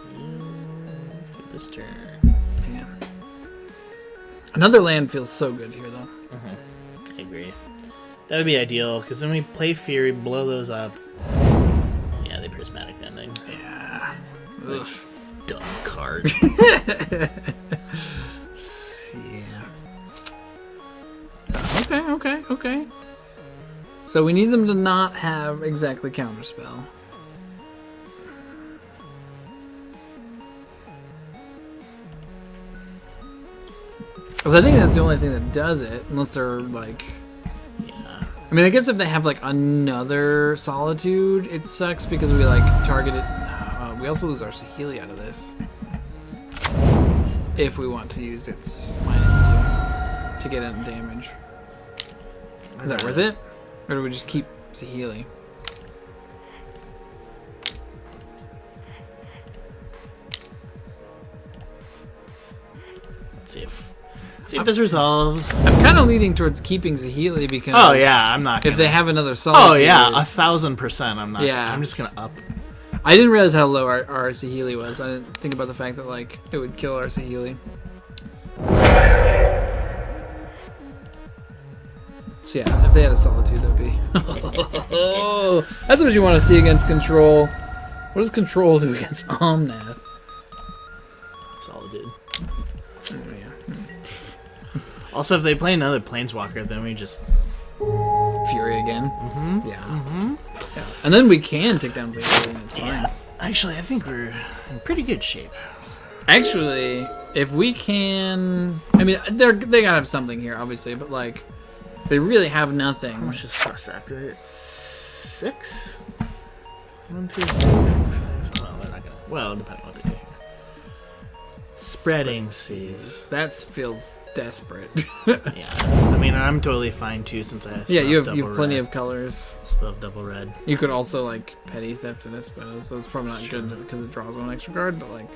Take this turn. Yeah. Another land feels so good here, though. I agree. That would be ideal, because then we play Fury, blow those up. Yeah, they prismatic ending. Yeah. Ugh. Dumb card. Yeah. Okay. So we need them to not have exactly counterspell. Because I think that's the only thing that does it, unless they're like... Yeah. I mean, I guess if they have like another Solitude, it sucks because we like target it. We also lose our Saheeli out of this. If we want to use its -2 to get in damage. Is that worth it? Or do we just keep Saheeli? Let's see if this resolves. I'm kind of leaning towards keeping Saheeli because... Oh, yeah, I'm not gonna... If they have another Solitude... Oh, yeah, 1000% I'm not... Yeah. I'm just gonna up... I didn't realize how low our Saheeli was. I didn't think about the fact that, like, it would kill our Saheeli. So, yeah, if they had a Solitude, that would be... Oh, that's what you want to see against Control. What does Control do against Omnath? Solitude. Oh, yeah. Also, if they play another Planeswalker, then we just... Fury again. Mm-hmm. Yeah. Mm-hmm. Yeah. And then we can take down Zaylee, and it's fine. Yeah. Actually, I think we're in pretty good shape. Actually, if we can... I mean, they gotta have something here, obviously, but, like, they really have nothing. How much does cost to activate? 6? 1, 2, 3, 4, 5. Well, they're not gonna... Well, depending on what they do here. Spreading seas. That feels desperate. Yeah. I mean, I'm totally fine, too, since I still You have have plenty of colors. Still have double red. You could also, like, petty theft it, I suppose. That's probably not good because it draws on an extra card, but, like...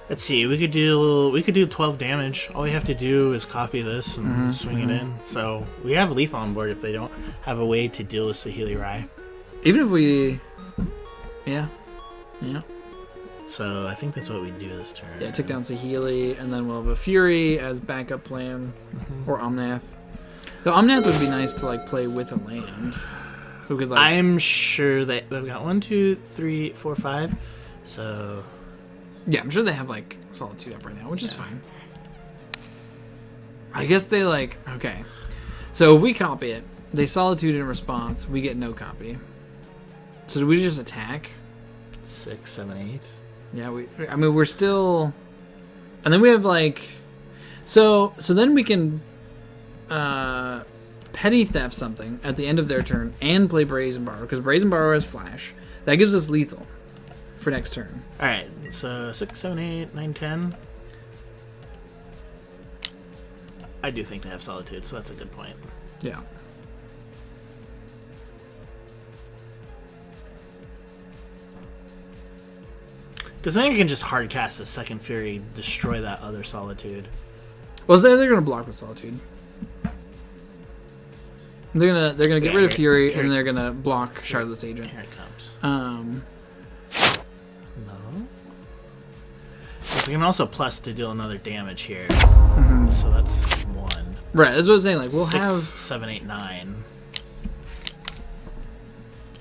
Let's see, we could do 12 damage. All we have to do is copy this and swing it in. So we have lethal on board if they don't have a way to deal with Saheeli Rai. Even if we... Yeah. So I think that's what we do this turn. Yeah, take down Saheeli, and then we'll have a Fury as backup plan. Or Omnath. The Omnath would be nice to, like, play with a land. So we could, like... I'm sure that they've got 1, 2, 3, 4, 5. So... Yeah, I'm sure they have, like, Solitude up right now, which is fine. I guess they, like... Okay. So if we copy it, they Solitude in response, we get no copy. So do we just attack? 6, 7, 8. Yeah, I mean, we're still... And then we have, like... So then we can... petty theft something at the end of their turn and play Brazen Borrower, because Brazen Borrower has Flash. That gives us lethal for next turn. Alright, so 6, 7, 8, 9, 10. I do think they have Solitude, so that's a good point. Yeah. Because then you can just hard cast the second Fury, destroy that other Solitude. Well, they're going to block with Solitude. They're gonna get rid of Fury, and they're gonna block Shardless Agent. Here it comes. No. We can also plus to deal another damage here. So that's 1. Right, that's what I was saying. Like, we'll 6, have 7, 8, 9.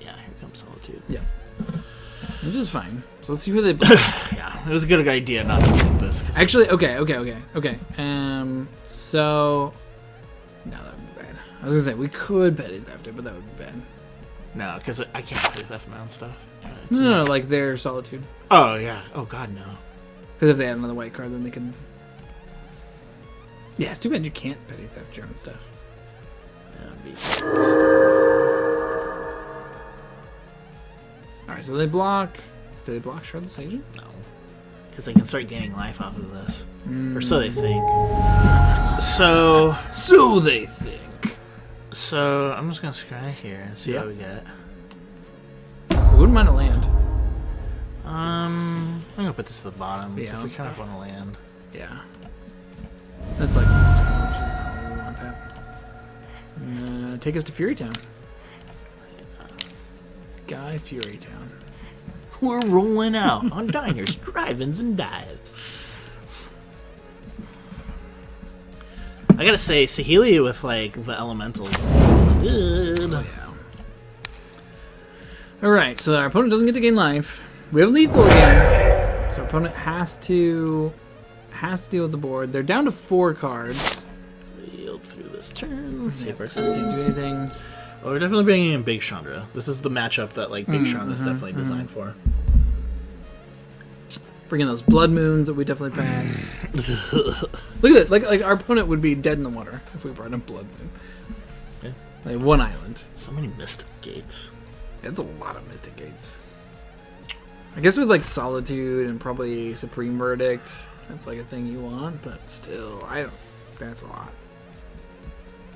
Yeah, here comes Solitude. Yeah. Which is fine. So let's see who they block. Yeah, it was a good idea not to think this. Actually, okay. So... No, that would be bad. I was gonna say, we could petty theft it, but that would be bad. No, because I can't play theft my own stuff. No, like their Solitude. Oh, yeah. Oh, God, no. Because if they had another white card, then they can... Yeah, it's too bad you can't petty theft your own stuff. Alright, so they block... Do they block Shardless Agent? No. Because they can start gaining life off of this. Or so they think. So they think. So, I'm just going to scry here and see what we get. I wouldn't mind a land. I'm going to put this to the bottom because Yeah. I kind of want to land. Yeah. That's like this turn, which is not what we want that. Take us to Fury Town. Guy Fury Town. We're rolling out on diners, drive-ins, and dives. I gotta say, Saheeli with, like, the elemental. Good. Oh, yeah. Alright, so our opponent doesn't get to gain life. We have lethal again. So our opponent has to deal with the board. They're down to 4 cards. Yield through this turn. Save our Can't do anything. Oh, we're definitely bringing in Big Chandra. This is the matchup that, like, Big Chandra is definitely designed for. Bring in those Blood Moons that we definitely packed. Look at that. Like our opponent would be dead in the water if we brought in Blood Moon. Yeah. Like 1 island. So many Mystic Gates. That's a lot of Mystic Gates. I guess with like Solitude and probably Supreme Verdict, that's like a thing you want, but still, that's a lot.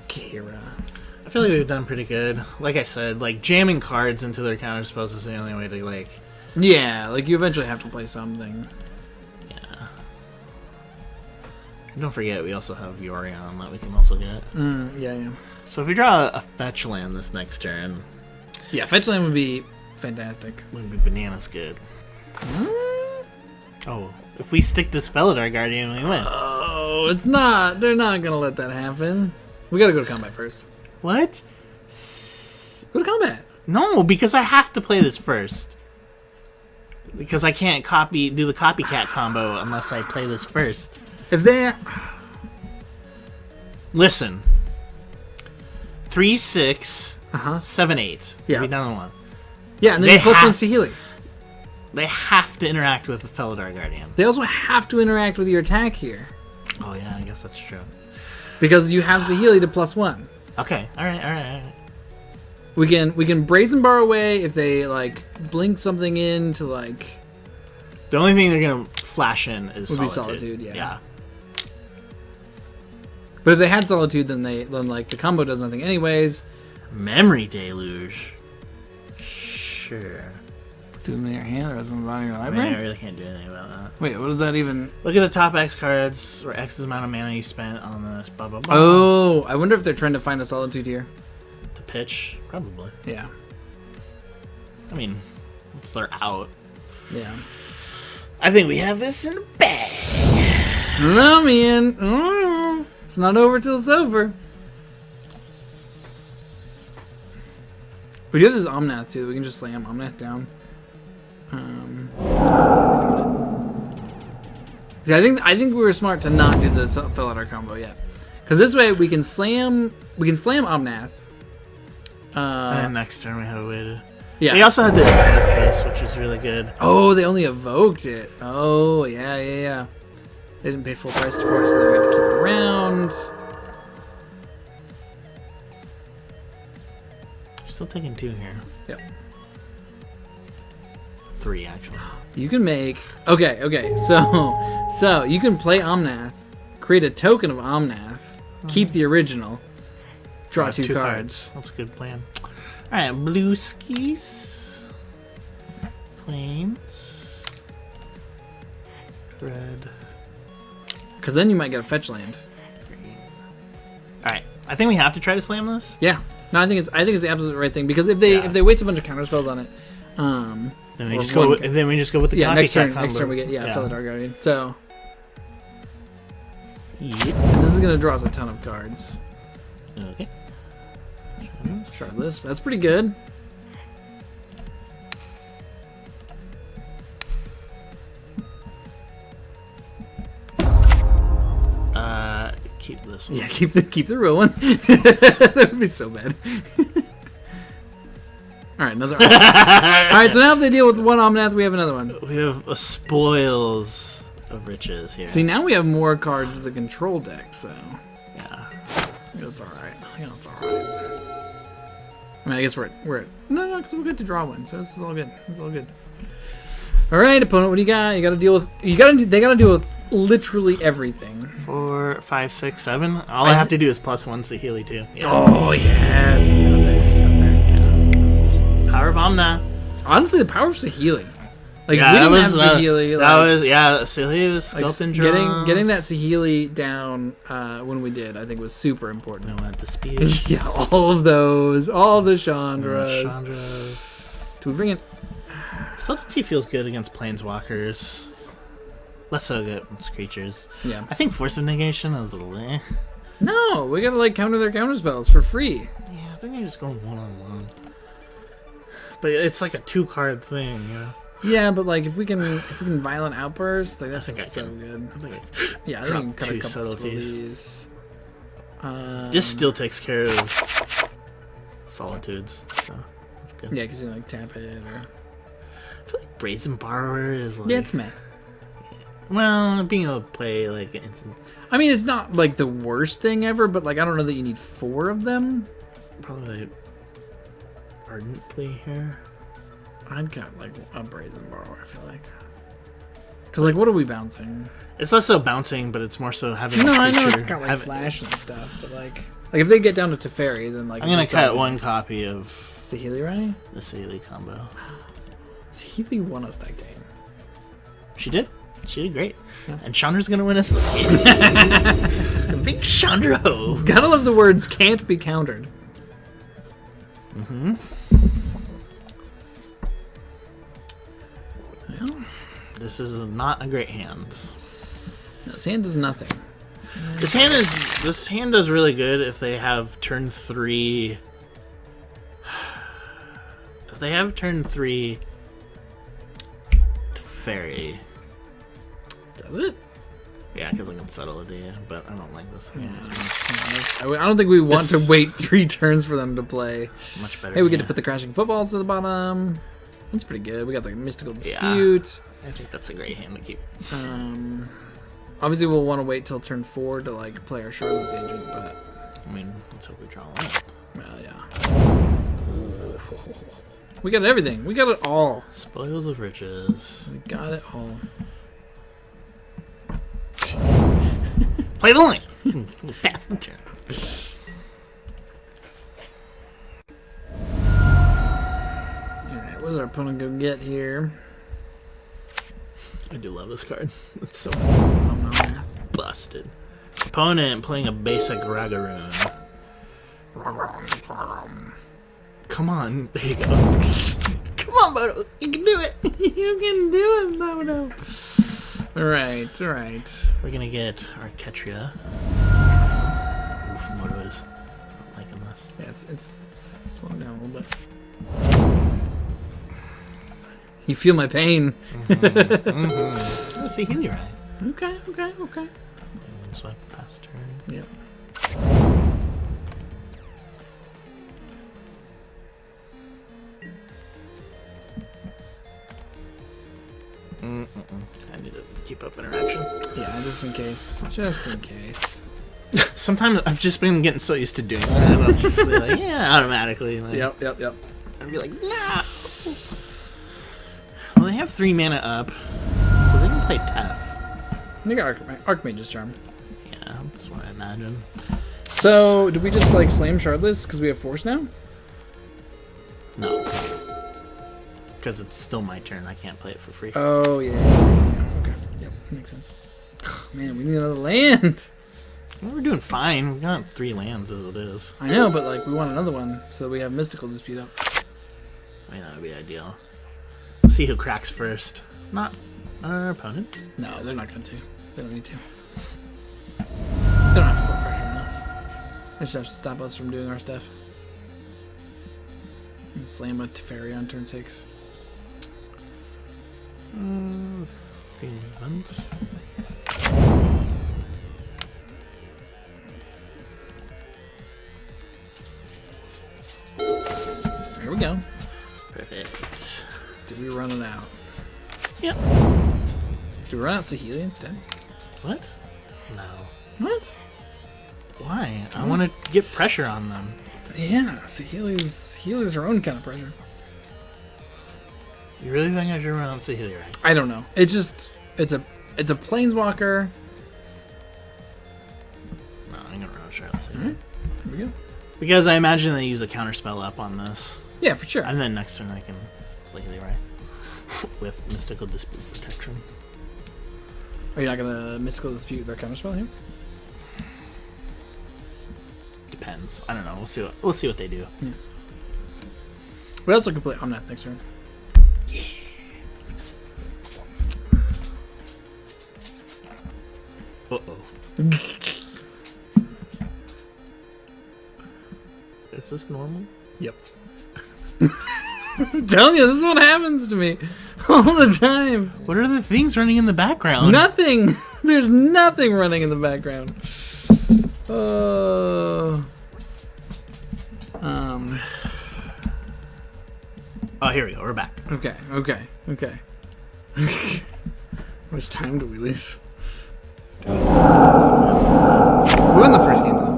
Kira. I feel like we've done pretty good. Like I said, like jamming cards into their counter spells is the only way to like. Yeah, like you eventually have to play something. Yeah. And don't forget, we also have Yorion that we can also get. Yeah. So if we draw a fetch land this next turn, yeah, fetch land would be fantastic. would be bananas good. Oh, if we stick the spell at our guardian, we win. Oh, it's not. They're not gonna let that happen. We gotta go to combat first. What? Go to combat. No, because I have to play this first. Because I can't do the copycat combo unless I play this first. If they... Listen. 3, 6, 7, 8. Yeah. Be down to 1. Yeah, and then you plus 1 Saheeli. They have to interact with the Felidar Guardian. They also have to interact with your attack here. Oh yeah, I guess that's true. Because you have Saheeli to plus 1. Okay, alright. We can Brazen Bar away if they, like, blink something in to, like... The only thing they're gonna flash in is Would Solitude. be Solitude, yeah. But if they had Solitude, then like, the combo does nothing anyways. Memory Deluge. Sure. Do them in your hand or as in the bottom of your I library? mean, I really can't do anything about that. Wait, what does that even... Look at the top X cards, or X's amount of mana you spent on this, blah blah blah. Oh, I wonder if they're trying to find a Solitude here. To pitch? Probably. Yeah. I mean, once they're out. Yeah. I think we have this in the bag. No, man. Oh, it's not over till it's over. We do have this Omnath, too. We can just slam Omnath down. See, I think we were smart to not do the Felidar combo yet. Because this way, we can slam Omnath. And then next turn we have a way to... Yeah. They also had the this, which was really good. Oh, they only evoked it. Oh, yeah. They didn't pay full price for it, so they had to keep it around. Still taking 2 here. Yep. 3, actually. You can make... Okay. So you can play Omnath, create a token of Omnath, keep the original, draw 2 cards. That's a good plan. Alright, blue skis. Plains. Red. Because then you might get a fetch land. Alright, I think we have to try to slam this. Yeah. No, I think it's the absolute right thing because if they waste a bunch of counter spells on it, then we just go with the next turn combo. we get Felidar Guardian. So Yep. and this is gonna draw us a ton of cards. Okay. Let's try this. That's pretty good. Keep this one. Yeah, keep the real one. That would be so bad. All right, another. All right, so now if they deal with one Omnath, we have another one. We have a spoils of riches here. See, now we have more cards in the control deck, so Yeah. that's all right. That's all right. I mean, I guess we're at no, because we're good to draw one, so this is all good. It's all good. All right, opponent, what do you got? You got to deal with. They got to deal with literally everything. 4, 5, 6, 7. All I have to do is +1 to Healy too. Yeah. Oh yes, got there. Yeah. Just power of Omna. Honestly, the power of Saheeli. Like Yeah, we that didn't was have Saheeli. that was Saheeli was like, sculpting draws. getting that Saheeli down when we did, I think was super important. We went the speeds. Yeah, all of those, all the Chandras. Chandras. Do we bring it? Subtlety feels good against planeswalkers. Less so good against creatures. Yeah. I think Force of Negation is a little eh. No, we gotta like counter their counter spells for free. Yeah, I think you just go 1-on-1. But it's like a 2-card thing, you know? Yeah, but like if we can violent outburst, like that's I so good. I think Yeah, I think we can cut a 2 couple subtleties. of these. This still takes care of Solitudes, so that's good. Yeah, because you can, like tap it or. I feel like Brazen Borrower is like. Yeah, it's meh. Well, being able to play like instant. I mean, it's not like the worst thing ever, but like I don't know that you need 4 of them. Probably Ardent Plea here. I'd got like a Brazen Borrower, I feel like. Because like, what are we bouncing? It's less so bouncing, but it's more so having. No, a I know creature it's got like have- flash and stuff, but like if they get down to Teferi, then like I'm gonna just cut don't- 1 copy of Saheeli, right? the Saheeli combo. Saheeli won us that game. She did. She did great. Yeah. And Chandra's gonna win us this game. Big Chandra ho. Gotta love the words "can't be countered." Mm-hmm. Well, This is not a great hand. this hand does nothing. This hand does really good if they have turn 3. If they have turn 3 Teferi. Does it? Yeah, because I can settle it, yeah, but I don't like this. Yeah. I don't think we want to wait 3 turns for them to play. Much better. Hey, we get to put the crashing footballs to the bottom. That's pretty good. We got the mystical dispute. Yeah, I think that's a great hand to keep. Obviously, we'll want to wait till turn 4 to like play our Charlotte's Agent, but I mean, let's hope we draw one. well, yeah. We got everything. We got it all. Spoils of riches. We got it all. Play the lane. Pass the turn. Alright, what does our opponent go get here? I do love this card. It's so Math. busted. Opponent playing a basic Ragaroon. Come on, there you go. Come on, Bodo, you can do it. You can do it, Bodo. Alright, alright. We're gonna get our Ketria. Oof, Moto is not liking this. Yeah, it's slowing down a little bit. You feel my pain. Let's see Healy right. Okay. And swipe past turn. Yep. I need to keep up interaction. Yeah, just in case. Just in case. Sometimes I've just been getting so used to doing that, and I'll just say like, yeah, automatically. Like, Yep. I'd be like, nah. Well, they have 3 mana up, so they can play Tef. They got Archmage's Charm. Yeah, that's what I imagine. So, do we just like slam Shardless because we have Force now? No. Because it's still my turn. I can't play it for free. Oh, yeah. Okay. Yep, makes sense. Oh, man, we need another land. Well, we're doing fine. We got 3 lands as it is. I know, but like we want another one so that we have Mystical Dispute up. I mean, that would be ideal. We'll see who cracks first. Not our opponent. No, they're not going to. They don't need to. They don't have to put pressure on us. They just have to stop us from doing our stuff. And slam a Teferi on turn 6. There we go. Perfect. Did we run it out? Yep. Did we run out Saheeli instead? What? No. What? Why? I want to get pressure on them. Yeah, Saheeli's her own kind of pressure. You really think I should run out Saheeli, right? I don't know. It's just it's a planeswalker. No, I'm gonna run out Charlotte. Alright. Here we go. Because I imagine they use a counterspell up on this. Yeah, for sure. And then next turn I can play Healy right with Mystical Dispute Protection. Are you not gonna Mystical Dispute their counterspell here? Depends. I don't know. We'll see what they do. Yeah. We also can play Omnath next turn. Yeah. Uh-oh. Is this normal? Yep. I'm telling you, this is what happens to me all the time. What are the things running in the background? Nothing. There's nothing running in the background. Oh, here we go. We're back. Okay. How much time do we lose? We won the first game though.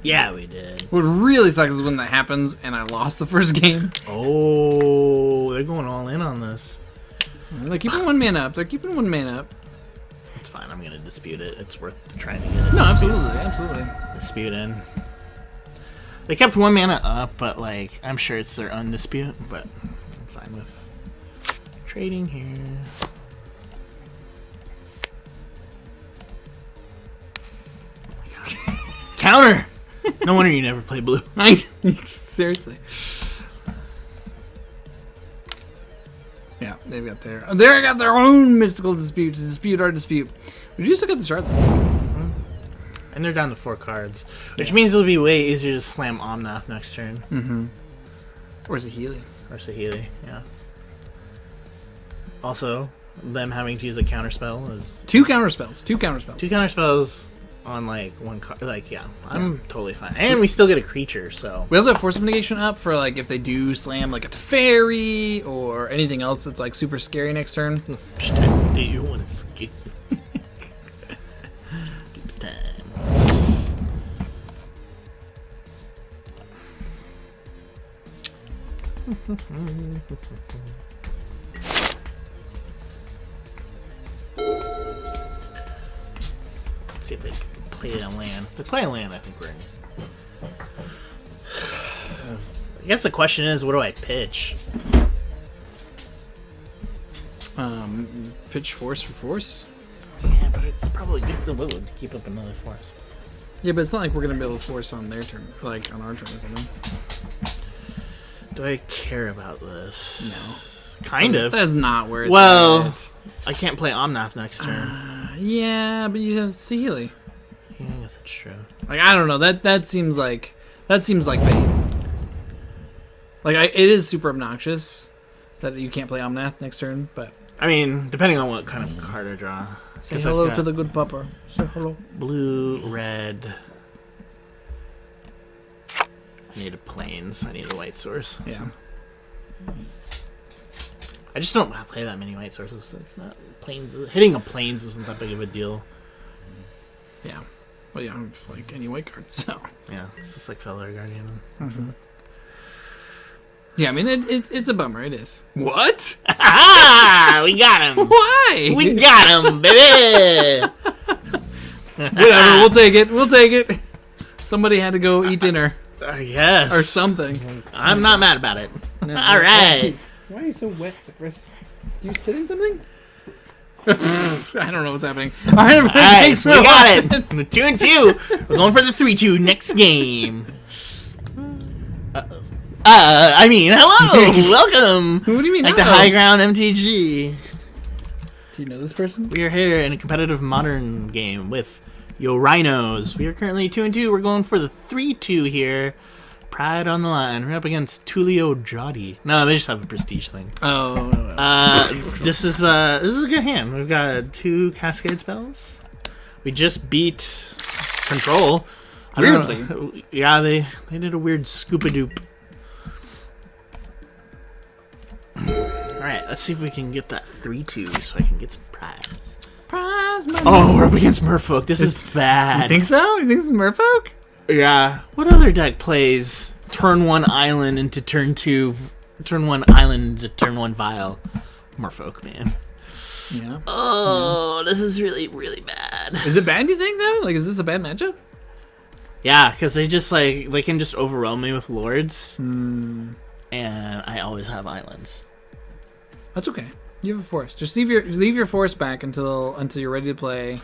Yeah, we did. What really sucks is when that happens and I lost the first game. Oh, they're going all in on this. They're keeping 1 mana up. It's fine. I'm gonna dispute it. It's worth trying to get it. No, absolutely. Dispute in. They kept 1 mana up, but like I'm sure it's their undispute. But I'm fine with trading here. Oh my God. Counter. No wonder you never play blue. Seriously. Yeah, they've got they got their own Mystical Dispute to dispute our dispute. We do still got the Shardless. And they're down to 4 cards, which means it'll be way easier to slam Omnath next turn. Or Saheeli. Or Saheeli, yeah. Also, them having to use a counterspell is... Two counterspells. Two counterspells on, like, one card. Like, yeah, I'm totally fine. And we still get a creature, so... We also have Force of Negation up for, like, if they do slam, like, a Teferi or anything else that's, like, super scary next turn. Do you want to skip? Skips time. See if they play a land. If they play a land, I think we're in. I guess the question is, what do I pitch? Pitch Force for Force? Yeah, but it's probably good for Lulu to keep up another Force. Yeah, but it's not like we're going to be able to Force on their turn, like on our turn or something. Do I care about this? No. Kind of. That's not where it's at. I can't play Omnath next turn. Yeah, but you have Sealy. Yeah, I guess that's true. Like, I don't know. That seems like bait. Like, it is super obnoxious that you can't play Omnath next turn, but... I mean, depending on what kind of card I draw. Say hello to the good pupper. Say hello. Blue, red... I need a plains. I need a white source. Yeah. I just don't play that many white sources, so it's not plains. Hitting a plains isn't that big of a deal. Yeah. Well, yeah, I'm like any white card, so. Yeah, it's just like Fellow Guardian. Mm-hmm. Yeah, I mean, it's a bummer. It is. What? We got him. Why? We got him, baby. Whatever. We'll take it. We'll take it. Somebody had to go eat dinner. Yes. Or something. I'm not mad about it. No, all right. Why are you so wet, Chris? Do you sit in something? I don't know what's happening. All right, thanks for we got it. The 2-2. We're going for the 3-2 next game. Hello. Welcome. What do you mean? Like the High Ground MTG. Do you know this person? We are here in a competitive modern game with Rhinos. We are currently 2-2. We're going for the 3-2 here. Pride on the line. We're up against Tulio Jodi. No, they just have a prestige thing. Oh. This is a good hand. We've got 2 Cascade spells. We just beat Control. Weirdly. Yeah, they did a weird scoop-a-doop. Alright, let's see if we can get that 3-2 so I can get some prize. Prize money. Oh, we're up against Merfolk. This is bad. You think so? You think this is Merfolk? Yeah. What other deck plays turn 1 island into turn 2, turn 1 island into turn 1 vial? Merfolk, man. Yeah. Oh, this is really, really bad. Is it bad, do you think, though? Like, is this a bad matchup? Yeah, because they just, like, they can just overwhelm me with lords. And I always have islands. That's okay. You have a forest. Just leave your forest back until you're ready to play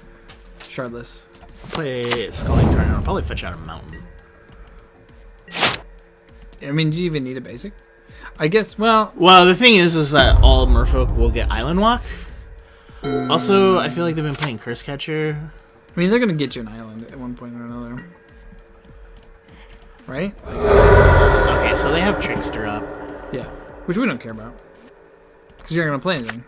Shardless. I'll play Sculling Turn. I'll probably fetch out a mountain. I mean, do you even need a basic? I guess, well, the thing is that all Merfolk will get Island Walk. Also, I feel like they've been playing Curse Catcher. I mean, they're going to get you an island at one point or another. Right? Okay, so they have Trickster up. Yeah. Which we don't care about. Because you're not going to play anything.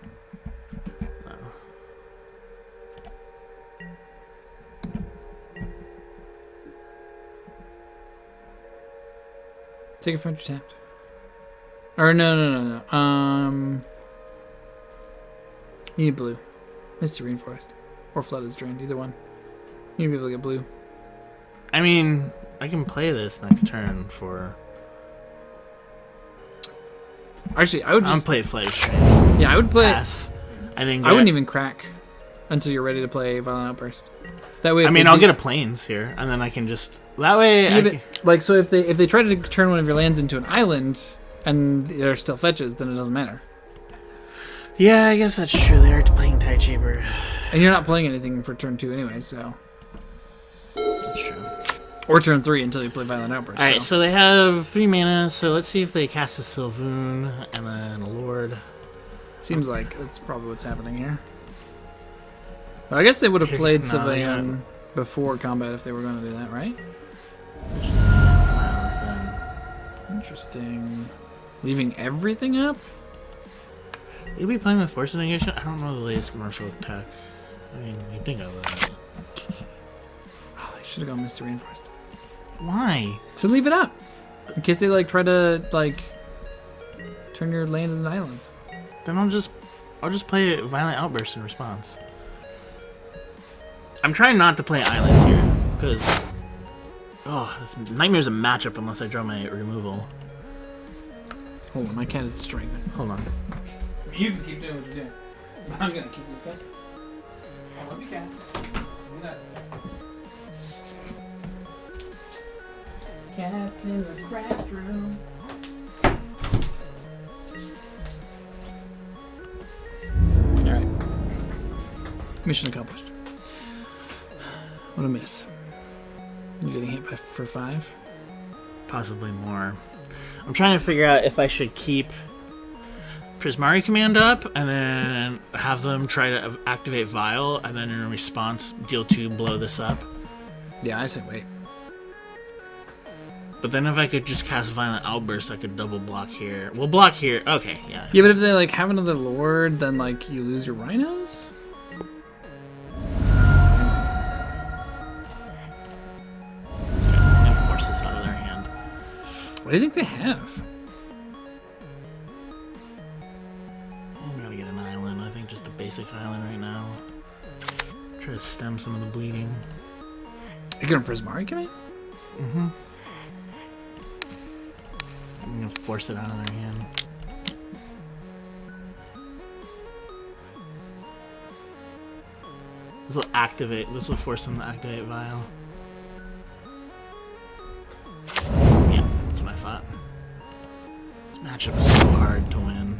Take a French tapped. Or no. You need blue. Misty Rainforest. Or Flood is Drained, either one. You need to be able to get blue. I mean, I can play this next turn for... Actually, I would just... I'm playing Flash. Yeah, I would play... Pass. I wouldn't even crack until you're ready to play Violent Outburst. That way, I'll get a Plains here, and then I can just... That way... Like, so if they try to turn one of your lands into an island, and they're still fetches, then it doesn't matter. Yeah, I guess that's true. They are playing Tide Chamber. And you're not playing anything for turn 2 anyway, so... That's true. Or turn 3 until you play Violent Outburst. Alright, so they have 3 mana, so let's see if they cast a Sylvoon, and then a Lord. Seems like that's probably what's happening here. But I guess they would have played Sylvain before combat if they were going to do that, right? Interesting. Interesting. Leaving everything up? You'll be playing with Force Negation? I don't know the latest commercial tech. I mean, you think I would. Oh, I should have gone Mr. Rainforest. Why? So leave it up. In case they like try to like turn your lands into islands. Then I'll just play Violent Outburst in response. I'm trying not to play islands here, because this Nightmare's a matchup unless I draw my removal. Hold on, my cat is destroying that. Hold on. You can keep doing what you're doing. I'm gonna keep this guy. I love you, cats. Cats in the craft room. Alright. Mission accomplished. What a miss. You getting hit for 5? Possibly more. I'm trying to figure out if I should keep Prismari command up and then have them try to activate Vial and then in response deal 2, blow this up. Yeah, I say wait. But then if I could just cast Violent Outburst, I could double block here. We'll block here. Okay, yeah. Yeah, but if they like have another Lord, then like you lose your Rhinos? And force this out of their hand. What do you think they have? I'm gonna get an island. I think just a basic island right now. Try to stem some of the bleeding. You're gonna Prismari command? Mm-hmm. I'm gonna force it out of their hand. This will activate. This will force them to activate Vial. Yeah, that's what I thought. This matchup is so hard to win.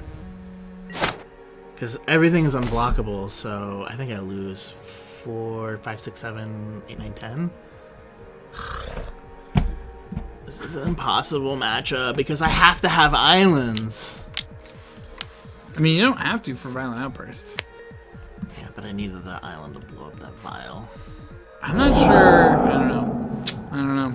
Because everything is unblockable, so I think I lose 4, 5, 6, 7, 8, 9, 10. This is an impossible matchup because I have to have islands. I mean, you don't have to for Violent Outburst. Yeah, but I needed that island to blow up that Vial. I'm not sure. I don't know. I don't know.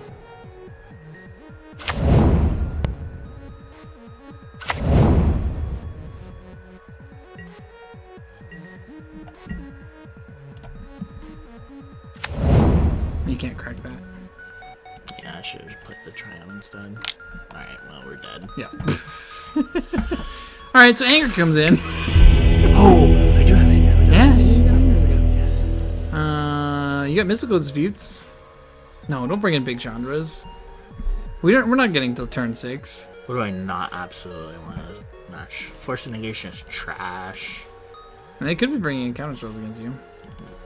You can't crack that. Yeah, I should have put the Triumph instead. Alright, well, we're dead. Yeah. Alright, so Anger comes in. Oh, I do have Anger. Yes. Yes. You got Mystical Disputes. No, don't bring in Big Chandras. We're not getting till turn 6. What do I not absolutely want to match? Force of Negation is trash. And they could be bringing in counter spells against you.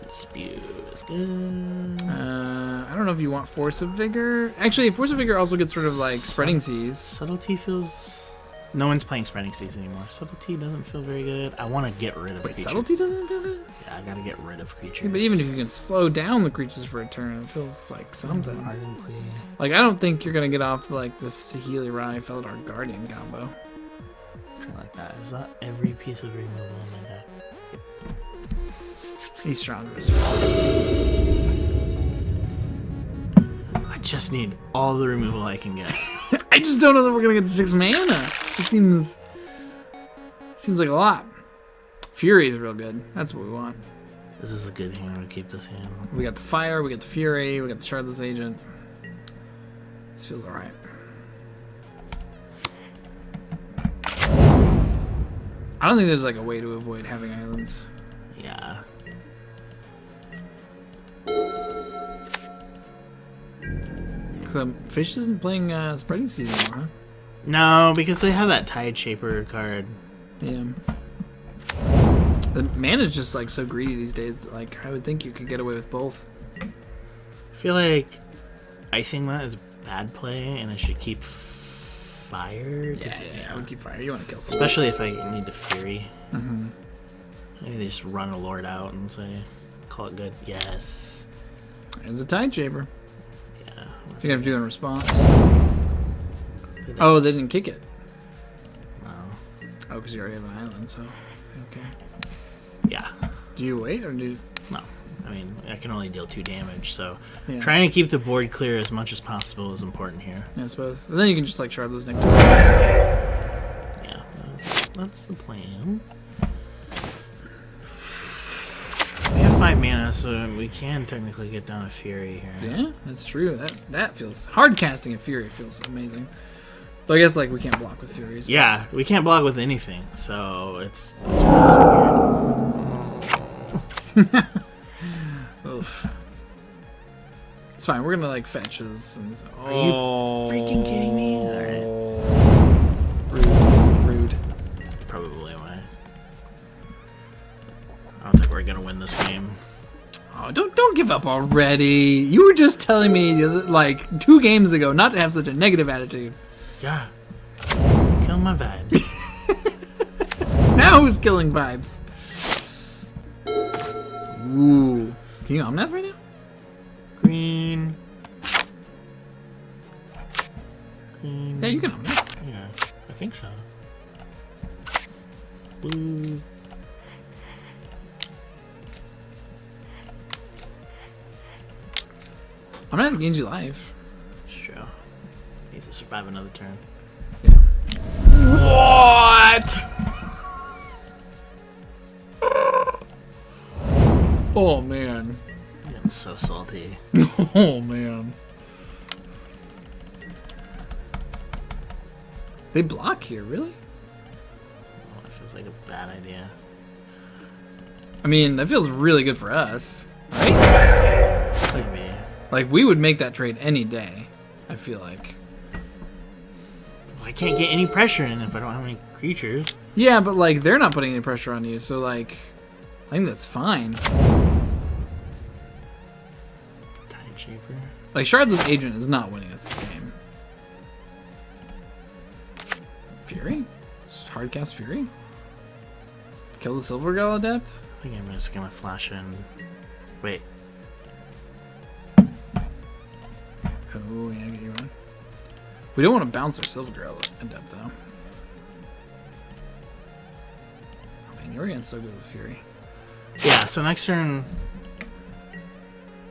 Dispute is good. I don't know if you want Force of Vigor. Actually, Force of Vigor also gets rid of like Spreading Seas. Subtlety feels... No one's playing Spreading Seas anymore. Subtlety doesn't feel very good. I want to get rid of Wait, creatures. Subtlety doesn't feel good? Yeah, I gotta get rid of creatures. Yeah, but even if you can slow down the creatures for a turn, it feels like something. Ardently. Like, I don't think you're gonna get off like the Saheeli Rai Feldar Guardian combo. Something like that. Is that every piece of removal in my deck? He's stronger. I just need all the removal I can get. I just don't know that we're gonna get to 6 mana. It seems like a lot. Fury is real good. That's what we want. This is a good hand to keep this hand. We got the Fire, we got the Fury, we got the Shardless Agent. This feels alright. I don't think there's like a way to avoid having islands. Yeah. So Fish isn't playing Spreading Seas anymore, huh? No, because they have that Tide Shaper card. Yeah. The mana's just like so greedy these days. Like, I would think you could get away with both. I feel like icing that is bad play, and I should keep Fire. Yeah, I would keep Fire. You want to kill someone. Especially if I need to Fury. Mm-hmm. Maybe they just run a Lord out and say, call it good. yes. There's a Tide Shaper. Yeah. You're gonna have to do it in response. Oh, they didn't kick it. No. Oh, because you already have an island, so. Okay. Yeah. Do you wait, or do you... No. I mean, I can only deal 2 damage, so Yeah. trying to keep the board clear as much as possible is important here. Yeah, I suppose. And then you can just, like, Shardless Nectar. Yeah, that's the plan. 5 mana, so we can technically get down a Fury here. Yeah, that's true. That feels hard. Casting a Fury feels amazing. So I guess like we can't block with Furies. Yeah, we can't block with anything, so it's Oof. It's fine. We're gonna like fetches. And Are you freaking kidding me? Alright. Rude. Probably why. I don't think we're gonna win this game. Oh, don't give up already. You were just telling me like 2 games ago not to have such a negative attitude. Yeah. Kill my vibes. Now who's killing vibes? Ooh. Can you Omnath right now? Green. Green. Yeah, you can Omnath. Yeah, I think so. Blue. Omnath gains you life. Sure. Needs to survive another turn. Yeah. What? Oh man. Getting so salty. Oh man. They block here, really? Oh, that feels like a bad idea. I mean, that feels really good for us, right? Maybe. Like we would make that trade any day. I feel like. Well, I can't get any pressure in if I don't have any creatures. Yeah, but like they're not putting any pressure on you, so like I think that's fine. Tiny Shaper. Like Shardless Agent is not winning us this game. Fury? Just hard cast Fury? Kill the Silvergull Adept? I think I'm just gonna flash in. Wait. Oh yeah, get you one. We don't want to bounce our Silvergull Adept though. Oh man, Yorion's so good with Fury. Yeah, so next turn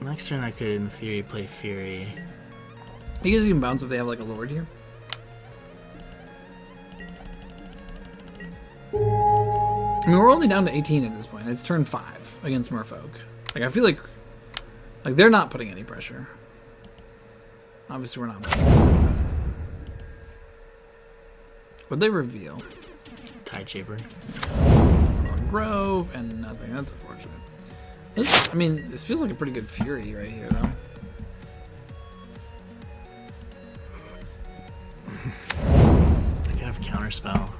I could in theory play Fury. I guess you can bounce if they have like a Lord here. I mean, we're only down to 18 at this point. It's turn 5 against Merfolk. Like, I feel like they're not putting any pressure. Obviously, we're not. What'd they reveal? Tide Shaper. Grove and nothing. That's unfortunate. This, I mean, this feels like a pretty good Fury right here, though. I can have Counterspell.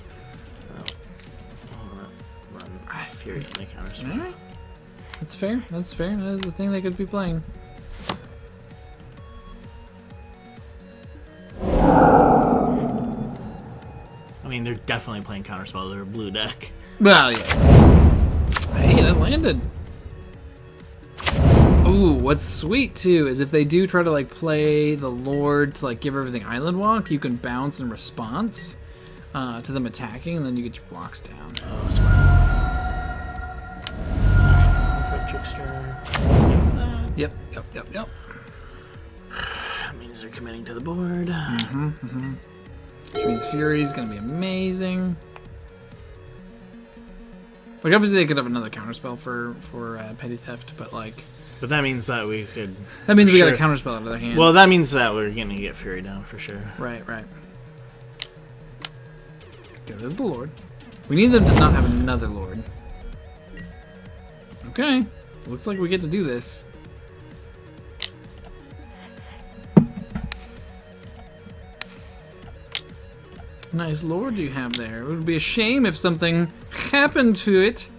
Fury and a Counterspell. Alright. That's fair. That's fair. That is the thing they could be playing. I mean, they're definitely playing Counterspell. They're a blue deck. Well, yeah. Hey, that landed. Ooh, what's sweet too is if they do try to like play the Lord to like give everything Island Walk, you can bounce in response to them attacking, and then you get your blocks down. Oh, smart. Trickster. Yep. That means they're committing to the board. Which means Fury's gonna be amazing. Like obviously they could have another counterspell for Petty Theft, but like. But that means that we could. That means we got a counterspell out of their hand. Well, that means that we're gonna get Fury down for sure. Right. Okay, there's the Lord. We need them to not have another Lord. Okay. Looks like we get to do this. Nice Lord you have there. It would be a shame if something happened to it.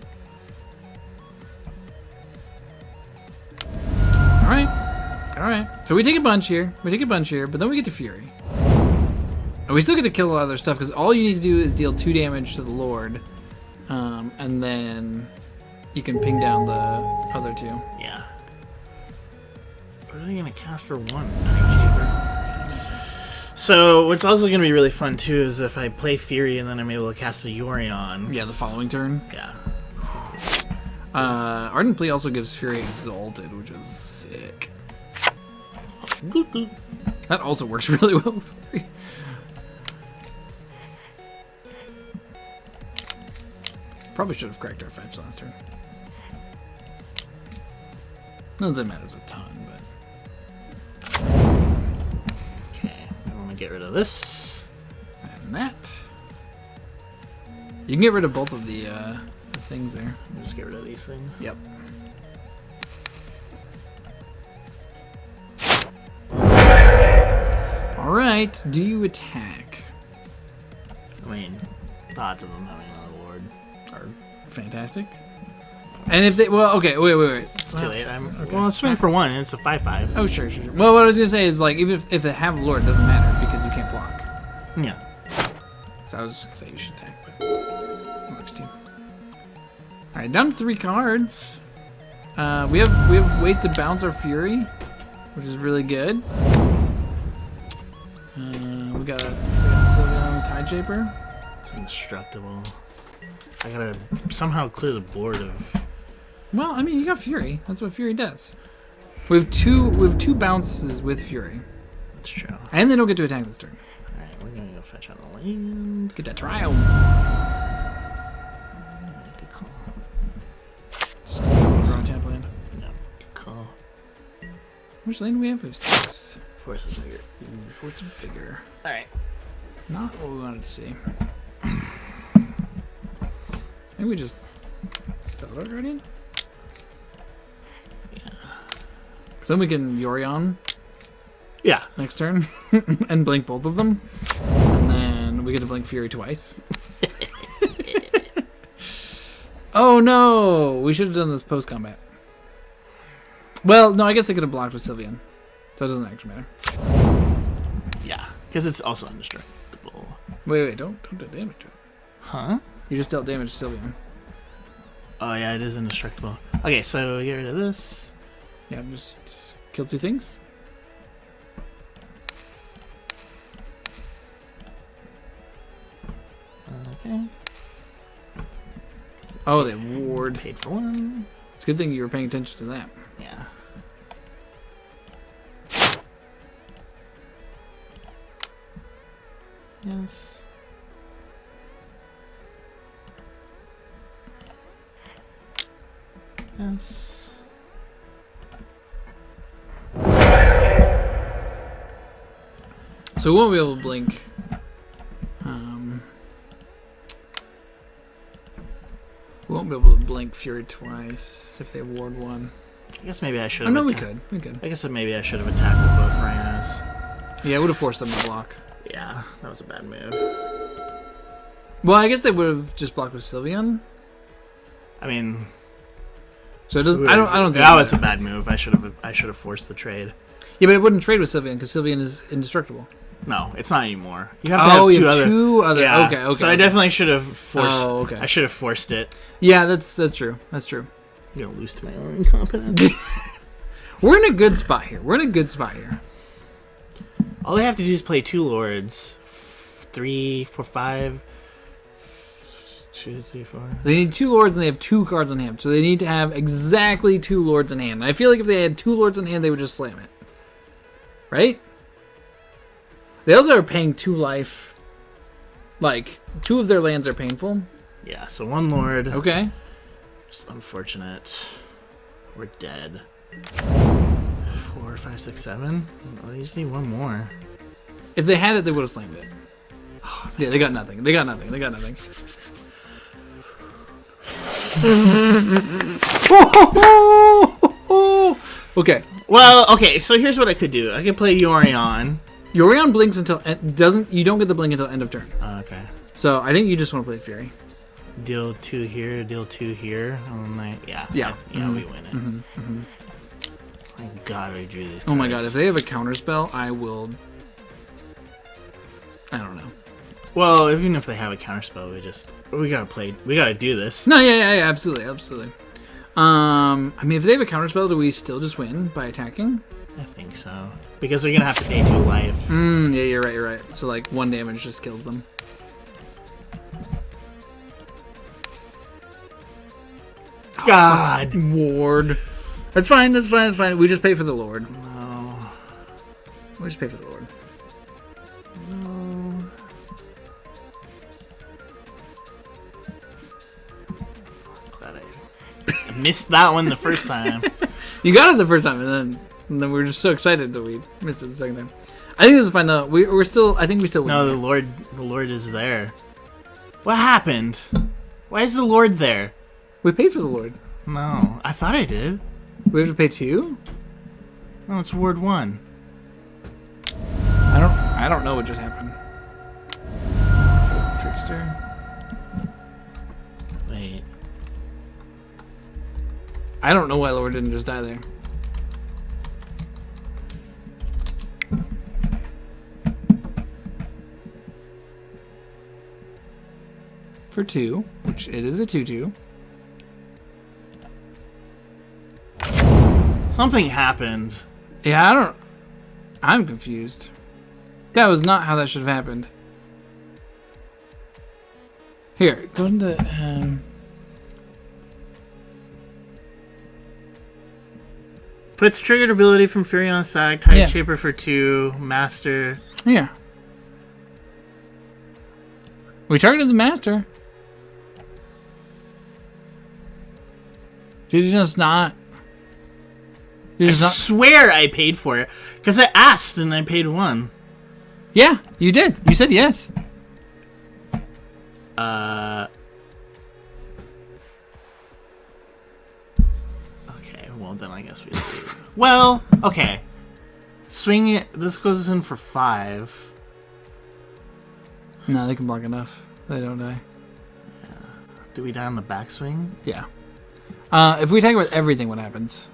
Alright. So we take a bunch here. But then we get to Fury. And we still get to kill a lot of their stuff, because all you need to do is deal 2 damage to the Lord. And then you can ping down the other 2. Yeah. What are they going to cast for 1? That makes sense. So, what's also going to be really fun, too, is if I play Fury and then I'm able to cast a Yorion. Yeah, the following turn. Yeah. Ardent Plea also gives Fury Exalted, which is sick. That also works really well with Fury. Probably should have cracked our fetch last turn. Not that matters a ton, but... Okay, I want to get rid of this. And that. You can get rid of both of the things there. Just get rid of these things. Yep. Alright, do you attack? I mean, the odds of them having another lord are... Fantastic. And if they... Well, okay, wait. It's too late. Well, swing for one, and it's a 5/5. Oh, sure. Well, what I was going to say is, like, even if they have a lord, it doesn't matter, because you can't block. Yeah. So I was just going to say you should attack, but... It works too. Alright, down to 3 cards. We have ways to bounce our Fury, which is really good. We got Sylveon Tide Shaper. It's indestructible. I gotta somehow clear the board of... Well, I mean, you got Fury. That's what Fury does. We have two bounces with Fury. That's true. And they don't get to attack this turn. Alright, we're gonna go fetch on the land. Get that trial. Good call. Just because we don't want to draw a tap land. No, good call. How much land do we have? We have 6. Force is bigger. Force is bigger. Alright. Not what we wanted to see. Maybe we just spell it right in? Yeah. Because then we can Yorion Yeah. next turn and blink both of them. And then we get to blink Fury twice. Oh no! We should have done this post-combat. Well, no, I guess they could have blocked with Sylveon. So it doesn't actually matter. Yeah. Because it's also indestructible. Wait, don't do damage to it. Huh? You just dealt damage to Sylveon. Oh yeah, it is indestructible. Okay, so get rid of this. Yeah, just kill 2 things. Okay. Oh, they ward. Paid for one. It's a good thing you were paying attention to that. Yeah. Yes. Yes. So we won't be able to blink. We won't be able to blink Fury twice if they ward 1. I guess maybe I should Oh have. no, we could. We could. I guess that maybe I should have attacked with both Rhinos. Yeah, it would have forced them to block. Yeah, that was a bad move. Well, I guess they would have just blocked with Sylveon. I mean, So it doesn't. I don't think that was a bad move. I should have forced the trade. Yeah, but it wouldn't trade with Sylveon because Sylveon is indestructible. No, it's not anymore. You have to have you two have two other. Yeah. Okay. So I definitely should have forced. Oh, okay. I should have forced it. Yeah, that's true. That's true. I'm gonna lose to my own incompetence. We're in a good spot here. All they have to do is play 2 lords. 3, 4, 5. 2, 3, 4. They need 2 lords and they have 2 cards in hand. So they need to have exactly 2 lords in hand. I feel like if they had 2 lords in hand, they would just slam it. Right? They also are paying 2 life. Like, 2 of their lands are painful. Yeah, so 1 lord. Okay. Just unfortunate. We're dead. 4, 5, 6, 7. Well, they just need 1 more. If they had it, they would have slammed it. Oh, yeah, they got nothing. Okay. Well, okay, so here's what I could do. I could play Yorion. Yorion blinks until you don't get the blink until end of turn. Okay. So I think you just want to play Fury. Deal 2 here, deal 2 here. Yeah, we win it. My God, I drew these cards. Oh my God, if they have a counterspell, I will. I don't know. Well, even if they have a counterspell, we gotta do this. No, yeah, absolutely. I mean, if they have a counterspell, do we still just win by attacking? I think so. Because they're gonna have to pay 2 life. Yeah, you're right. So like 1 damage just kills them. God! Ward. That's fine. We just pay for the Lord. No. We just pay for the Lord. No. Glad I missed that one the first time. You got it the first time, and then we were just so excited that we missed it the second time. I think this is fine though. We're still. I think we still win. No, the Lord is there. What happened? Why is the Lord there? We paid for the Lord. No, I thought I did. We have to pay 2? No, it's Ward 1. I don't know what just happened. Trickster. Wait. I don't know why Lord didn't just die there. For 2, which it is a 2/2. Something happened. Yeah, I'm confused. That was not how that should have happened. Here, go into Puts triggered ability from Fury on stack. Tide Shaper for 2. Master. Yeah. We targeted the master. Did you just not? I swear I paid for it. Because I asked and I paid 1. Yeah, you did. You said yes. Okay, well then I guess we do. Well, okay. Swing it. This goes in for 5. No, they can block enough. They don't die. Yeah. Do we die on the backswing? Yeah. If we attack with everything, what happens?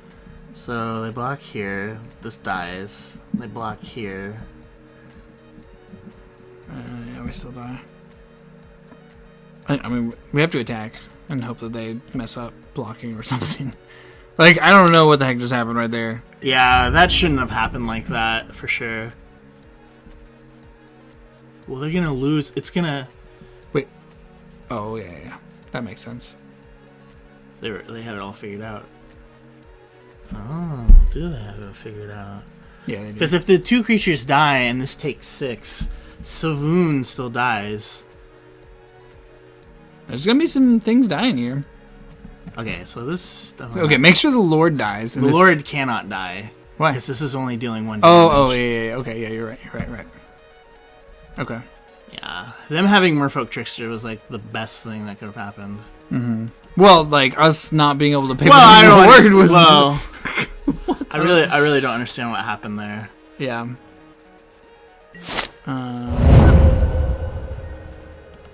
So they block here. This dies. They block here. Yeah, we still die. I mean, we have to attack and hope that they mess up blocking or something. Like, I don't know what the heck just happened right there. Yeah, that shouldn't have happened like that, for sure. Well, they're gonna lose. It's gonna... Wait. Oh, yeah. That makes sense. They had it all figured out. Oh, do they have it figured out? Yeah, they do. Because if the 2 creatures die and this takes 6, Savoon still dies. There's gonna be some things dying here. Okay, so this... Okay, make sure the Lord dies. The Lord cannot die. Why? Because this is only dealing 1 damage. Oh, yeah. Okay, yeah, you're right. Okay. Yeah, them having Merfolk Trickster was like the best thing that could have happened. Mm-hmm. Well, like us not being able to pay for the Lord was... Well, I really don't understand what happened there. Yeah.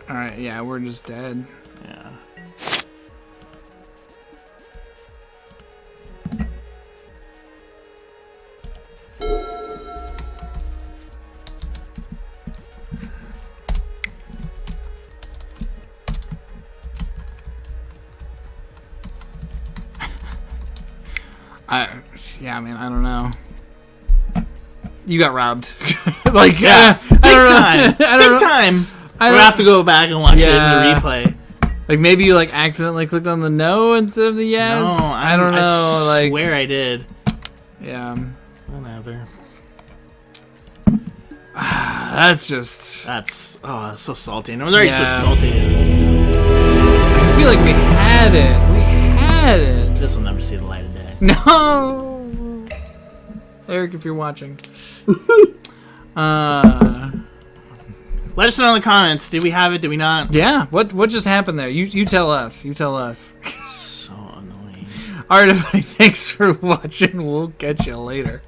Alright, yeah, we're just dead. Yeah. I mean, I don't know. You got robbed. Like, yeah, big time. Big time. We'll have to go back and watch it in the replay. Like, maybe you, like, accidentally clicked on the no instead of the yes? No, I don't know. I swear I did. Yeah. Whatever. That's just... that's so salty. And I was already so salty. I feel like we had it. We had it. This will never see the light of day. No! Eric, if you're watching. Let us know in the comments. Did we have it? Did we not? Yeah. What just happened there? You tell us. You tell us. So annoying. Alright, everybody. Thanks for watching. We'll catch you later.